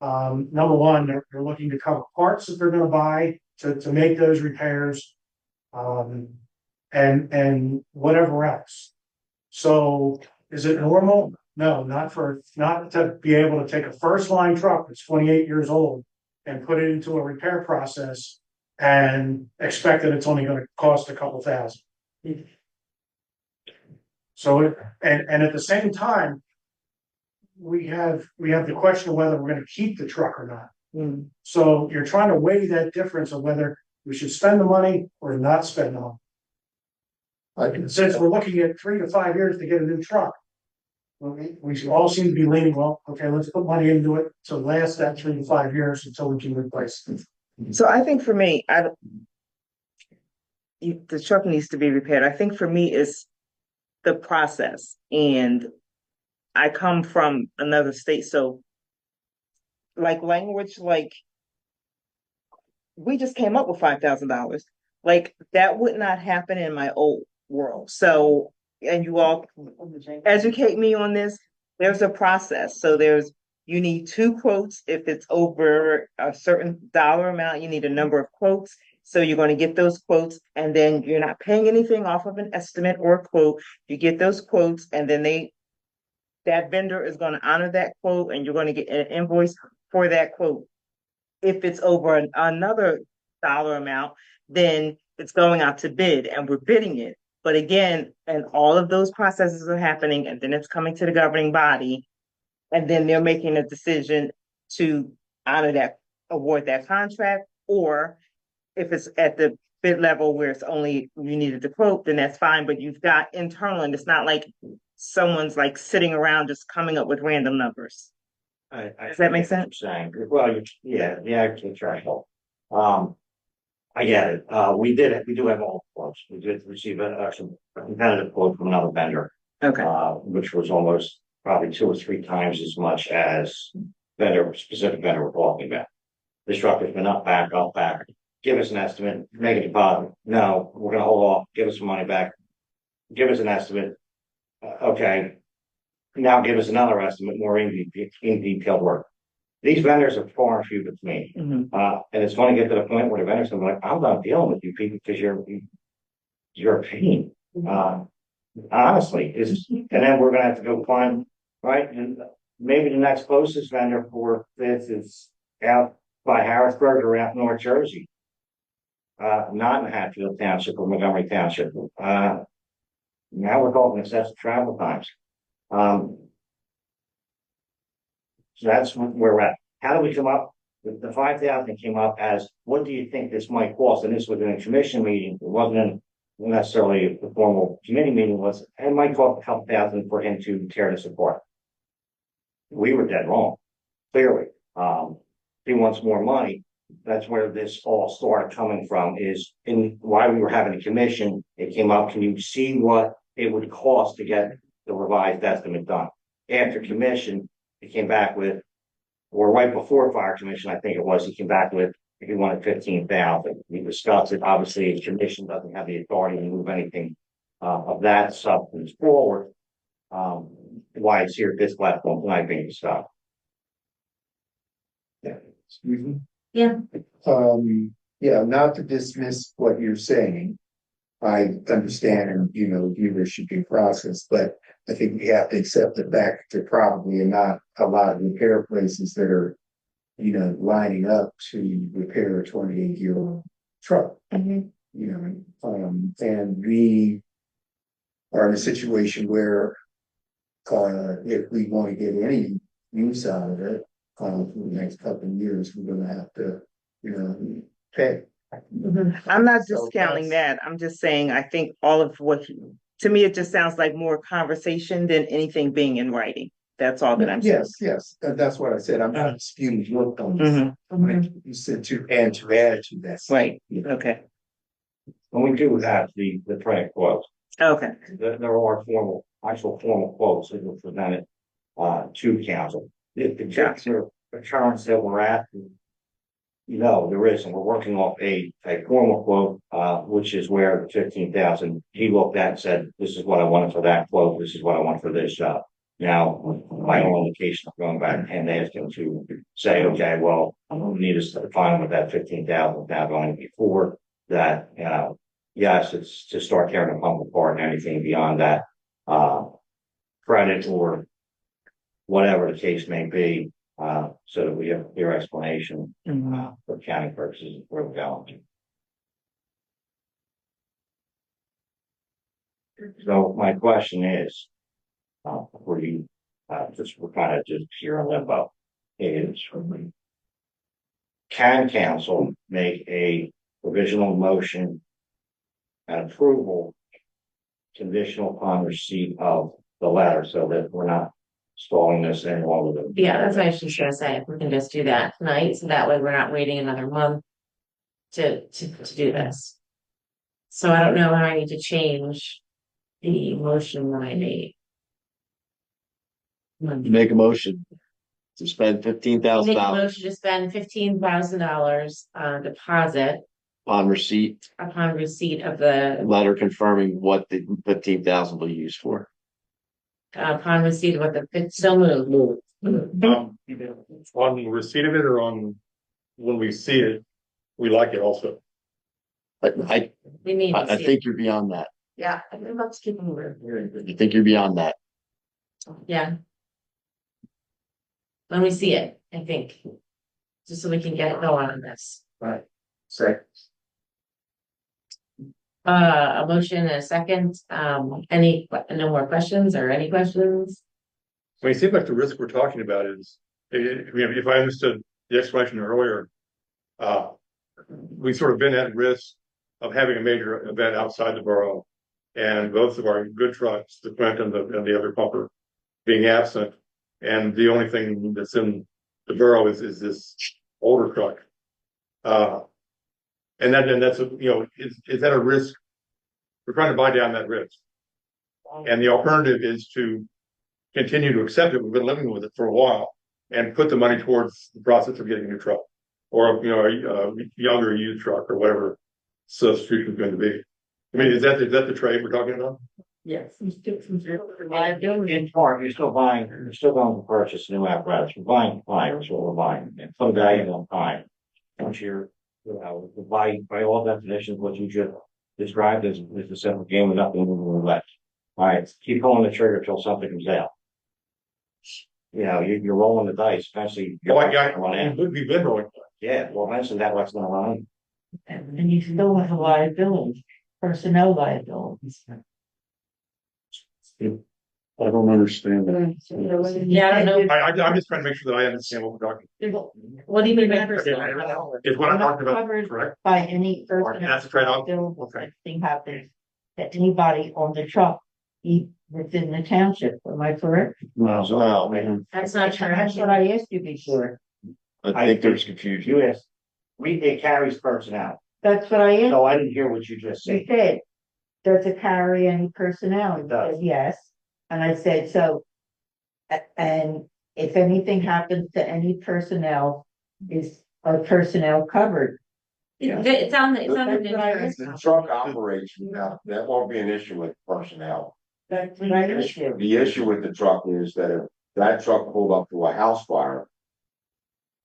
number one, they're looking to cover parts that they're going to buy to make those repairs, and whatever else. So is it normal? No, not to be able to take a first line truck that's 28 years old and put it into a repair process and expect that it's only going to cost a couple thousand. So, and at the same time, we have the question of whether we're going to keep the truck or not. So you're trying to weigh that difference of whether we should spend the money or not spend the money. Since we're looking at 3 to 5 years to get a new truck, we should all seem to be leaning, well, okay, let's put money into it to last that 3 to 5 years until we can replace it. So I think for me, the truck needs to be repaired. I think for me is the process, and I come from another state, so like language, like we just came up with $5,000. Like that would not happen in my old world. So, and you all educate me on this. There's a process. So you need 2 quotes. If it's over a certain dollar amount, you need a number of quotes. So you're going to get those quotes, and then you're not paying anything off of an estimate or a quote. You get those quotes, and then that vendor is going to honor that quote, and you're going to get an invoice for that quote. If it's over another dollar amount, then it's going out to bid, and we're bidding it. But again, and all of those processes are happening, and then it's coming to the governing body, and then they're making a decision to honor that, award that contract, or if it's at the bid level where it's only you needed to quote, then that's fine. But you've got internal, and it's not like someone's like sitting around just coming up with random numbers. Does that make sense? Saying, well, yeah, actually try to help. I get it. We do have all quotes. We did receive a competitive quote from another vendor. Okay. Which was almost probably 2 or 3 times as much as specific vendor we're talking about. This truck has been up, back. Give us an estimate, make a deposit. No, we're gonna hold off, give us some money back. Give us an estimate. Okay. Now give us another estimate, more in detailed work. These vendors are far and few between. And it's going to get to the point where the vendors are like, I'm not dealing with you people because you're a pain. Honestly, and then we're going to have to go find, right? And maybe the next closest vendor for this is out by Harrisburg or out North Jersey. Not in Hatfield Township or Montgomery Township. Now we're talking excessive travel times. So that's where we're at. How do we come up with the 5,000 came up as, what do you think this might cost? And this was in a commission meeting. It wasn't necessarily the formal committee meeting, it might cost a couple thousand for him to tear this apart. We were dead wrong, clearly. If he wants more money, that's where this all started coming from, is in why we were having a commission. It came up, can you see what it would cost to get the revised estimate done? After commission, it came back with, or right before fire commission, I think it was, he came back with, if he wanted 15,000. We discussed it. Obviously, the commission doesn't have the authority to move anything of that substance forward. Why it's here at this platform tonight being discussed. Yeah. Excuse me? Yeah. Yeah, not to dismiss what you're saying. I understand, there should be process, but I think we have to accept the fact that there probably are not a lot of repair places that are lining up to repair a 28-year-old truck. And we are in a situation where, if we want to get any use out of it, for the next couple of years, we're gonna have to, pay. I'm not discounting that. I'm just saying, I think all of what, to me, it just sounds like more conversation than anything being in writing. That's all that I'm saying. Yes, that's what I said. I'm not disputing your comments. Mhm. You said to add to that. Right, okay, And we do have the trade quotes. okay. There are actual formal quotes that were presented, to council. The particular insurance that we're at, there is, and we're working off a formal quote, which is where the 15,000, he looked at and said, this is what I wanted for that quote, this is what I want for this job. Now, my own indication of going back and ask him to say, okay, well, we need to find with that 15,000 now going before that, yes, it's to start tearing the pump apart and anything beyond that, credit or whatever the case may be, so that we have a clear explanation, for accounting purposes of where we're going. So my question is, for you, we're kind of just here in limbo, is can council make a provisional motion and approval conditional upon receipt of the letter so that we're not stalling this any longer? Yeah, that's what I was just gonna say, if we can just do that tonight, so that way we're not waiting another month to do this. So I don't know how I need to change the motion that I made. Make a motion to spend $15,000 Make a motion to spend $15,000 on deposit upon receipt, upon receipt of the, letter confirming what the 15,000 will be used for. upon receipt of what the, so moved. On receipt of it or on when we see it, we like it also. But We need to I see it. think you're beyond that. Yeah, I think let's keep it moving. I think you're beyond that. Yeah. When we see it, I think, just so we can get going on this. Right. Second. A motion and a second, no more questions or any questions? I mean, it seems like the risk we're talking about is, if I understood the explanation earlier, we've sort of been at risk of having a major event outside the borough, and both of our good trucks, the Quint and the other pumper, being absent, and the only thing that's in the borough is this older truck. And that's is that a risk? We're trying to buy down that risk, and the alternative is to continue to accept it. We've been living with it for a while, and put the money towards the process of getting a new truck, or a younger used truck, or whatever substitution is going to be. I mean, is that the trade we're talking about? Yes. In part, you're still going to purchase new apparatus. We're buying pliers, what we're buying, and some value on time. Once you're, by all definitions, what you just described is a simple game of nothing moving left. All right, keep pulling the trigger till something comes out. You're rolling the dice. Eventually, We've been rolling. Yeah, well, eventually that what's going to run. And you still have liability, personnel liabilities. I don't understand that. Yeah, I don't know. I'm just trying to make sure that I understand what we're talking. What do you mean by Is what I'm talking about correct? By any Or that's a trade-off? Okay. thing happens, that anybody on the truck, within the township, am I correct? Well, man, That's not true. That's what I asked you before. I think there's confusion. You asked, it carries personnel. That's what I asked. No, I didn't hear what you just You said. said, does it carry any personnel? It You does. said yes. And I said, so, and if anything happens to any personnel, are personnel covered? It's on the That's what I insurance. The truck operation, now, that won't be an issue with personnel. That's what I asked you. The issue with the truck is that if that truck pulled up to a house fire,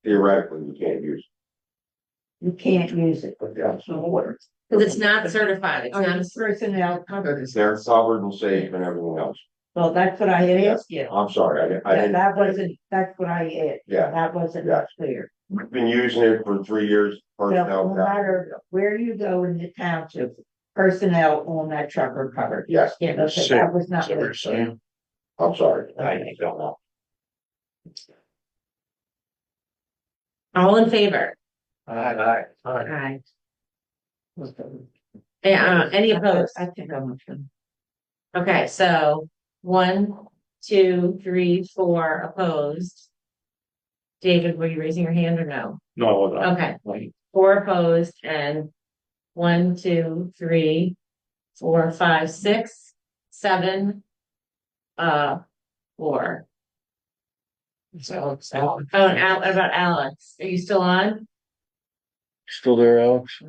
theoretically, you can't use You can't use it. it. Yeah. Because it's not certified, it's Are not. the personnel covered? They're covered and safe and everything else. Well, that's what I had asked you. I'm sorry, I didn't. That's what I asked. Yeah. That wasn't Yeah. clear. We've been using it for 3 years. No Personnel. matter where you go in the township, personnel on that truck are covered. Yes, Yeah, okay, that was not. Is that what you're saying? I'm sorry, I don't know. All in favor? Aye. Aye. Any opposed? I think I'm. Okay, so 1, 2, 3, 4 opposed. David, were you raising your hand or no? No, Okay, 4 opposed and 1, 2, 3, 4, 5, 6, 7. 4. So, Oh, and about Alex, are you still on? Still there, Alex?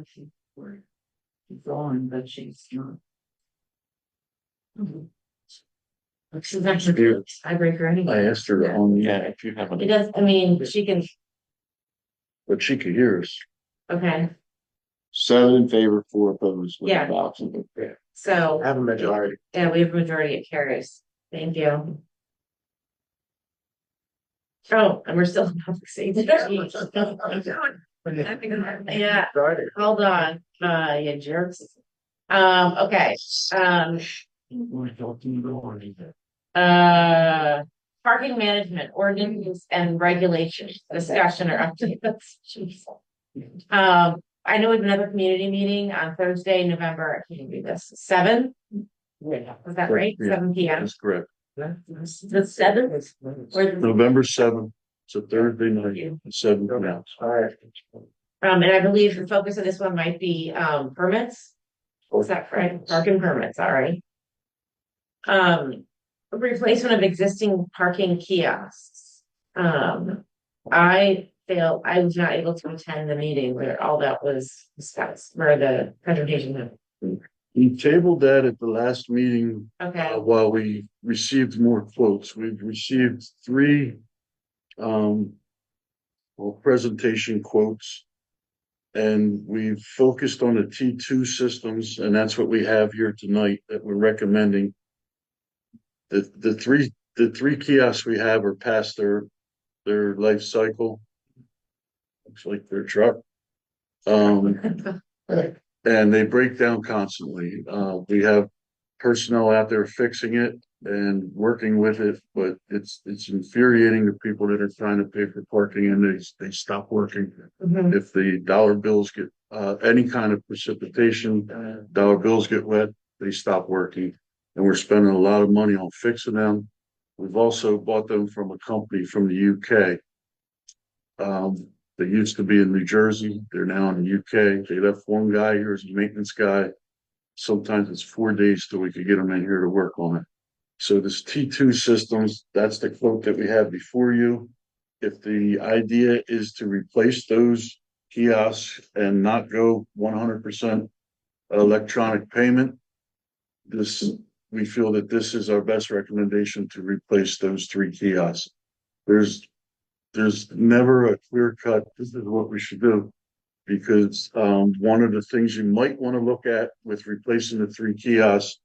She's on, but she's not. She's actually tiebreaker anyway. I asked her to on, Yeah, if you have It a, does, I mean, she can, but she could hear us. okay, 7 in favor, 4 opposed. with Yeah. Alex. so, Have a majority. yeah, we have a majority of carries. Thank you. Oh, and we're still in public safety. Yeah, hold on, you jerks. Okay, parking management ordinances and regulations, discussion or updates. Jeez. I know we have another community meeting on Thursday, November, I can't read this, 7? Was that right? Yeah. 7 p.m. That's correct. The 7th? Or the November 7th, it's a Thursday night, 7 p.m. And I believe the focus of this one might be, permits. Is that right? Parking permits, all right. Replacement of existing parking kiosks. I was not able to attend the meeting where all that was discussed, where the presentation. We tabled that at the last meeting Okay, while we received more quotes. We've received 3 presentation quotes. And we've focused on the T2 systems, and that's what we have here tonight that we're recommending. The three kiosks we have are past their life cycle. Looks like their truck. And they break down constantly. We have personnel out there fixing it and working with it, but it's infuriating to people that are trying to pay for parking and they stop working. Mhm. If the dollar bills get any kind of precipitation, dollar bills get wet, they stop working. And we're spending a lot of money on fixing them. We've also bought them from a company from the UK. They used to be in New Jersey. They're now in the UK. They left one guy here as a maintenance guy. Sometimes it's 4 days till we could get them in here to work on it. So this T2 systems, that's the quote that we have before you. If the idea is to replace those kiosks and not go 100% electronic payment, we feel that this is our best recommendation to replace those 3 kiosks. There's never a clear cut, this is what we should do. Because one of the things you might want to look at with replacing the 3 kiosks,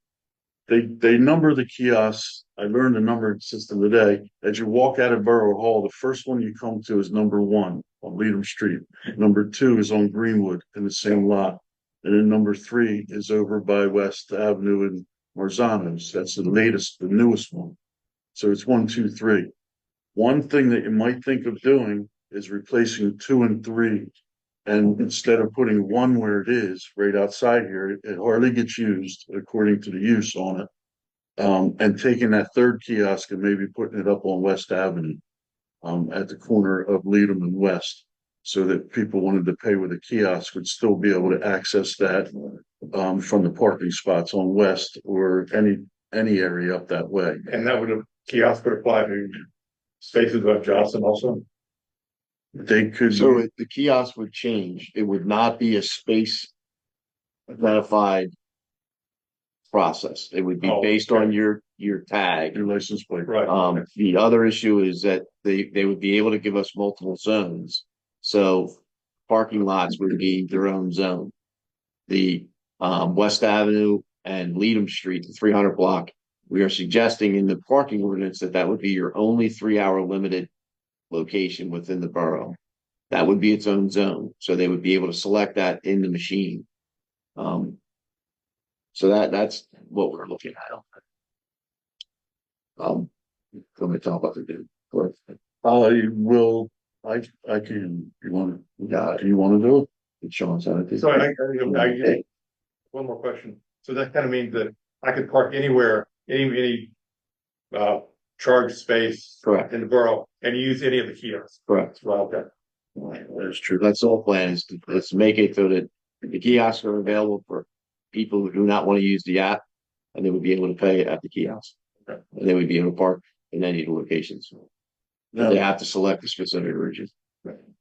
they number the kiosks. I learned the numbering system today. As you walk out of Borough Hall, the first one you come to is number 1 on Leadham Street. Number 2 is on Greenwood in the same lot. And then number 3 is over by West Avenue and Marzano's. That's the latest, the newest one. So it's 1, 2, 3. One thing that you might think of doing is replacing 2 and 3. And instead of putting 1 where it is, right outside here, it hardly gets used according to the use on it. And taking that 3rd kiosk and maybe putting it up on West Avenue, at the corner of Leadham and West, so that people wanted to pay with a kiosk would still be able to access that, from the parking spots on West or any area up that way. And that would kiosk would apply to spaces of Johnson also. They could. So the kiosk would change. It would not be a space identified process. It would be based on your tag. Your license plate. Right. The other issue is that they would be able to give us multiple zones. So parking lots would be their own zone. The West Avenue and Leadham Street, the 300 block, we are suggesting in the parking ordinance that would be your only 3-hour limited location within the borough. that would be its own zone. So they would be able to select that in the machine. So that's what we're looking at. Let me talk about the dude. I can, do you want to do it? Sean's on it. So one more question. So that kind of means that I could park anywhere, any charge space. Correct. In the borough and use any of the kiosks. Correct. Well, okay. That's true. That's the whole plan is to make it so that the kiosks are available for people who do not want to use the app, and they would be able to pay at the kiosk. Okay. And they would be able to park in any of the locations. They have to select a specific region.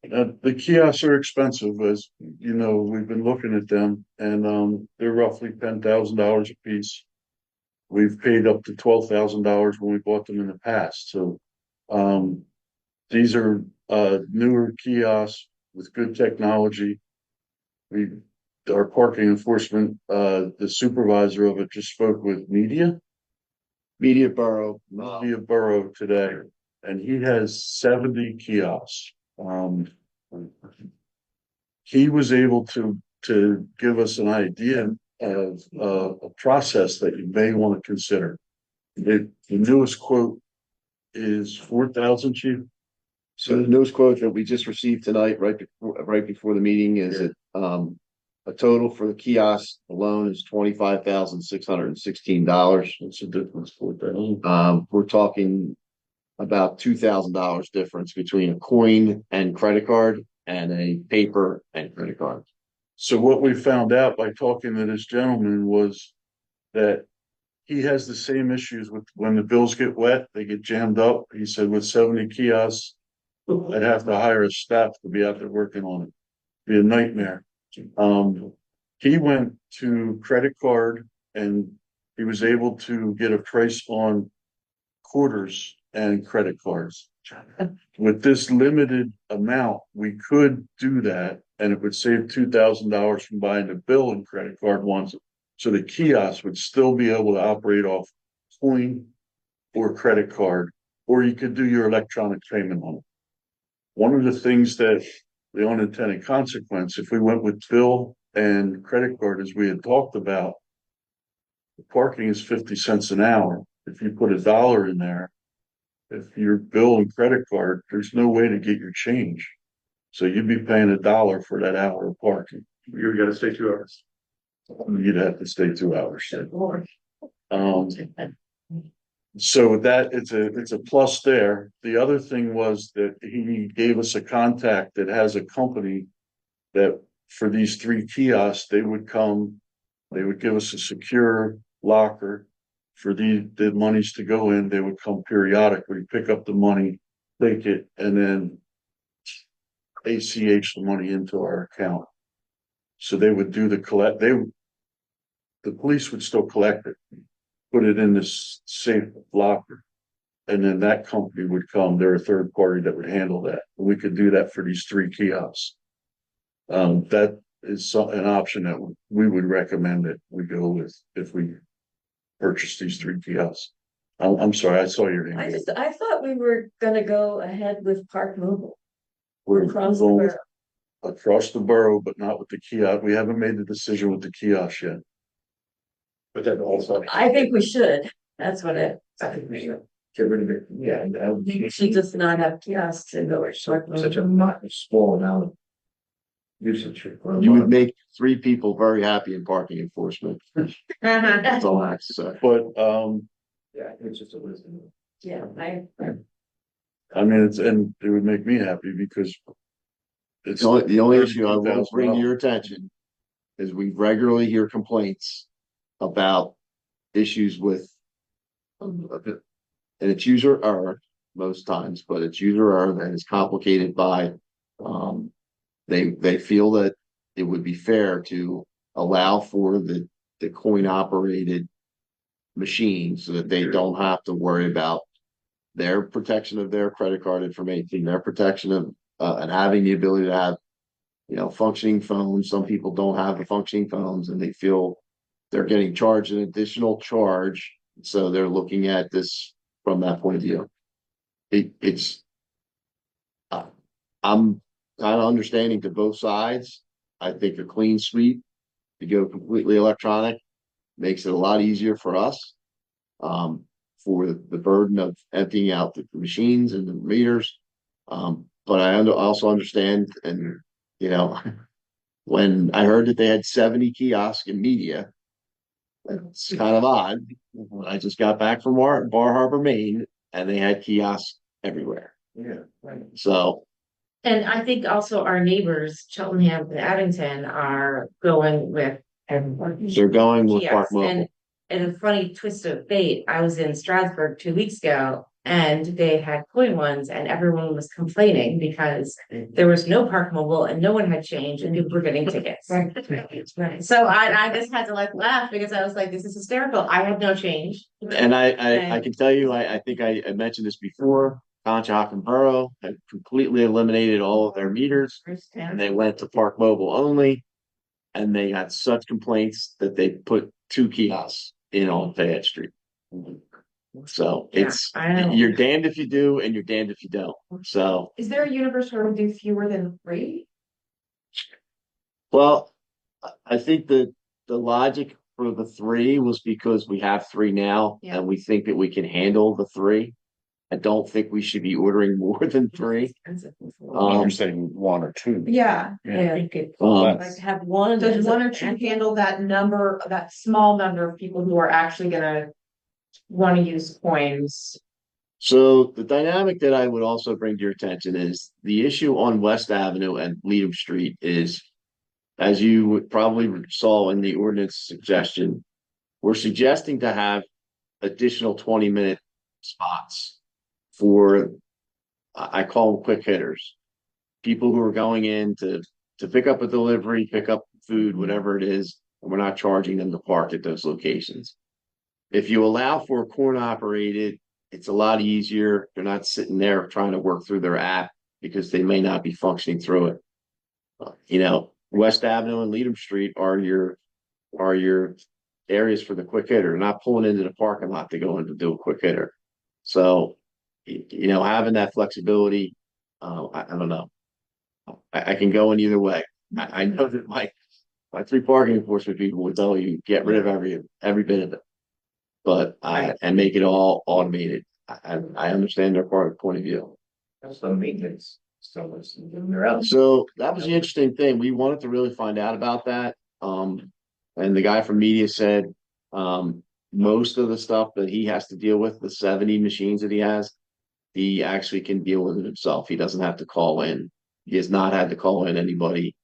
The kiosks are expensive, as you know, we've been looking at them, and they're roughly $10,000 a piece. We've paid up to $12,000 when we bought them in the past, so these are newer kiosks with good technology. Our parking enforcement, the supervisor of it just spoke with Media Borough today, and he has 70 kiosks. He was able to give us an idea of a process that you may want to consider. The newest quote is 4,000, Chief. So the newest quote that we just received tonight, right before the meeting, is that a total for the kiosk alone is $25,616. What's the difference? 4,000. We're talking about $2,000 difference between a coin and credit card and a paper and credit card. So what we found out by talking to this gentleman was that he has the same issues with when the bills get wet, they get jammed up. He said with 70 kiosks, I'd have to hire a staff to be out there working on it. Be a nightmare. He went to credit card and he was able to get a price on quarters and credit cards. With this limited amount, we could do that and it would save $2,000 from buying the bill and credit card ones. So the kiosk would still be able to operate off coin or credit card, or you could do your electronic payment on it. One of the things that the unintended consequence, if we went with bill and credit card, as we had talked about, the parking is 50 cents an hour. If you put $1 in there, if your bill and credit card, there's no way to get your change. So you'd be paying $1 for that hour of parking. You gotta stay 2 hours. You'd have to stay 2 hours. So that it's a plus there. The other thing was that he gave us a contact that has a company that for these 3 kiosks, they would give us a secure locker for the monies to go in. They would come periodically, pick up the money, take it, and then ACH the money into our account. So they would do the police would still collect it, put it in this safe locker, and then that company would come. They're a third party that would handle that. We could do that for these 3 kiosks. That is an option that we would recommend that we go with if we purchase these 3 kiosks. I'm sorry, I saw your hand. I thought we were gonna go ahead with Park Mobile. We're Across the going borough. across the borough, but not with the kiosk. We haven't made the decision with the kiosk yet. But then also. I think we should. That's what it. I think we should get rid of it. Yeah, We should just not have kiosks and go with Park such Mobile. a not small amount of usage. You would make 3 people very happy in parking enforcement. That's all I have to say. But Yeah, it's just a wisdom. Yeah, I mean, it would make me happy because it's The only issue I will $32,000. bring to your attention is we regularly hear complaints about issues with, and it's user error most times, but it's user error that is complicated by, they feel that it would be fair to allow for the coin operated machines so that they don't have to worry about their protection of their credit card information, their protection of, and having the ability to have, functioning phones. Some people don't have the functioning phones and they feel they're getting charged an additional charge. So they're looking at this from that point of view. I'm kind of understanding to both sides. I think a clean sweep to go completely electronic makes it a lot easier for us. For the burden of emptying out the machines and the meters. But I also understand, and you know, when I heard that they had 70 kiosks in media, it's kind of odd. I just got back from Bar Harbor, Maine, and they had kiosks everywhere. Yeah, right. So And I think also our neighbors, Cheltenham and Abington, are going with they're going with Park kiosks. Mobile. And a funny twist of fate, I was in Strasbourg 2 weeks ago and they had coin ones and everyone was complaining because there was no Park Mobile and no one had change and people were getting tickets. So I just had to like laugh because I was like, this is hysterical. I had no change. And I can tell you, I think I mentioned this before. Conshohocken Borough had completely eliminated all of their meters, and they went to Park Mobile only. And they got such complaints that they put 2 kiosks in on Fayette Street. So it's you're damned if you do, and you're damned if you don't. So Is there a universe where we do fewer than 3? well, I think the logic for the 3 was because we have 3 now, Yeah. and we think that we can handle the 3. I don't think we should be ordering more than 3. You're saying 1 or 2. Yeah. Like have one. Does 1 or 2 handle that number, that small number of people who are actually gonna wanna use coins? So the dynamic that I would also bring to your attention is the issue on West Avenue and Leadham Street is, as you would probably saw in the ordinance suggestion, we're suggesting to have additional 20-minute spots for, I call them quick hitters. People who are going in to pick up a delivery, pick up food, whatever it is, and we're not charging them to park at those locations. If you allow for coin operated, it's a lot easier. They're not sitting there trying to work through their app because they may not be functioning through it. West Avenue and Leadham Street are your areas for the quick hitter, not pulling into the parking lot to go in to do a quick hitter. So, having that flexibility, I don't know. I can go in either way. I know that my 3 parking enforcement people would tell you get rid of every bit of it, but and make it all automated. I understand their point of view. That's the maintenance. So that was the interesting thing. We wanted to really find out about that. And the guy from media said most of the stuff that he has to deal with, the 70 machines that he has, he actually can deal with it himself. He doesn't have to call in. He has not had to call in anybody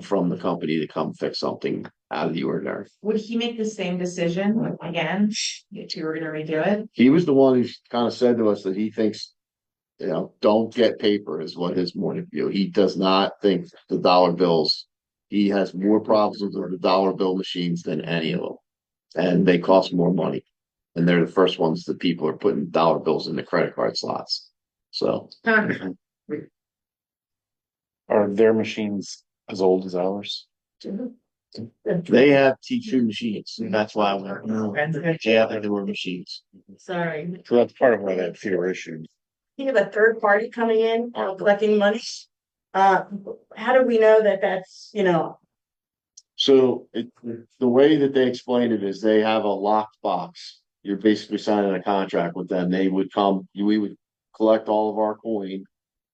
from the company to come fix something out of the ordinary. Would he make the same decision again, if you were gonna redo it? He was the one who kind of said to us that he thinks, don't get paper is what his point of view. He does not think the dollar bills. He has more problems with the dollar bill machines than any of them, and they cost more money. And they're the first ones that people are putting dollar bills in the credit card slots. So Are their machines as old as ours? they have T2 machines, and that's why they have the newer machines. Sorry. So that's part of why they have fewer issues. You have a third party coming in, collecting money. How do we know that that's, So the way that they explain it is they have a locked box. You're basically signing a contract with them. They would come, we would collect all of our coin.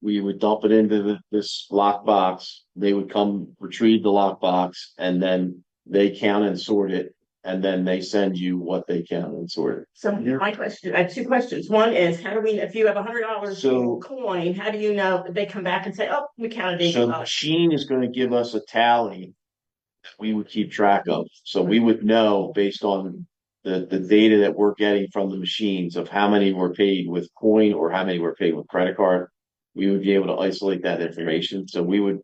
We would dump it into this locked box. They would come retrieve the locked box, and then they count and sort it. And then they send you what they count and sort it. so my question, I have 2 questions. One is, how do we, if you have $100 coin, how do you know that they come back and say, oh, we counted $80? So the machine is going to give us a tally that we would keep track of. So we would know based on the data that we're getting from the machines of how many were paid with coin or how many were paid with credit card. We would be able to isolate that information. So we would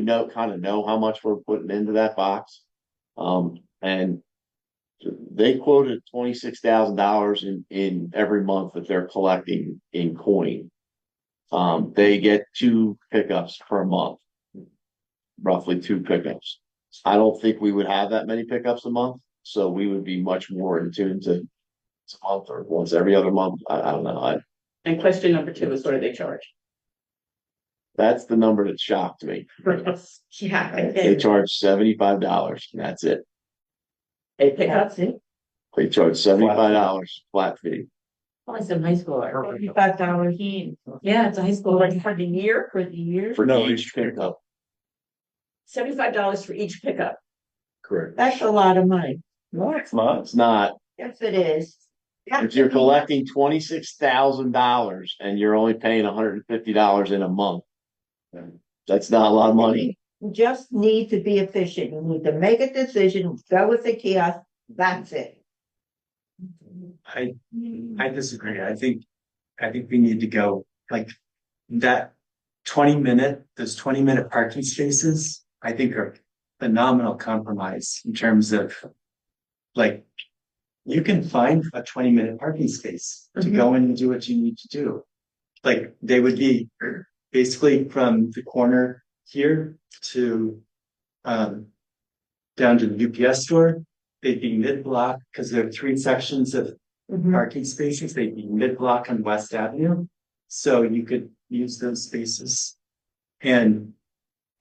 know how much we're putting into that box. And they quoted $26,000 in every month that they're collecting in coin. They get 2 pickups per month, roughly 2 pickups. I don't think we would have that many pickups a month, so we would be much more in tune to a month or once every other month. I don't know. And question number 2 is, what do they charge? That's the number that shocked me. Yeah. They charge $75 and that's it. They pick up, see? They charge $75 flat fee. Probably some high school. $55. Yeah, it's a high school. Like for the year, For No, each pickup. $75 for each pickup. correct. That's a lot of money. No, it's not. It's not. Yes, it is. If you're collecting $26,000 and you're only paying $150 in a month, that's not a lot of money. You just need to be efficient. You need to make a decision, go with the kiosk, that's it. I disagree. I think we need to go like that 20-minute, those 20-minute parking spaces, I think are phenomenal compromise in terms of like, you can find a 20-minute parking space to go in and do what you need to do. Like they would be basically from the corner here to down to the UPS store. They'd be mid-block because there are 3 sections of parking spaces. They'd be mid-block on West Avenue. So you could use those spaces. And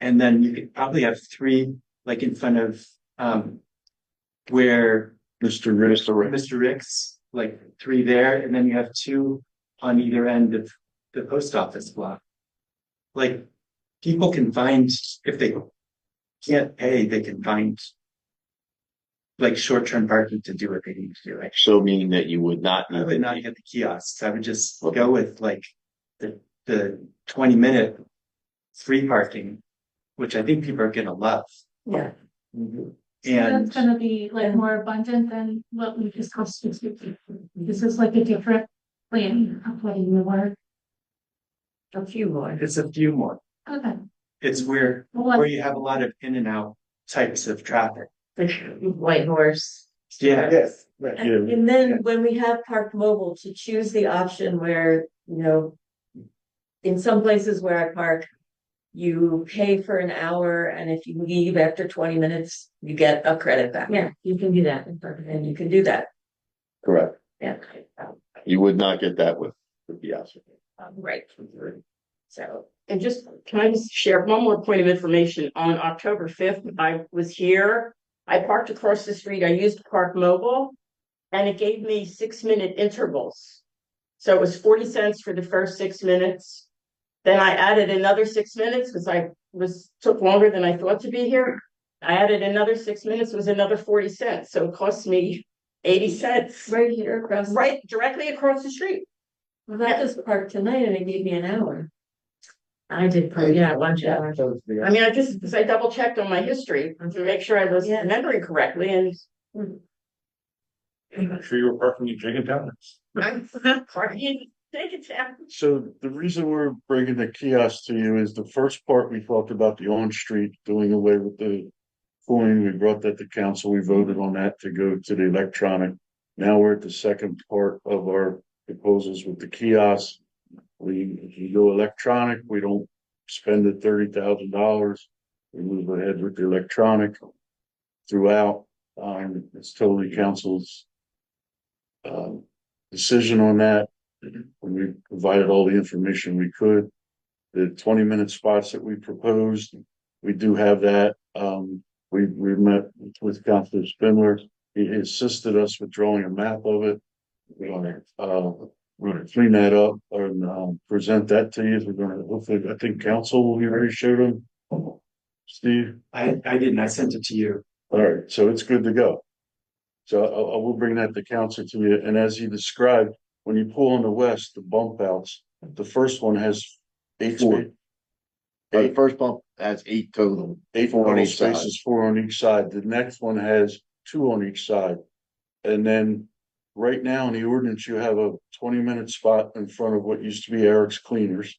then you could probably have 3 like in front of where Mr. Rick's, like 3 there, and then you have 2 on either end of the post office block. Like people can find, if they can't pay, they can find like short-term parking to do what they need to do. So meaning that you would not I would not get the kiosks. I would just go with like the 20-minute free parking, which I think people are gonna love. Yeah. So And that's gonna be like more abundant than what we discussed. This is like a different plan of putting the work. A few more. it's a few more. Okay. It's where you have a lot of in and out types of traffic. White horse. Yeah. Yes. And then when we have park mobile, to choose the option where, you know, in some places where I park, you pay for an hour and if you leave after 20 minutes, you get a credit back. Yeah, you can do that. And you can do that. Correct. Yeah. You would not get that with the kiosk. Right. So. And just, can I just share one more point of information? On October 5th, I was here. I parked across the street. I used Park Mobile and it gave me 6-minute intervals. So it was 40 cents for the first 6 minutes. Then I added another 6 minutes because took longer than I thought to be here. I added another 6 minutes, was another 40 cents. So it cost me 80 cents. Right here across. Right, directly across the street. Well, that just parked tonight and it gave me an hour. I did, yeah, lunch hour. I mean, because I double checked on my history to make sure I was remembering correctly and. I'm sure you were parking in Jenkintown. I'm parking in Jenkintown. So the reason we're bringing the kiosk to you is the first part we talked about the on-street doing away with the coin. We brought that to council. We voted on that to go to the electronic. Now we're at the second part of our proposals with the kiosk. If you go electronic, we don't spend the $30,000. We move ahead with the electronic throughout. It's totally council's decision on that. We provided all the information we could. The 20-minute spots that we proposed, we do have that. We met with Councilor Spindler. He assisted us with drawing a map of it. We're gonna clean that up and present that to you. We're gonna hopefully, I think council will be ready to show them. Steve? I didn't, I sent it to you. All right, so it's good to go. So I will bring that to council to you. And as he described, when you pull on the west, the bump outs, the first one has 8 spaces. The first bump has 8 total. 8 4 on total each side. spaces, 4 on each side. The next one has 2 on each side. And then right now in the ordinance, you have a 20-minute spot in front of what used to be Eric's Cleaners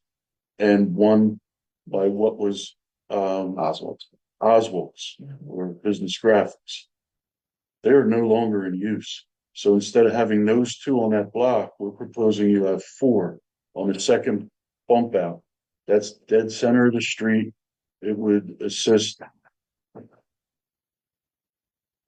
and one by what was Oswald's or Business Graphics. They're no longer in use. So instead of having those 2 on that block, we're proposing you have 4 on the second bump out. That's dead center of the street. It would assist.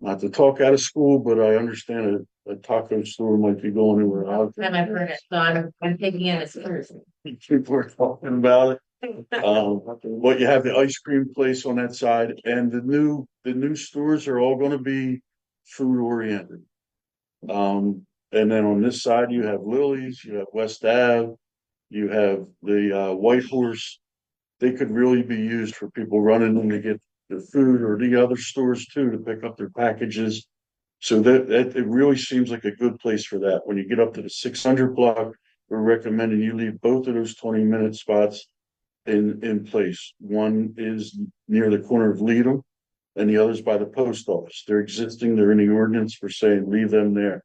Not to talk out of school, but I understand a taco store might be going anywhere out. Time I've heard it, so I'm taking it as seriously. People are talking about it. But you have the ice cream place on that side, and the new stores are all gonna be food oriented. And then on this side, you have Lily's, you have West Ave, you have the White Horse. They could really be used for people running in to get the food, or the other stores too, to pick up their packages. So that it really seems like a good place for that. When you get up to the 600 block, we're recommending you leave both of those 20-minute spots in place. One is near the corner of Lidl, and the other's by the post office. They're existing, they're in the ordinance for saying leave them there.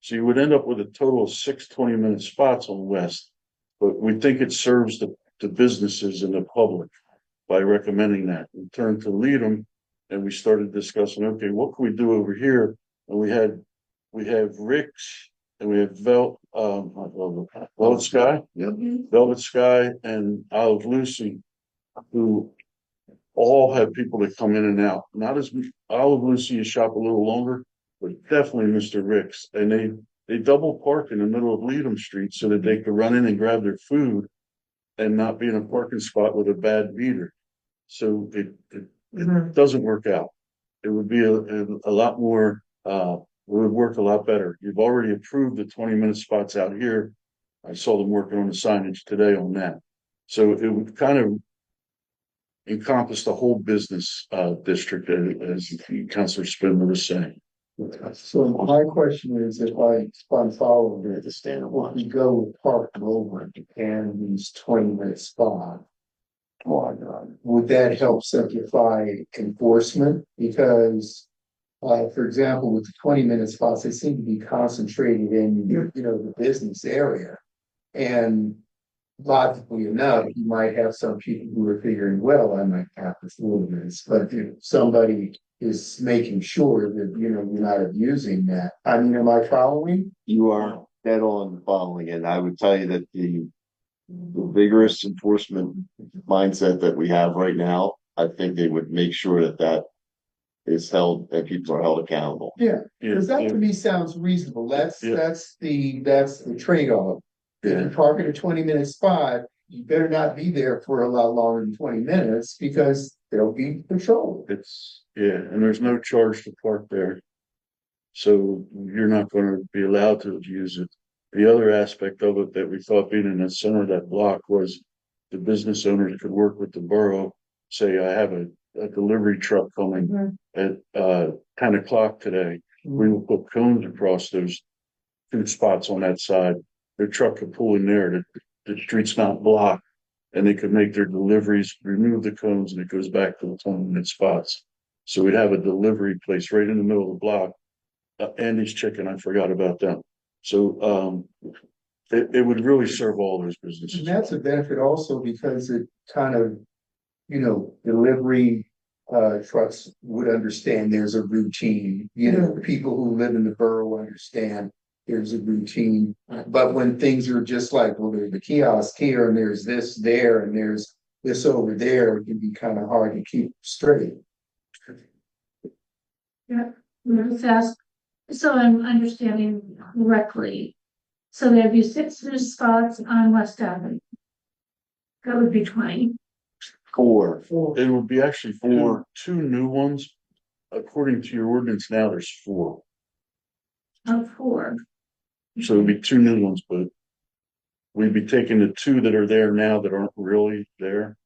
So you would end up with a total of 6 20-minute spots on West. But we think it serves the businesses and the public by recommending that. We turned to Leadham and we started discussing, okay, what can we do over here? And we have Rick's and we have Velvet Sky. Yep. Velvet Sky and Olive Lucy, who all have people that come in and out. Not as Olive Lucy, you shop a little longer, but definitely Mr. Rick's. And they double park in the middle of Leadham Street so that they could run in and grab their food and not be in a parking spot with a bad meter. So it doesn't work out. It would be a lot more, it would work a lot better. You've already approved the 20-minute spots out here. I saw them working on the signage today on that. So it would kind of encompass the whole business district, as Councilor Spindler was saying. So my question is, if I'm following it, the standard, if we go with Park Rover and these 20-minute spot, would that help simplify enforcement? Because, for example, with the 20-minute spots, they seem to be concentrated in, the business area. And logically enough, you might have some people who are figuring, well, I might have this little bit, but if somebody is making sure that, you're not abusing that. I mean, am I following? You are dead on following it. I would tell you that the vigorous enforcement mindset that we have right now, I think they would make sure that is held, that people are held accountable. Yeah, because that to me sounds reasonable. That's the trade-off. If you park at a 20-minute spot, you better not be there for a lot longer than 20 minutes because there'll be patrol. And there's no charge to park there. So you're not going to be allowed to use it. The other aspect of it that we thought being in the center of that block was the business owners could work with the borough, say, I have a delivery truck coming at 10 o'clock today. We will put cones across those 2 spots on that side. Their truck could pull in there, the street's not blocked, and they could make their deliveries, remove the cones, and it goes back to the 20-minute spots. So we'd have a delivery place right in the middle of the block. Andy's Chicken, I forgot about them. So it would really serve all those businesses. And that's a benefit also because it kind of, delivery trucks would understand there's a routine. People who live in the borough understand there's a routine. But when things are just like, well, there's the kiosk here and there's this there and there's this over there, it can be kind of hard to keep straight. Yeah, let's ask, so I'm understanding correctly. So there'd be 6 new spots on West Avenue. That would be 20. 4. It would be actually 4, 2 new ones. According to your ordinance now, there's 4. Oh, 4. So it'd be 2 new ones, but we'd be taking the 2 that are there now that aren't really there.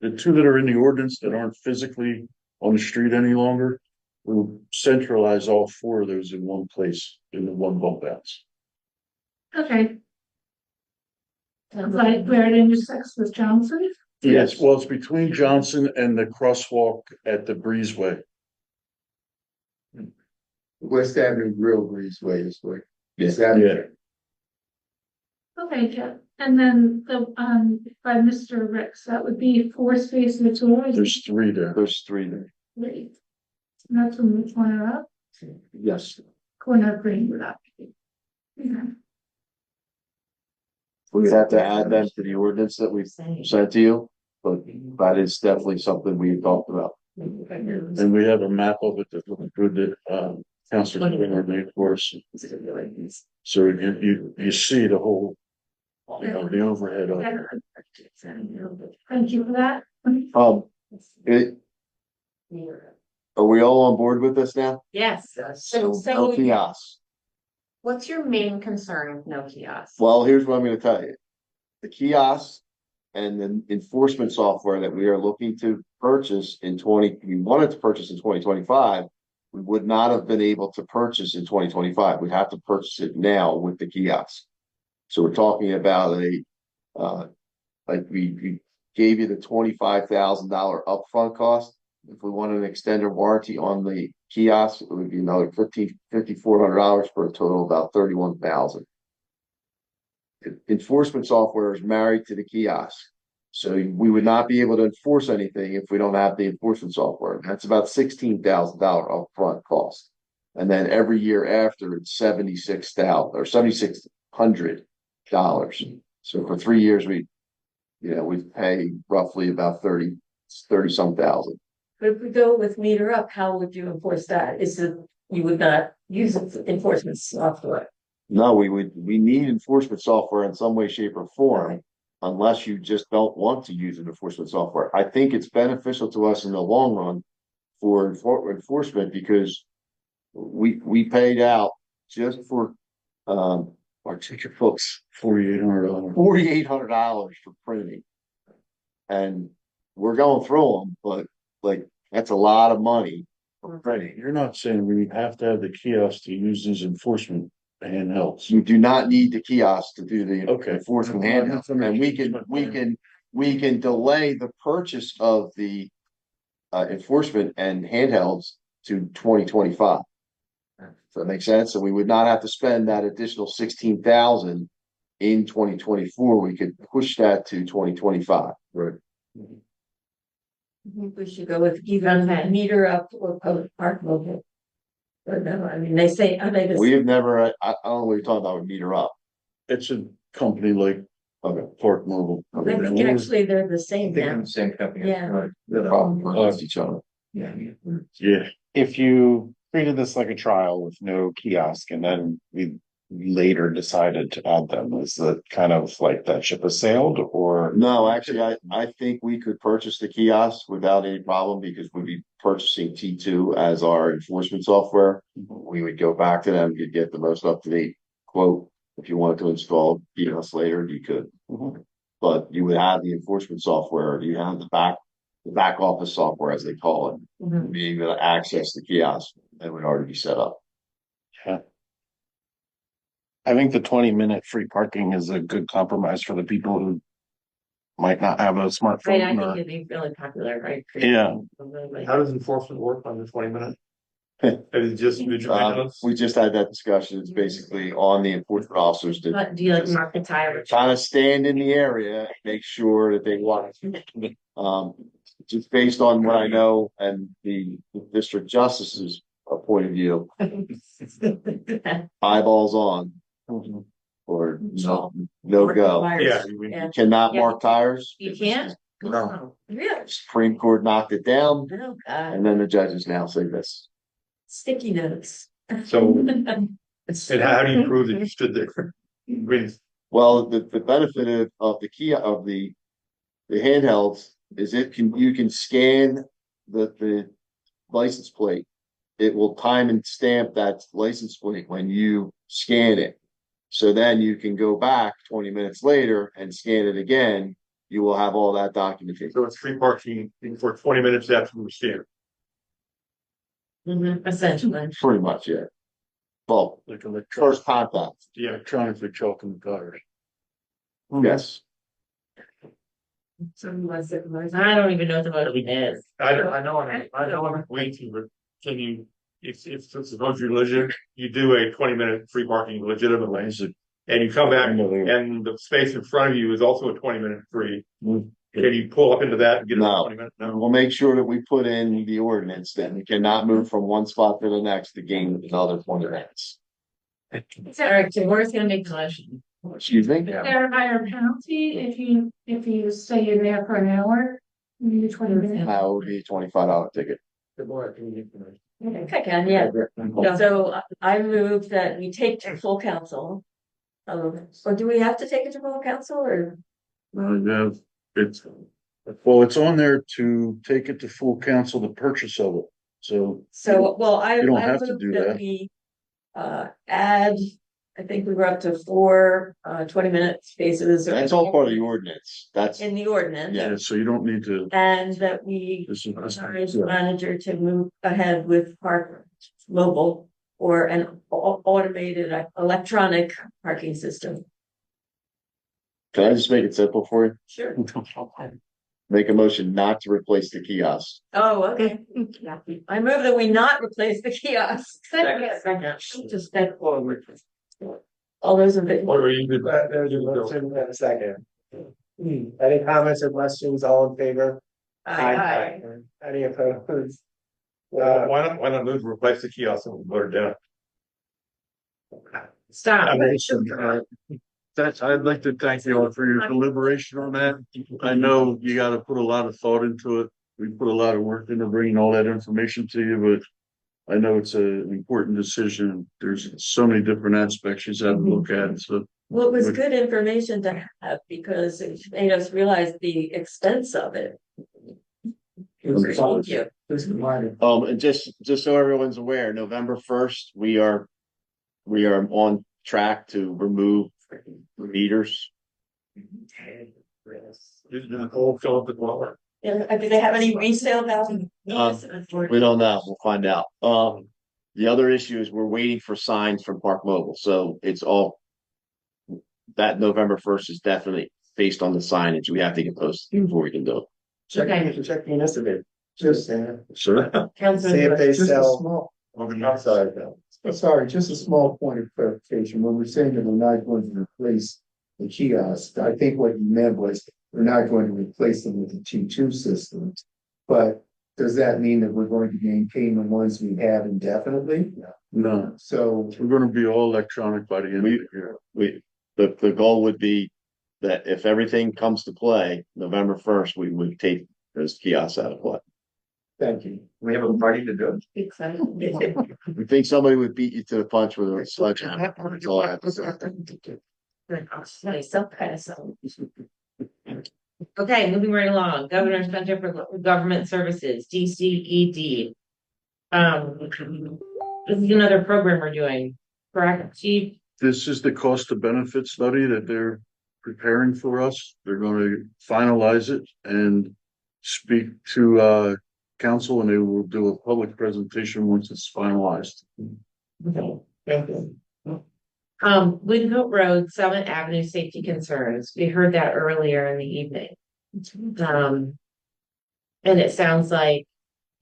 The 2 that are in the ordinance that aren't physically on the street any longer, we'll centralize all 4 of those in one place, in the one bump outs. Okay. Like where it intersects with Johnson? Yes, well, it's between Johnson and the crosswalk at the Breezeway. West Avenue Grill Breezeway is where. Okay, Jeff. And then the by Mr. Ricks, that would be 4 spaces or There's 3 there. There's 3 there. and that's from the corner up, Yes. corner of Greenwood up. Okay. We have to add them to the ordinance that we've sent to you, but that is definitely something we talked about. And we have a map of it that looks good that Councilor Springer made for us. So you see the whole You know, the overhead of it. Thank you for that. It, are we all on board with this now? Yes. So, So no kiosks. what's your main concern with no kiosks? Well, here's what I'm gonna tell you. The kiosks and the enforcement software that we are looking to purchase we wanted to purchase in 2025. We would not have been able to purchase in 2025. We'd have to purchase it now with the kiosks. So we're talking about like we gave you the $25,000 upfront cost. If we want an extended warranty on the kiosk, it would be another $5,400 for a total of about $31,000. Enforcement software is married to the kiosk. So we would not be able to enforce anything if we don't have the enforcement software. That's about $16,000 upfront cost. And then every year after it's $76,000 or $7,600. So for 3 years, we pay roughly about 30 some thousand. But if we go with meter up, how would you enforce that? You would not use enforcement software? No, we need enforcement software in some way, shape, or form, unless you just don't want to use an enforcement software. I think it's beneficial to us in the long run for enforcement because we paid out just for our ticket books $4,800 for printing, and we're going through them, but like that's a lot of money for printing. You're not saying we have to have the kiosk to use these enforcement handhelds. You do not need the kiosk to do the Okay. enforcement handhelds, and we can delay the purchase of the enforcement and handhelds to 2025. Does that make sense? So we would not have to spend that additional 16,000 in 2024. We could push that to 2025. Right. I think we should go with either meter up or park mobile. But no, I mean, they say, We have never, I don't know what you're talking about with meter up. It's a company like Park Mobile. I think actually they're the same now. Same company. Yeah. Right. They're probably against each other. Yeah. Yeah. If you treated this like a trial with no kiosk and then we later decided to add them, is it kind of like that ship has sailed or? No, actually, I think we could purchase the kiosk without any problem because we'd be purchasing T2 as our enforcement software. We would go back to them, you'd get the most up-to-date quote. If you wanted to install kiosk later, you could. But you would have the enforcement software, you have the back office software, as they call it, being able to access the kiosk that would already be set up. Yeah. I think the 20-minute free parking is a good compromise for the people who might not have a smartphone. Right, I think it'd be really popular, right? Yeah. How does enforcement work on the 20-minute? Is it just vigilance? We just had that discussion. It's basically on the enforcement officers to But do you like mark the tire? kind of stand in the area, and make sure that they watch. Just based on what I know and the district justice's point of view, eyeballs on. Or no go. Yeah. You cannot mark tires. You can't? No. Really? Supreme Court knocked it down, Oh, God. and then the judges now say this. Sticky notes. So, and how do you prove that you stood there? Well, the benefit of the key of the handhelds is you can scan the license plate. It will time and stamp that license plate when you scan it. So then you can go back 20 minutes later and scan it again. You will have all that documentation. So it's free parking for 20 minutes after the scan. Essentially. Pretty much, yeah. Well, Like first contact. Yeah. electronically chalking the tires. Yes. I don't even know what the voting is. I know I'm waiting, but can you, if suppose you're legit, you do a 20-minute free parking legitimately, and you come back and the space in front of you is also a 20-minute free. Can you pull up into that and get No. 20 minutes? We'll make sure that we put in the ordinance that we cannot move from one spot to the next to gain another 20 minutes. All right, so we're just gonna make the motion. Excuse me? Is there a higher penalty if you say you're there for an hour? You need 20 minutes. That would be a $25 ticket. I can, yeah. So I move that we take to full council Or do we have to take it to full council or? Yeah, it's, well, it's on there to take it to full council, the purchase of it, so. So, well, I You don't I have to moved do that that. we add, I think we were up to 4 20-minute spaces. That's all part of the ordinance. That's, In the ordinance. Yeah, so you don't need to. And that we This is- encourage the manager to move ahead with park mobile or an automated electronic parking system. can I just make it simple for you? Sure. Make a motion not to replace the kiosk. Oh, okay. I move that we not replace the kiosk. Second. Just step forward. All those in favor? What were you? There's a motion and a second. Any comments or questions? All in favor? Aye. Any opposed? Why not move to replace the kiosk and vote it down? Stop. I'd like to thank you all for your deliberation on that. I know you gotta put a lot of thought into it. We put a lot of work into bringing all that information to you, but I know it's an important decision. There's so many different aspects you have to look at, so. Well, it was good information to have because it made us realize the expense of it. Thank you. And just so everyone's aware, November 1st, we are on track to remove meters. Did Nicole fill up the dweller? Yeah, do they have any resale value? We don't know. We'll find out. The other issue is we're waiting for signs from Park Mobile, so it's all that November 1st is definitely based on the signage. We have to get posted before we can do it. Check municipal. Just Sure. see if they Just a sell. small, I'm sorry, Bill. sorry, just a small point of clarification. When we're saying that we're not going to replace the kiosk, I think what you meant was we're not going to replace them with the T2 system. But does that mean that we're going to maintain the ones we have indefinitely? No, So we're gonna be all electronic by the end of the year. The goal would be that if everything comes to play, November 1st, we would take those kiosks out of play. thank you. We have a party to do it. We think somebody would beat you to the punch with a sledgehammer. That's all I have to say. Some kind of something. Okay, moving right along, Governor's Center for Government Services, DCED. This is another program we're doing, correct, Chief? This is the cost of benefit study that they're preparing for us. They're gonna finalize it and speak to council, and they will do a public presentation once it's finalized. Windhoek Road, Summit Avenue safety concerns. We heard that earlier in the evening. And it sounds like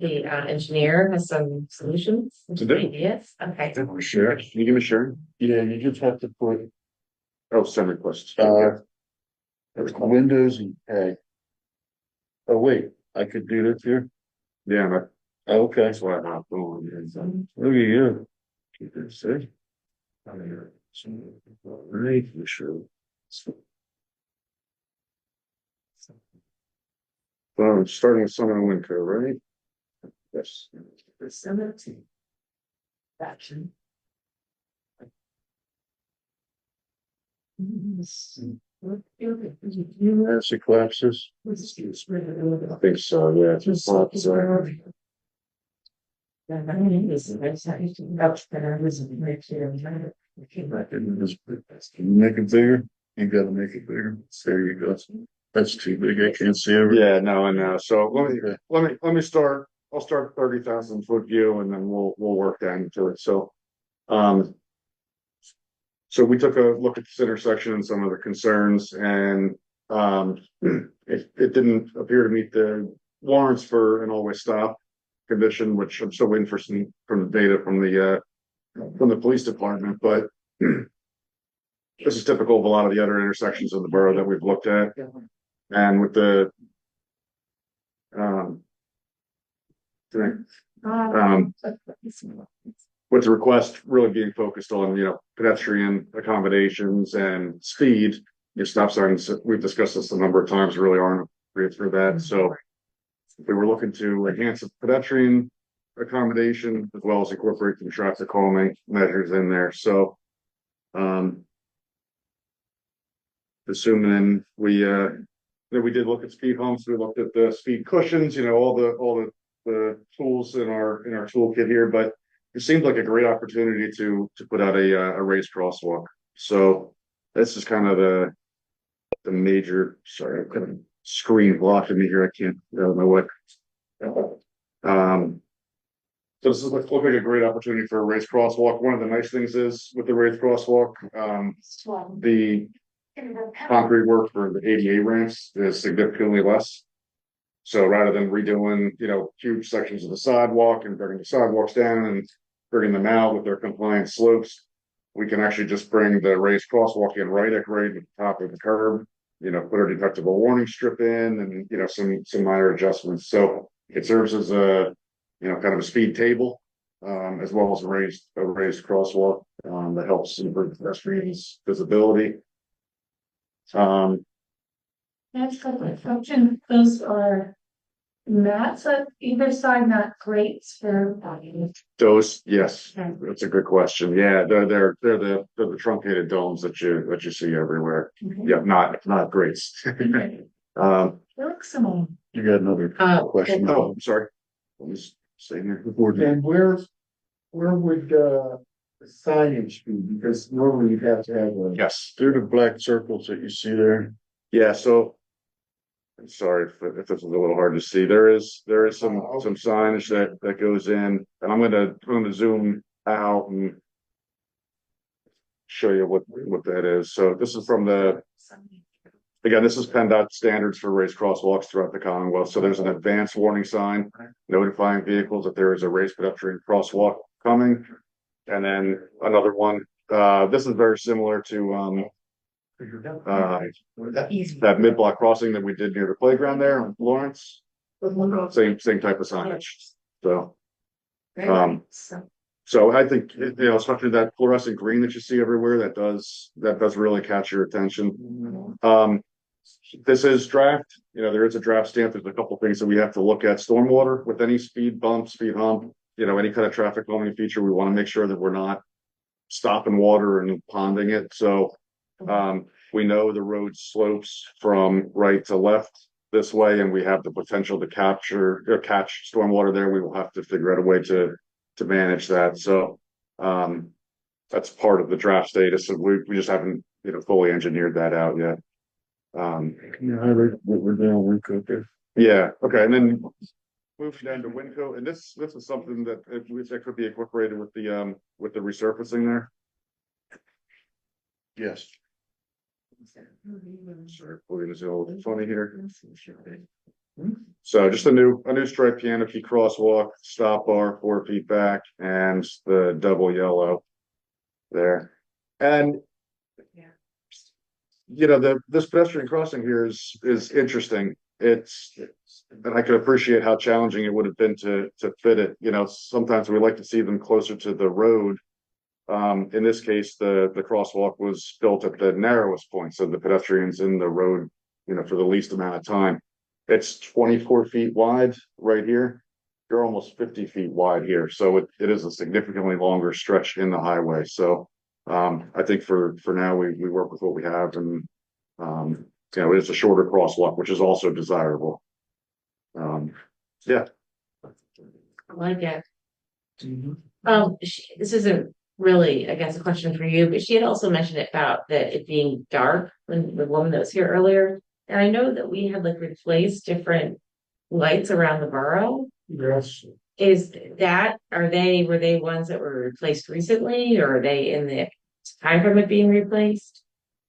the engineer has some solutions, some ideas. Okay. Sure. Can you give me sure? Yeah, you just have to put Oh, send request. Windows and K. Oh, wait, I could do that here? Yeah, but Okay. that's what I'm not doing. Look at you. Keep it safe. Right, for sure. Starting with Summit and Winco, right? Yes. Action. As it collapses. I think so, yeah. It's not, Make it bigger. You gotta make it bigger. There you go. That's too big. I can't see everything. yeah, no, I know. So let me start. I'll start 30,000 foot view and then we'll work down into it. So we took a look at this intersection and some of the concerns and it didn't appear to meet the warrants for an always stop condition, which I'm still waiting for some from the data from the police department, but this is typical of a lot of the other intersections in the borough that we've looked at. And with the with the request really being focused on, pedestrian accommodations and speed, your stop signs, we've discussed this a number of times, really aren't appropriate for that. So we were looking to enhance the pedestrian accommodation as well as incorporate some traffic calming measures in there. So assuming we did look at speed humps, we looked at the speed cushions, all the tools in our toolkit here, but it seemed like a great opportunity to put out a raised crosswalk. So this is kind of the major, sorry, I've got a screen blocking me here. I can't, I don't know what. So this is looks like a great opportunity for a raised crosswalk. One of the nice things is with the raised crosswalk, the concrete work for the ADA ramps is significantly less. So rather than redoing, huge sections of the sidewalk and bringing the sidewalks down and bringing them out with their compliant slopes, we can actually just bring the raised crosswalk in right at grade with the top of the curb, put our detectable warning strip in and, some minor adjustments. So it serves as a, kind of a speed table, as well as a raised crosswalk, that helps improve pedestrians' visibility. That's good function. Those are mats at either side, not grates for. Those, yes, that's a good question. Yeah, they're the truncated domes that you see everywhere. Yeah, not grates. Excellent. You got another question? Oh, I'm sorry. Let me say here. And where would the signage be? Because normally you'd have to have a. Yes. Through the black circles that you see there. Yeah, so I'm sorry if this is a little hard to see. There is some signage that goes in, and I'm gonna zoom out and show you what that is. So this is from this is PennDOT standards for raised crosswalks throughout the Commonwealth. So there's an advanced warning sign notifying vehicles that there is a raised pedestrian crosswalk coming. And then another one, this is very similar to that mid-block crossing that we did near the playground there on Lawrence. Same type of signage. So so I think, especially that fluorescent green that you see everywhere, that does really catch your attention. This is draft, there is a draft stamp. There's a couple things that we have to look at. Stormwater with any speed bump, speed hump, any kind of traffic calming feature, we want to make sure that we're not stopping water and ponding it. So we know the road slopes from right to left this way, and we have the potential to catch stormwater there. We will have to figure out a way to manage that. So that's part of the draft status. So we just haven't fully engineered that out yet. We're doing Winco there. Yeah. Okay. And then move down to Winco, and this is something that could be incorporated with the resurfacing there. Yes. Sorry, pulling this a little funny here. So just a new striped piano key crosswalk, stop bar 4 feet back, and the double yellow there. And this pedestrian crossing here is interesting. And I could appreciate how challenging it would have been to fit it. Sometimes we like to see them closer to the road. In this case, the crosswalk was built at the narrowest point, so the pedestrians in the road, for the least amount of time. It's 24 feet wide right here. You're almost 50 feet wide here, so it is a significantly longer stretch in the highway. So I think for now we work with what we have, and it's a shorter crosswalk, which is also desirable. Yeah. I like it. This isn't really, I guess, a question for you, but she had also mentioned about it being dark when the woman that was here earlier. And I know that we had replaced different lights around the borough. Yes. Were they ones that were replaced recently, or are they in the time from it being replaced?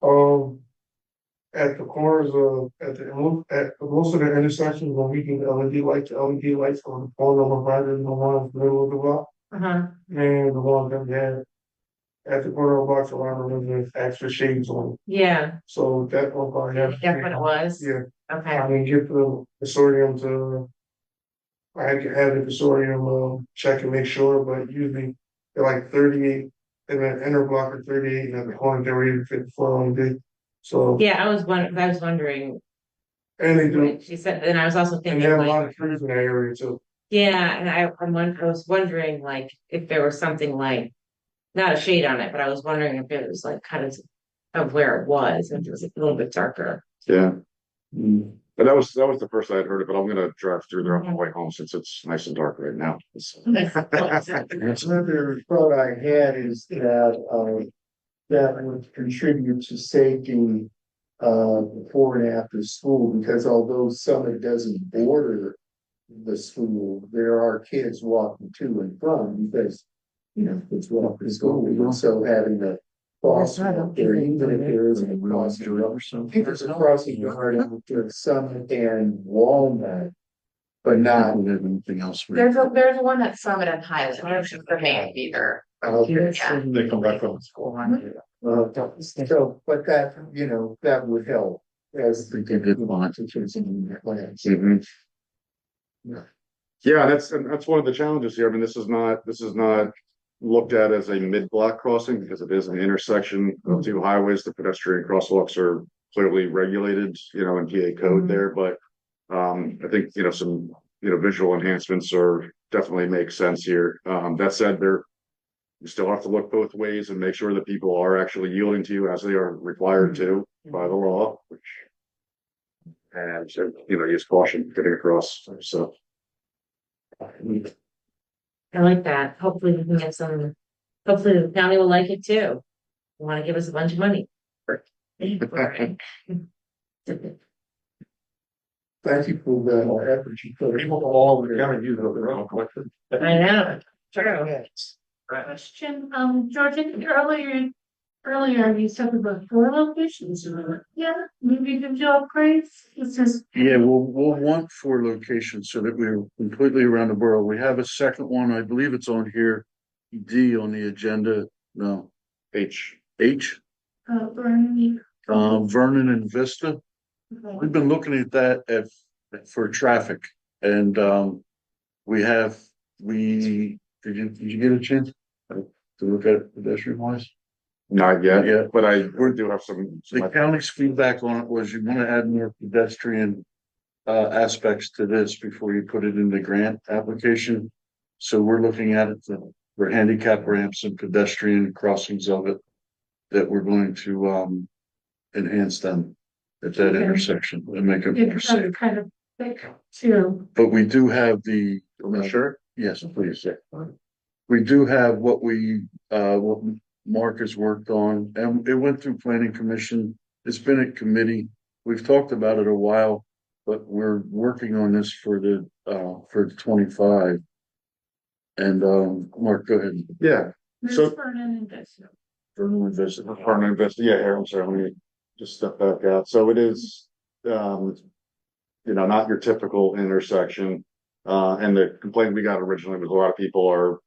At the corners of, at most of the intersections, when we do LED lights on the corner of Lavender and the one in the middle of the block. And the one that we had at the corner of blocks around the room with extra shades on. Yeah. So that one part, yeah. That's what it was? Yeah. Okay. I mean, get the consortium to, I had the consortium check and make sure, but usually they're like 38 in the inner block or 38, and at the corner they were even 54 on the day. So yeah, I was wondering. And they do. She said, and I was also thinking, and they have a lot of trees in that area too. Yeah, and I was wondering if there was something not a shade on it, but I was wondering if it was kind of of where it was, which was a little bit darker. Yeah. But that was the first I had heard of it. I'm gonna drive through there on the way home since it's nice and dark right now. Another thought I had is that would contribute to safety before and after school, because although Summit doesn't border the school, there are kids walking to and from, because kids walk to school, and so having the crosswalk there, even if there isn't a crossing guard. I think there's a crossing guard after Summit and Walnut, but not anything else. There's one at Summit and Highland, which is the main feeder. Yeah. They come right from the school. So, but that, that would help as the good plans. Yeah, that's one of the challenges here. I mean, this is not looked at as a mid-block crossing because it is an intersection of two highways. The pedestrian crosswalks are clearly regulated, in PA code there, but I think, some, visual enhancements are definitely make sense here. That said, you still have to look both ways and make sure that people are actually yielding to you as they are required to by the law, and so, use caution getting across, so. I like that. Hopefully we can get some, hopefully the county will like it too. Want to give us a bunch of money. Thank you for the effort you put in. I know. True. Question, George, I think earlier you talked about 4 locations. Yeah, maybe you can do upgrades. It's just. Yeah, we'll want 4 locations so that we're completely around the borough. We have a second one, I believe it's on here, D on the agenda, no, H. Vernon. Vernon and Vista. We've been looking at that for traffic, and did you get a chance to look at it pedestrian wise? Not yet, Yeah, but we do have some. the county's feedback on it was you want to add more pedestrian aspects to this before you put it in the grant application. So we're looking at it for handicap ramps and pedestrian crossings of it that we're going to enhance them at that intersection and make them more safe. Kind of thick too. But we do have the. Sure. Yes, please. We do have what Mark has worked on, and it went through planning commission. It's been a committee. We've talked about it a while, but we're working on this for the 25. And Mark, go ahead. Yeah. So Vernon Vernon Vista. Vernon Vista. Yeah, here, I'm sorry. Let me just step back out. So it is, not your typical intersection. And the complaint we got originally was a lot of people are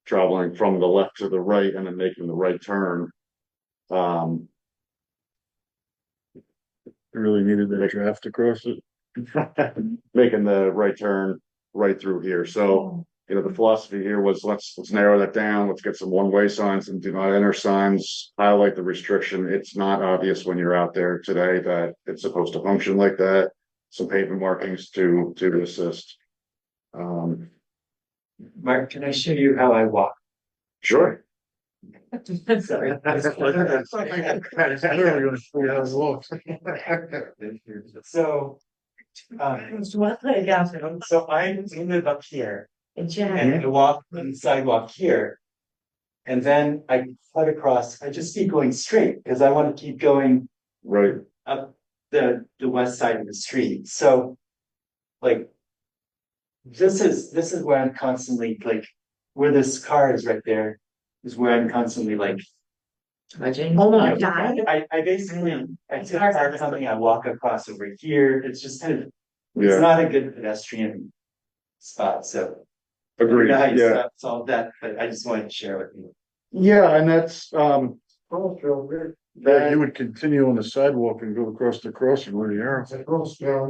traveling from the left to the right and then making the right turn. Really needed that draft across it. Making the right turn right through here. So, the philosophy here was let's narrow that down. Let's get some one-way signs and do not enter signs, highlight the restriction. It's not obvious when you're out there today that it's supposed to function like that. Some pavement markings to assist. Mark, can I show you how I walk? Sure. Sorry. So, so I live up here and I walk on the sidewalk here. And then I cut across, I just keep going straight because I want to keep going right up the west side of the street. So like this is where I'm constantly like where this car is right there is where I'm constantly like almost died. I basically I see a car coming, I walk across over here. It's just kind of Yeah. it's not a good pedestrian spot. So I don't Agreed. know how you Yeah. solve that, but I just wanted to share with you. Yeah, and that's Yeah, you would continue on the sidewalk and go across the crossing where the arrow.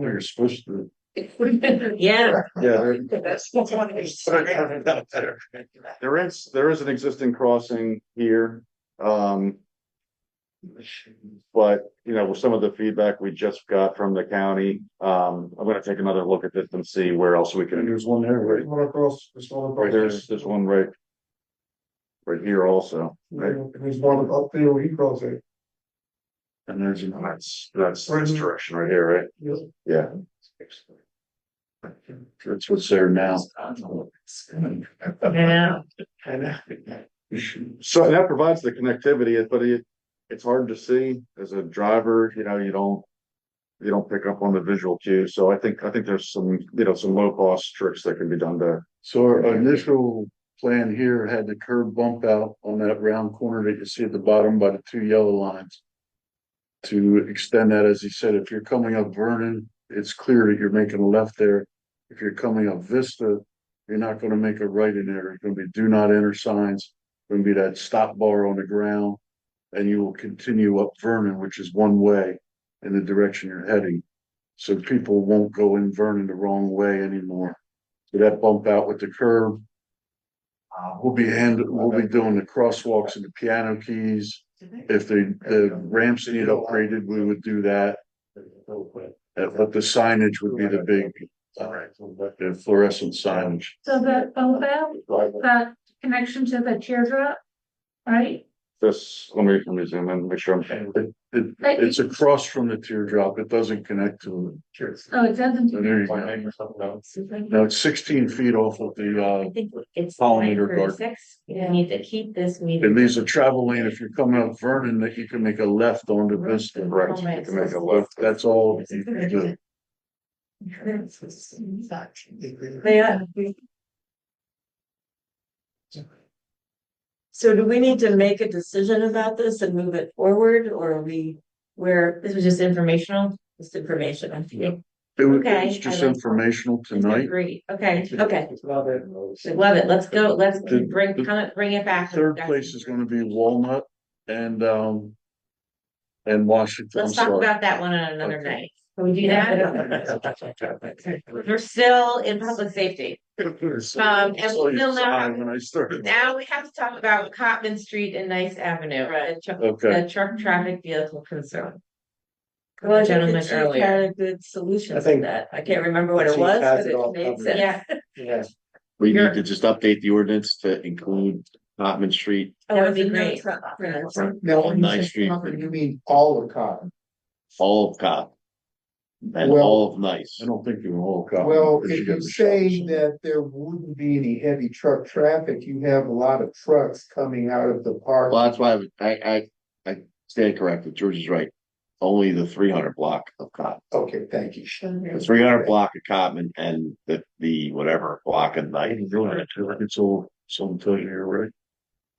You're supposed to. Yeah. Yeah. There is an existing crossing here. But with some of the feedback we just got from the county, I'm gonna take another look at this and see where else we can. There's one there, right? One across, there's one across. There's one right here also. Right. There's one up there where he calls it. And there's, That's this direction right here, right? Yeah. that's what's there now. Yeah. So that provides the connectivity, but it's hard to see as a driver, you don't pick up on the visual cues. So I think there's some, some low cost tricks that can be done to. So our initial plan here had the curb bump out on that round corner that you see at the bottom by the two yellow lines. To extend that, as he said, if you're coming up Vernon, it's clear that you're making a left there. If you're coming up Vista, you're not gonna make a right in there. There's gonna be do not enter signs, gonna be that stop bar on the ground. And you will continue up Vernon, which is one way in the direction you're heading. So people won't go in Vernon the wrong way anymore. So that bump out with the curb. We'll be doing the crosswalks and the piano keys. If the ramps need upgraded, we would do that. But the signage would be the big, the fluorescent signage. So that bump out, that connection to the teardrop, right? This, let me zoom in, make sure I'm. It's across from the teardrop. It doesn't connect to Oh, it doesn't. So there you go. No, it's 16 feet off of I the think it's pollinator garden. 9:36. You need to keep this meeting. It leaves a travel lane if you're coming up Vernon that you can make a left onto Vista. Correct. You can make a left. That's all you can do. Yeah. So do we need to make a decision about this and move it forward, or are we, where, This was just informational, just information. It was Okay, it's just I like- informational tonight. Great, okay, okay, love it, let's go, let's bring it back. Third place is gonna be Walnut and Washington. Let's I'm talk sorry. about that one on another Okay. night. Can we do that? We're still in public safety. And we still When I started. now we have to talk about Cotman Street and Nice Avenue. Okay. The truck traffic vehicle concern. well, I think Gentleman the chief earlier. had a good solution I to think that, I can't remember what the it chief was, has but it all it made covered. sense. Yeah, Yeah. We You're- need to just update the ordinance to include Cotman Street, Oh, That would be it's a no great. truck print. Now, on when you Ninth say Street. common, you mean all of Cotton? all of Cotton. And Well- all of Nice. I don't think you all got. Well, because if got you the say shops. that there wouldn't be any heavy truck traffic, you have a lot of trucks coming out of the park. Well, that's why I stand corrected. George is right. Only the 300 block of Cotton. Okay, thank you. The 300 block of Cotton and the whatever block of Nice. It's all something here, right?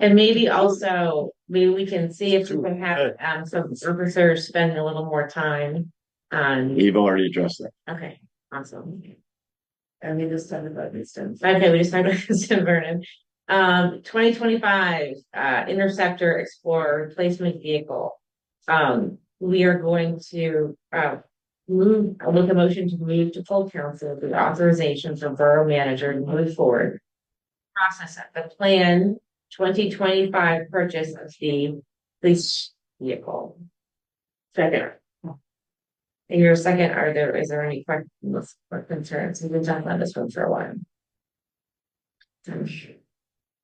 and maybe also, maybe we can see if we can have some officers spend a little more time on, We've already addressed that. okay, awesome. And we just talked about distance. Okay, we just talked about this in Vernon. 2025 Interceptor Explorer replacement vehicle. We are going to I'll make a motion to move to full council the authorization for borough manager to move forward. Process of the plan 2025 purchase of the police vehicle. Second. In your second, is there any questions or concerns? We've been talking about this one for a while.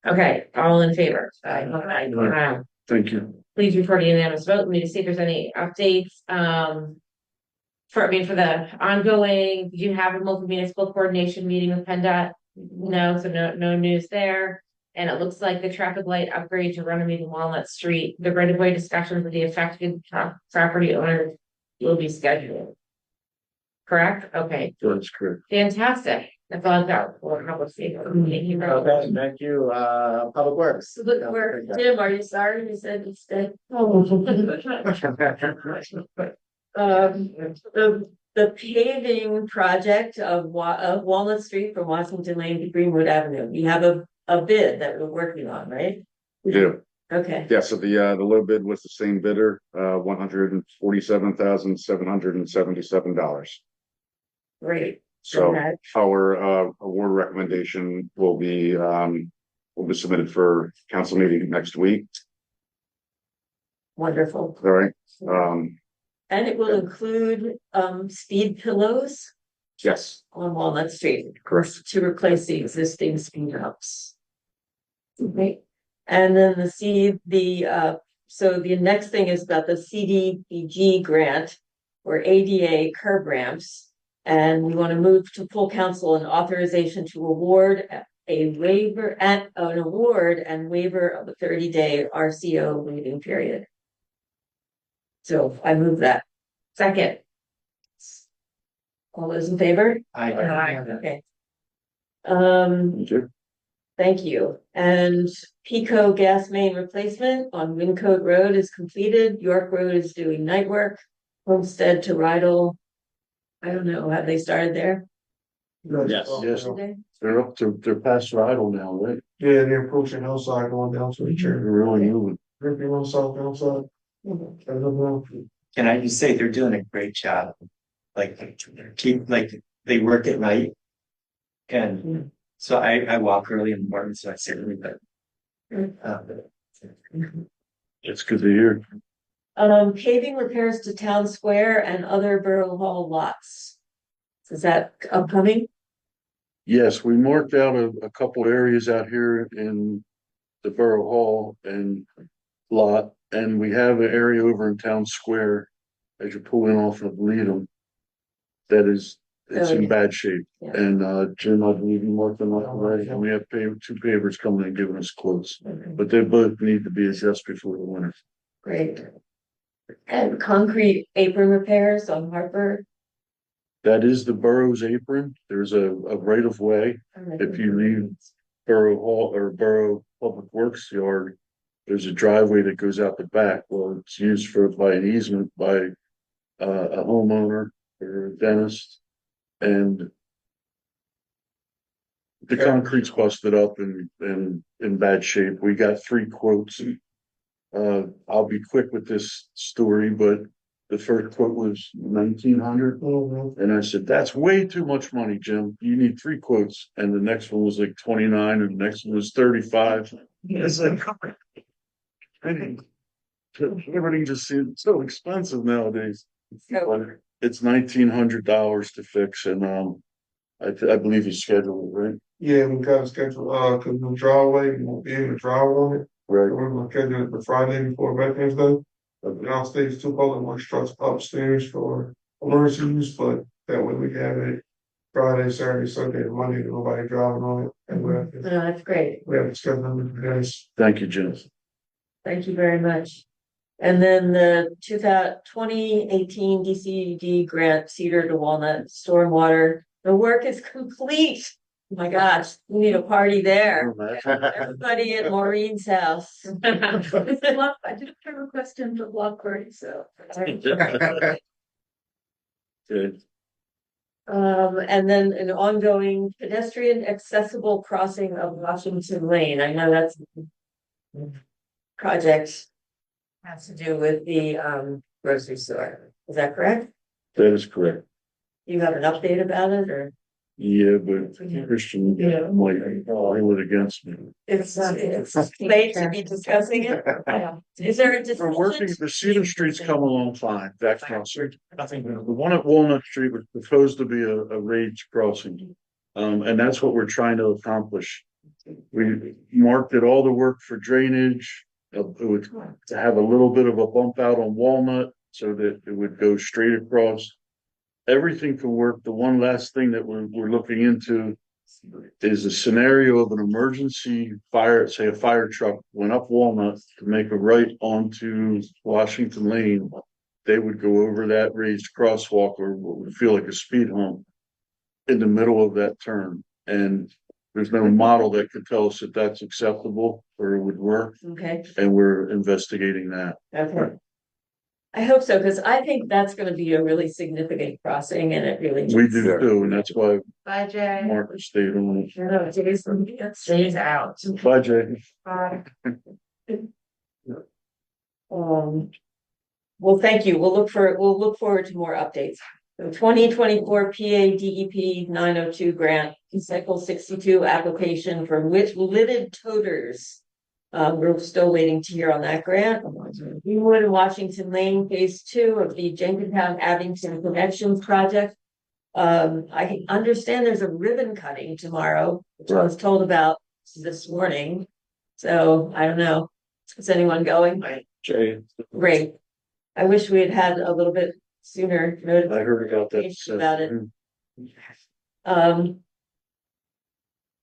Okay, all in favor? Thank you. Please report a unanimous vote. Let me just see if there's any updates. For the ongoing, did you have a multi-municipal coordination meeting with PennDOT? No, so no news there. And it looks like the traffic light upgrade to Runnymede and Walnut Street, the right of way discussions with the affected property owners will be scheduled. Correct? Okay, That's correct. fantastic. That's all I've got for public safety. Thank you very much. Okay, thank you, Public Works. Look, where, Tim, are you sorry you said it's dead? The paving project of Walnut Street from Washington Lane to Greenwood Avenue, you have a bid that we're working on, right? We do. Okay, Yeah, so the low bid was the same bidder, $147,777. great. So Okay. our award recommendation will be submitted for council meeting next week. Wonderful. All right. And it will include speed pillows Yes, on Walnut Street. correct. To replace the existing speed humps. Okay, and then the so the next thing is about the CDBG grant for ADA curb ramps. And we want to move to full council and authorization to award a waiver and an award and waiver of a 30-day RCO waiting period. So I move that. Second. All those in favor? I, Okay. Thank you. And Pico gas main replacement on Wincode Road is completed. York Road is doing night work. Homestead to Rydell. I don't know. Have they started there? Yes. They're up to, they're past Rydell now, right? Yeah, they're approaching hillside going down to the They're church. really moving. Ripping on south downside. I don't know. can I just say they're doing a great job. Like, keep, like, they work at night. And so I walk early in the morning, so I certainly, but. It's good to hear. Paving repairs to Town Square and other Borough Hall lots. Is that upcoming? Yes, we marked out a couple areas out here in the Borough Hall and lot, and we have an area over in Town Square as you're pulling off of Leadham. That is, it's in bad shape. Yeah. And Jim, I believe you marked them up already, and we have two pavers coming and giving us quotes. But they both need to be addressed before the winter. Great. And concrete apron repairs on Harper. That is the borough's apron. There's a right of way. If you leave Borough Hall or Borough Public Works Yard, there's a driveway that goes out the back. Well, it's used by an easement by a homeowner or a dentist. And the concrete's busted up and in bad shape. We got 3 quotes. I'll be quick with this story, but the first quote was $1,900. And I said, that's way too much money, Jim. You need 3 quotes. And the next one was like 29, and the next one was 35. It's like, everything just seems so expensive nowadays. But it's $1,900 to fix, and I believe he's scheduled, right? Yeah, we got a schedule, cause the driveway, we won't be able to drive on it. Right. We're gonna schedule it for Friday before Veterans Day. Downstairs, 2 public works trucks upstairs for emergency use, but that way we have it Friday, Saturday, Sunday, and Monday, nobody driving on it. And That's great. we have to schedule them guys. Thank you, Jim. Thank you very much. And then the 2018 DCD grant, Cedar to Walnut Stormwater, the work is complete. Oh my gosh, we need a party there. Everybody at Maureen's house. I did have a question for Blackbird, so. Good. And then an ongoing pedestrian accessible crossing of Washington Lane. I know that's project has to do with the grocery store. Is that correct? That is correct. You have an update about it, or? Yeah, but Christian, might hold it against me. It's late to be discussing it. Is there a We're working, decision? the Cedar Street's come along fine, that crossing. The one at Walnut Street was proposed to be a range crossing. And that's what we're trying to accomplish. We marked it all the work for drainage. It would have a little bit of a bump out on Walnut so that it would go straight across. Everything can work. The one last thing that we're looking into is a scenario of an emergency fire, say a fire truck went up Walnut to make a right onto Washington Lane. They would go over that raised crosswalk, or what would feel like a speed hump, in the middle of that turn. And there's no model that could tell us that that's acceptable or it would work. Okay, And we're investigating that. okay. I hope so, because I think that's gonna be a really significant crossing, and it really. We do too, and that's why Bye, Jay. Mark stayed on it. No, Jay's out. Bye, Jay. Well, thank you. We'll look forward to more updates. The 2024 PA DEP 902 grant, cycle 62 application for which lidded toters. We're still waiting to hear on that grant. Greenwood and Washington Lane, phase 2 of the Jenkintown Abington Connections project. I understand there's a ribbon cutting tomorrow, which I was told about this morning. So I don't know. Is anyone going? Jay, Great. I wish we had had a little bit sooner notification I heard about that. about it. Um.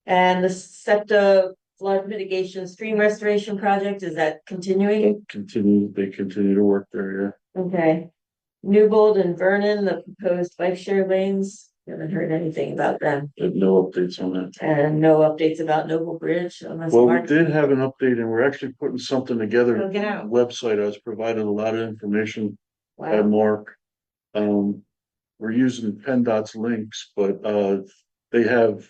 And the SEPTA flood mitigation stream restoration project, is that continuing? They continue to work there, Okay. Newbold and Vernon, the proposed bike share lanes, haven't heard anything about them. yeah. No updates on that. And no updates about Noble Bridge unless. Well, we Mark- did have an update and we're actually putting something together. Oh, get out. Website, I was provided a lot of information by Wow. Mark. We're using PennDOT's links, but they have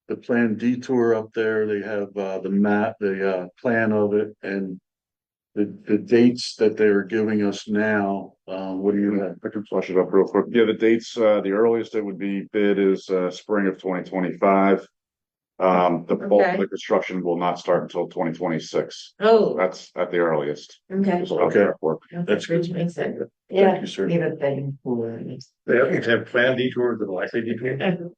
the planned detour up there. They have the map, the plan of it, and the dates that they're giving us now. What do you have? I can flush it up real quick. Yeah, the dates, the earliest it would be bid is spring of 2025. The bulk of the construction will not start until 2026. Oh, That's at the earliest. okay. Okay. Work. That's Bridge good. makes sense. Thank Yeah. you, sir. Even thing. They have planned detours and likely detours.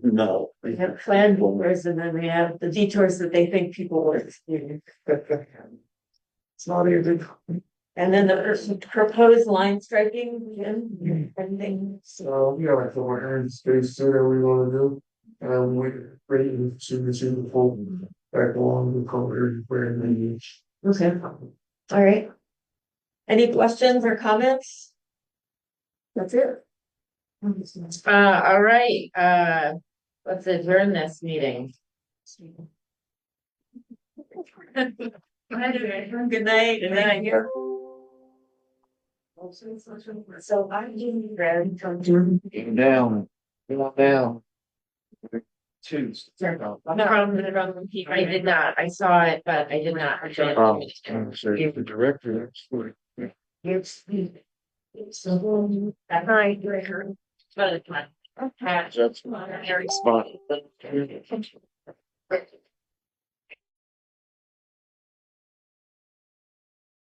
No. We have planned detours and then we have the detours that they think people will experience. It's not even. And then the proposed line striping, everything. So, yeah, like the one space too that we wanna do. We ready to see the full back along the cover where they need. Okay. All right. Any questions or comments? That's it. All right, let's adjourn this meeting. Good night. Good night. So I didn't grab Down, down. Two. No, I did not, I saw it, but I did not. The director. It's. Hi, Director. But it's not. That's my spot.